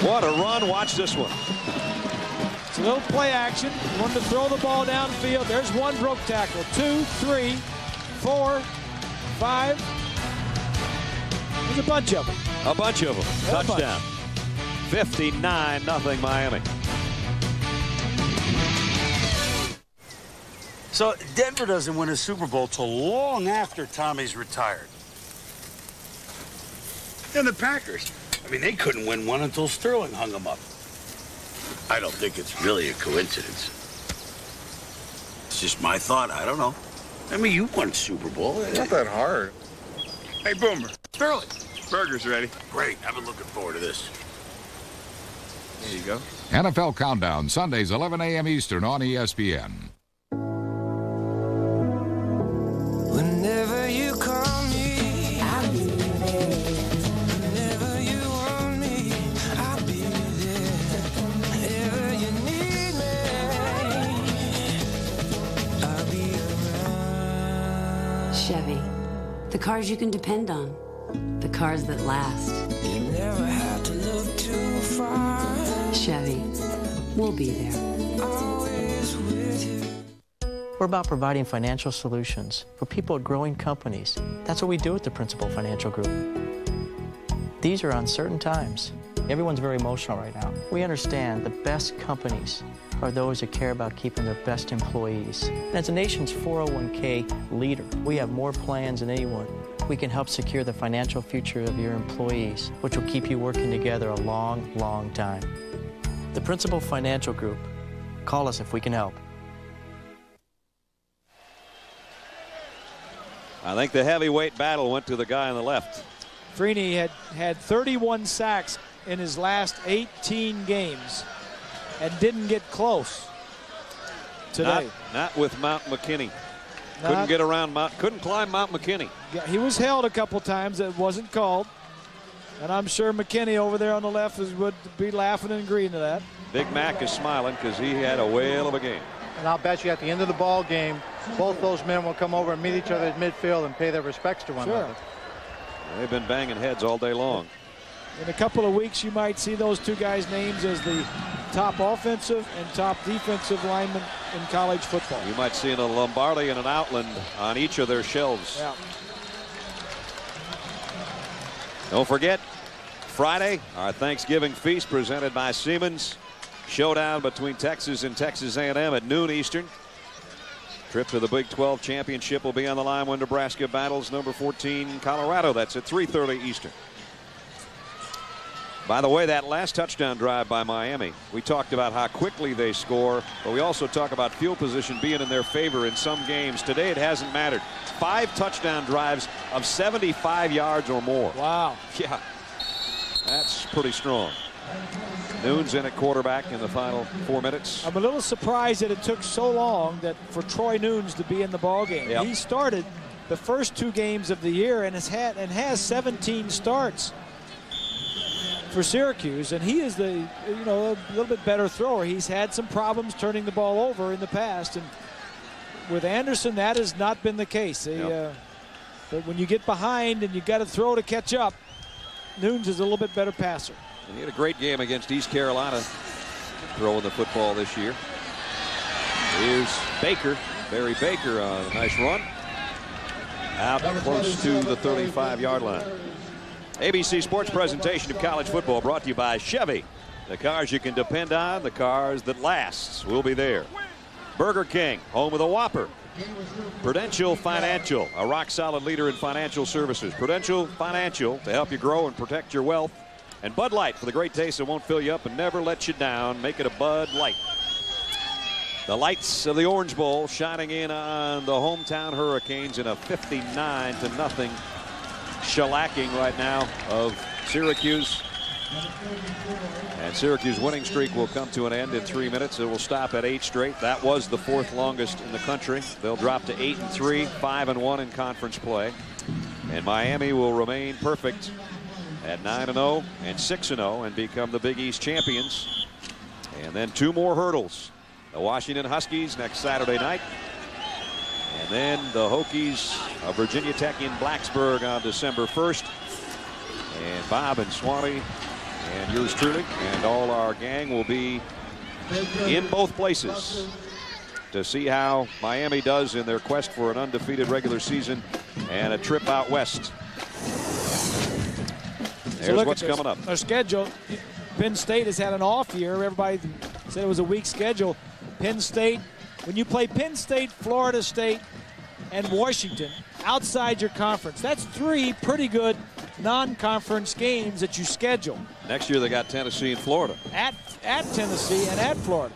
What a run. Watch this one. It's a little play action. You want to throw the ball downfield. There's one broke tackle. 2, 3, 4, 5. There's a bunch of them. A bunch of them. Touchdown. 59-0 Miami. So Denver doesn't win a Super Bowl till long after Tommy's retired. And the Packers, I mean, they couldn't win one until Sterling hung them up. I don't think it's really a coincidence. It's just my thought. I don't know. I mean, you won Super Bowl. It's not that hard. Hey, Boomer. Sterling. Burger's ready. Great. I've been looking forward to this. There you go. NFL Countdown, Sundays, 11 a.m. Eastern on ESPN. Whenever you call me, I'll be there. Whenever you want me, I'll be there. Whenever you need me, I'll be around. Chevy, the cars you can depend on, the cars that last. You never have to look too far. Chevy, we'll be there. Always with you. We're about providing financial solutions for people at growing companies. That's what we do at the Principal Financial Group. These are uncertain times. Everyone's very emotional right now. We understand the best companies are those that care about keeping their best employees. And as the nation's 401k leader, we have more plans than anyone. We can help secure the financial future of your employees, which will keep you working together a long, long time. The Principal Financial Group. Call us if we can help. I think the heavyweight battle went to the guy on the left. Freeney had 31 sacks in his last 18 games and didn't get close today. Not with Mount McKinney. Couldn't get around couldn't climb Mount McKinney. He was held a couple times. It wasn't called. And I'm sure McKinney over there on the left would be laughing and agreeing to that. Big Mac is smiling because he had a whale of a game. And I'll bet you at the end of the ball game, both those men will come over and meet each other at midfield and pay their respects to one another. They've been banging heads all day long. In a couple of weeks, you might see those two guys' names as the top offensive and top defensive linemen in college football. You might see a Lombardi and an Outland on each of their shelves. Yeah. Don't forget, Friday, our Thanksgiving feast presented by Siemens. Showdown between Texas and Texas A&M at noon Eastern. Trip to the Big 12 championship will be on the line when Nebraska battles number 14 Colorado. That's at 3:30 Eastern. By the way, that last touchdown drive by Miami, we talked about how quickly they score, but we also talk about field position being in their favor in some games. Today it hasn't mattered. 5 touchdown drives of 75 yards or more. Wow. Yeah, that's pretty strong. Noon's in at quarterback in the final 4 minutes. I'm a little surprised that it took so long for Troy Nunes to be in the ballgame. Yep. He started the first 2 games of the year and has 17 starts for Syracuse, and he is a little bit better thrower. He's had some problems turning the ball over in the past, and with Anderson, that has not been the case. But when you get behind and you got to throw to catch up, Nunes is a little bit better passer. And he had a great game against East Carolina throwing the football this year. Here's Baker, Barry Baker on a nice run. Out close to the 35-yard line. ABC Sports presentation of college football brought to you by Chevy. The cars you can depend on, the cars that last will be there. Burger King, home of the Whopper. Prudential Financial, a rock-solid leader in financial services. Prudential Financial to help you grow and protect your wealth. And Bud Light for the great taste that won't fill you up and never let you down. Make it a Bud Light. The lights of the Orange Bowl shining in on the hometown Hurricanes in a 59-0 shellacking right now of Syracuse. And Syracuse winning streak will come to an end in 3 minutes. It will stop at 8 straight. That was the 4th longest in the country. They'll drop to 8-3, 5-1 in conference play. And Miami will remain perfect at 9-0 and 6-0 and become the Big East champions. And then 2 more hurdles. The Washington Huskies next Saturday night. And then the Hokies of Virginia Tech in Blacksburg on December 1st. And Bob and Swanee and yours truly and all our gang will be in both places to see how Miami does in their quest for an undefeated regular season and a trip out west. There's what's coming up. Our schedule. Penn State has had an off year. Everybody said it was a weak schedule. Penn State, when you play Penn State, Florida State, and Washington outside your conference, that's 3 pretty good non-conference games that you schedule. Next year they got Tennessee and Florida. At Tennessee and at Florida.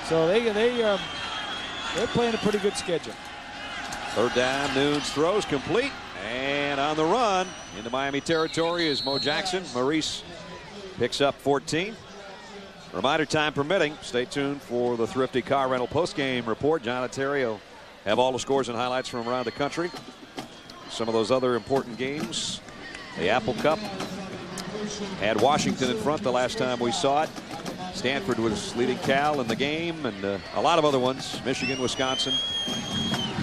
So they're playing a pretty good schedule. 3rd down, Nunes throws complete. And on the run into Miami territory is Mo Jackson. Maurice picks up 14. Reminder, time permitting, stay tuned for the Thrifty Car Rental postgame report. John and Terry will have all the scores and highlights from around the country. Some of those other important games. The Apple Cup had Washington in front the last time we saw it. Stanford was leading Cal in the game, and a lot of other ones. Michigan, Wisconsin.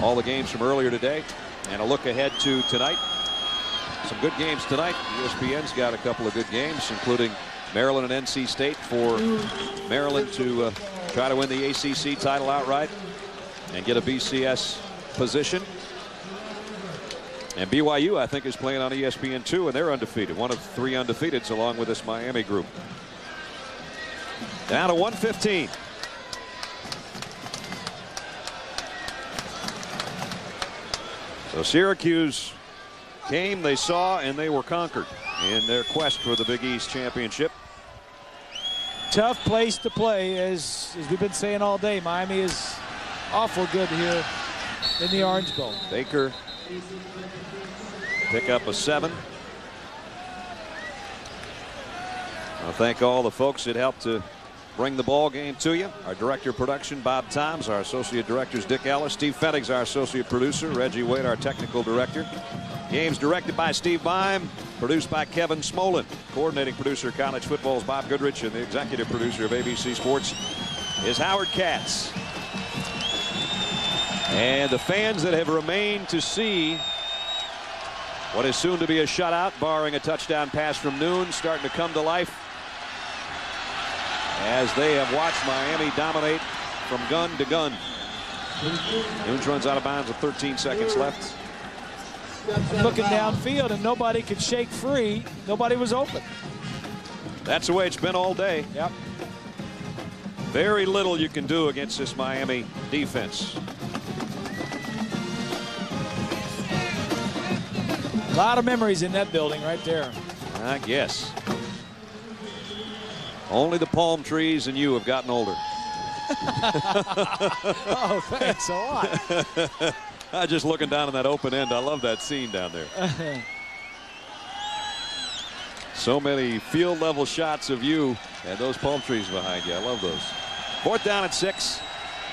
All the games from earlier today. And a look ahead to tonight. Some good games tonight. ESPN's got a couple of good games, including Maryland and NC State, for Maryland to try to win the ACC title outright and get a BCS position. And BYU, I think, is playing on ESPN2, and they're undefeated. One of 3 undefeateds along with this Miami group. Down to 1:15. So Syracuse came, they saw, and they were conquered in their quest for the Big East championship. Tough place to play, as we've been saying all day. Miami is awful good here in the Orange Bowl. Baker pick up a 7. I thank all the folks that helped to bring the ball game to you. Our director of production, Bob Toms. Our associate directors, Dick Ellis. Steve Fettig's our associate producer. Reggie Wade, our technical director. Games directed by Steve Bime. Produced by Kevin Smolin. Coordinating producer, college football's Bob Goodrich. And the executive producer of ABC Sports is Howard Katz. And the fans that have remained to see what is soon to be a shutout, barring a touchdown pass from Nunes, starting to come to life as they have watched Miami dominate from gun to gun. Nunes runs out of bounds with 13 seconds left. I'm looking downfield and nobody could shake free. Nobody was open. That's the way it's been all day. Yep. Very little you can do against this Miami defense. A lot of memories in that building right there. I guess. Only the palm trees and you have gotten older. Oh, thanks a lot. Just looking down on that open end. I love that scene down there. So many field level shots of you and those palm trees behind you. I love those. 4th down at 6.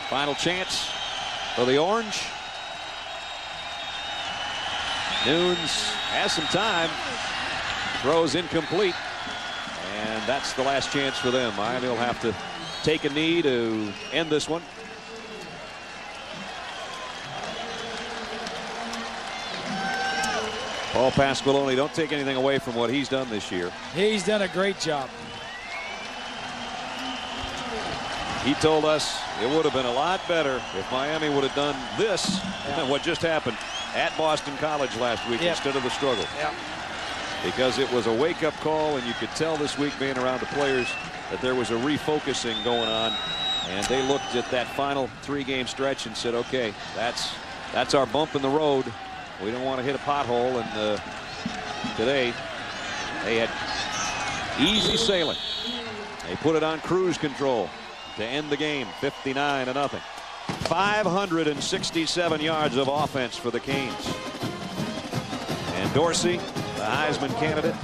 Final chance for the Orange. Nunes has some time. Throws incomplete. And that's the last chance for them. Miami will have to take a knee to end this one. Paul Pasqualoni, don't take anything away from what he's done this year. He's done a great job. He told us it would have been a lot better if Miami would have done this than what just happened at Boston College last week instead of the struggle. Because it was a wake-up call, and you could tell this week being around the players that there was a refocusing going on, and they looked at that final 3-game stretch and said, okay, that's our bump in the road. We don't want to hit a pothole, and today they had easy sailing. They put it on cruise control to end the game, 59-0. 567 yards of offense for the Canes. And Dorsey, the Heisman candidate,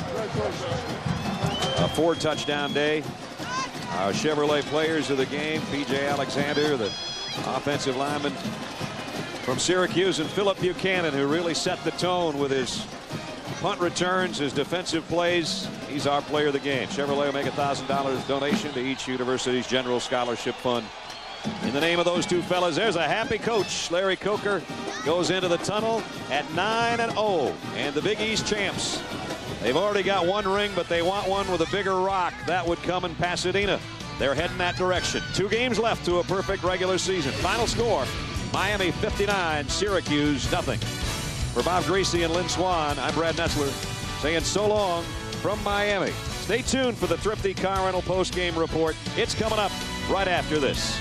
a 4-touchdown day. Our Chevrolet players of the game, P.J. Alexander, the offensive lineman from Syracuse, and Philip Buchanan, who really set the tone with his punt returns, his defensive plays, he's our player of the game. Chevrolet will make a $1,000 donation to each university's general scholarship fund. In the name of those two fellas, there's a happy coach. Larry Coker goes into the tunnel at 9-0. And the Big East champs, they've already got one ring, but they want one with a bigger rock. That would come in Pasadena. They're heading that direction. 2 games left to a perfect regular season. Final score, Miami 59, Syracuse nothing. For Bob Greasy and Lynn Swan, I'm Brad Nessler saying so long from Miami. Stay tuned for the Thrifty Car Rental post-game report. It's coming up right after this.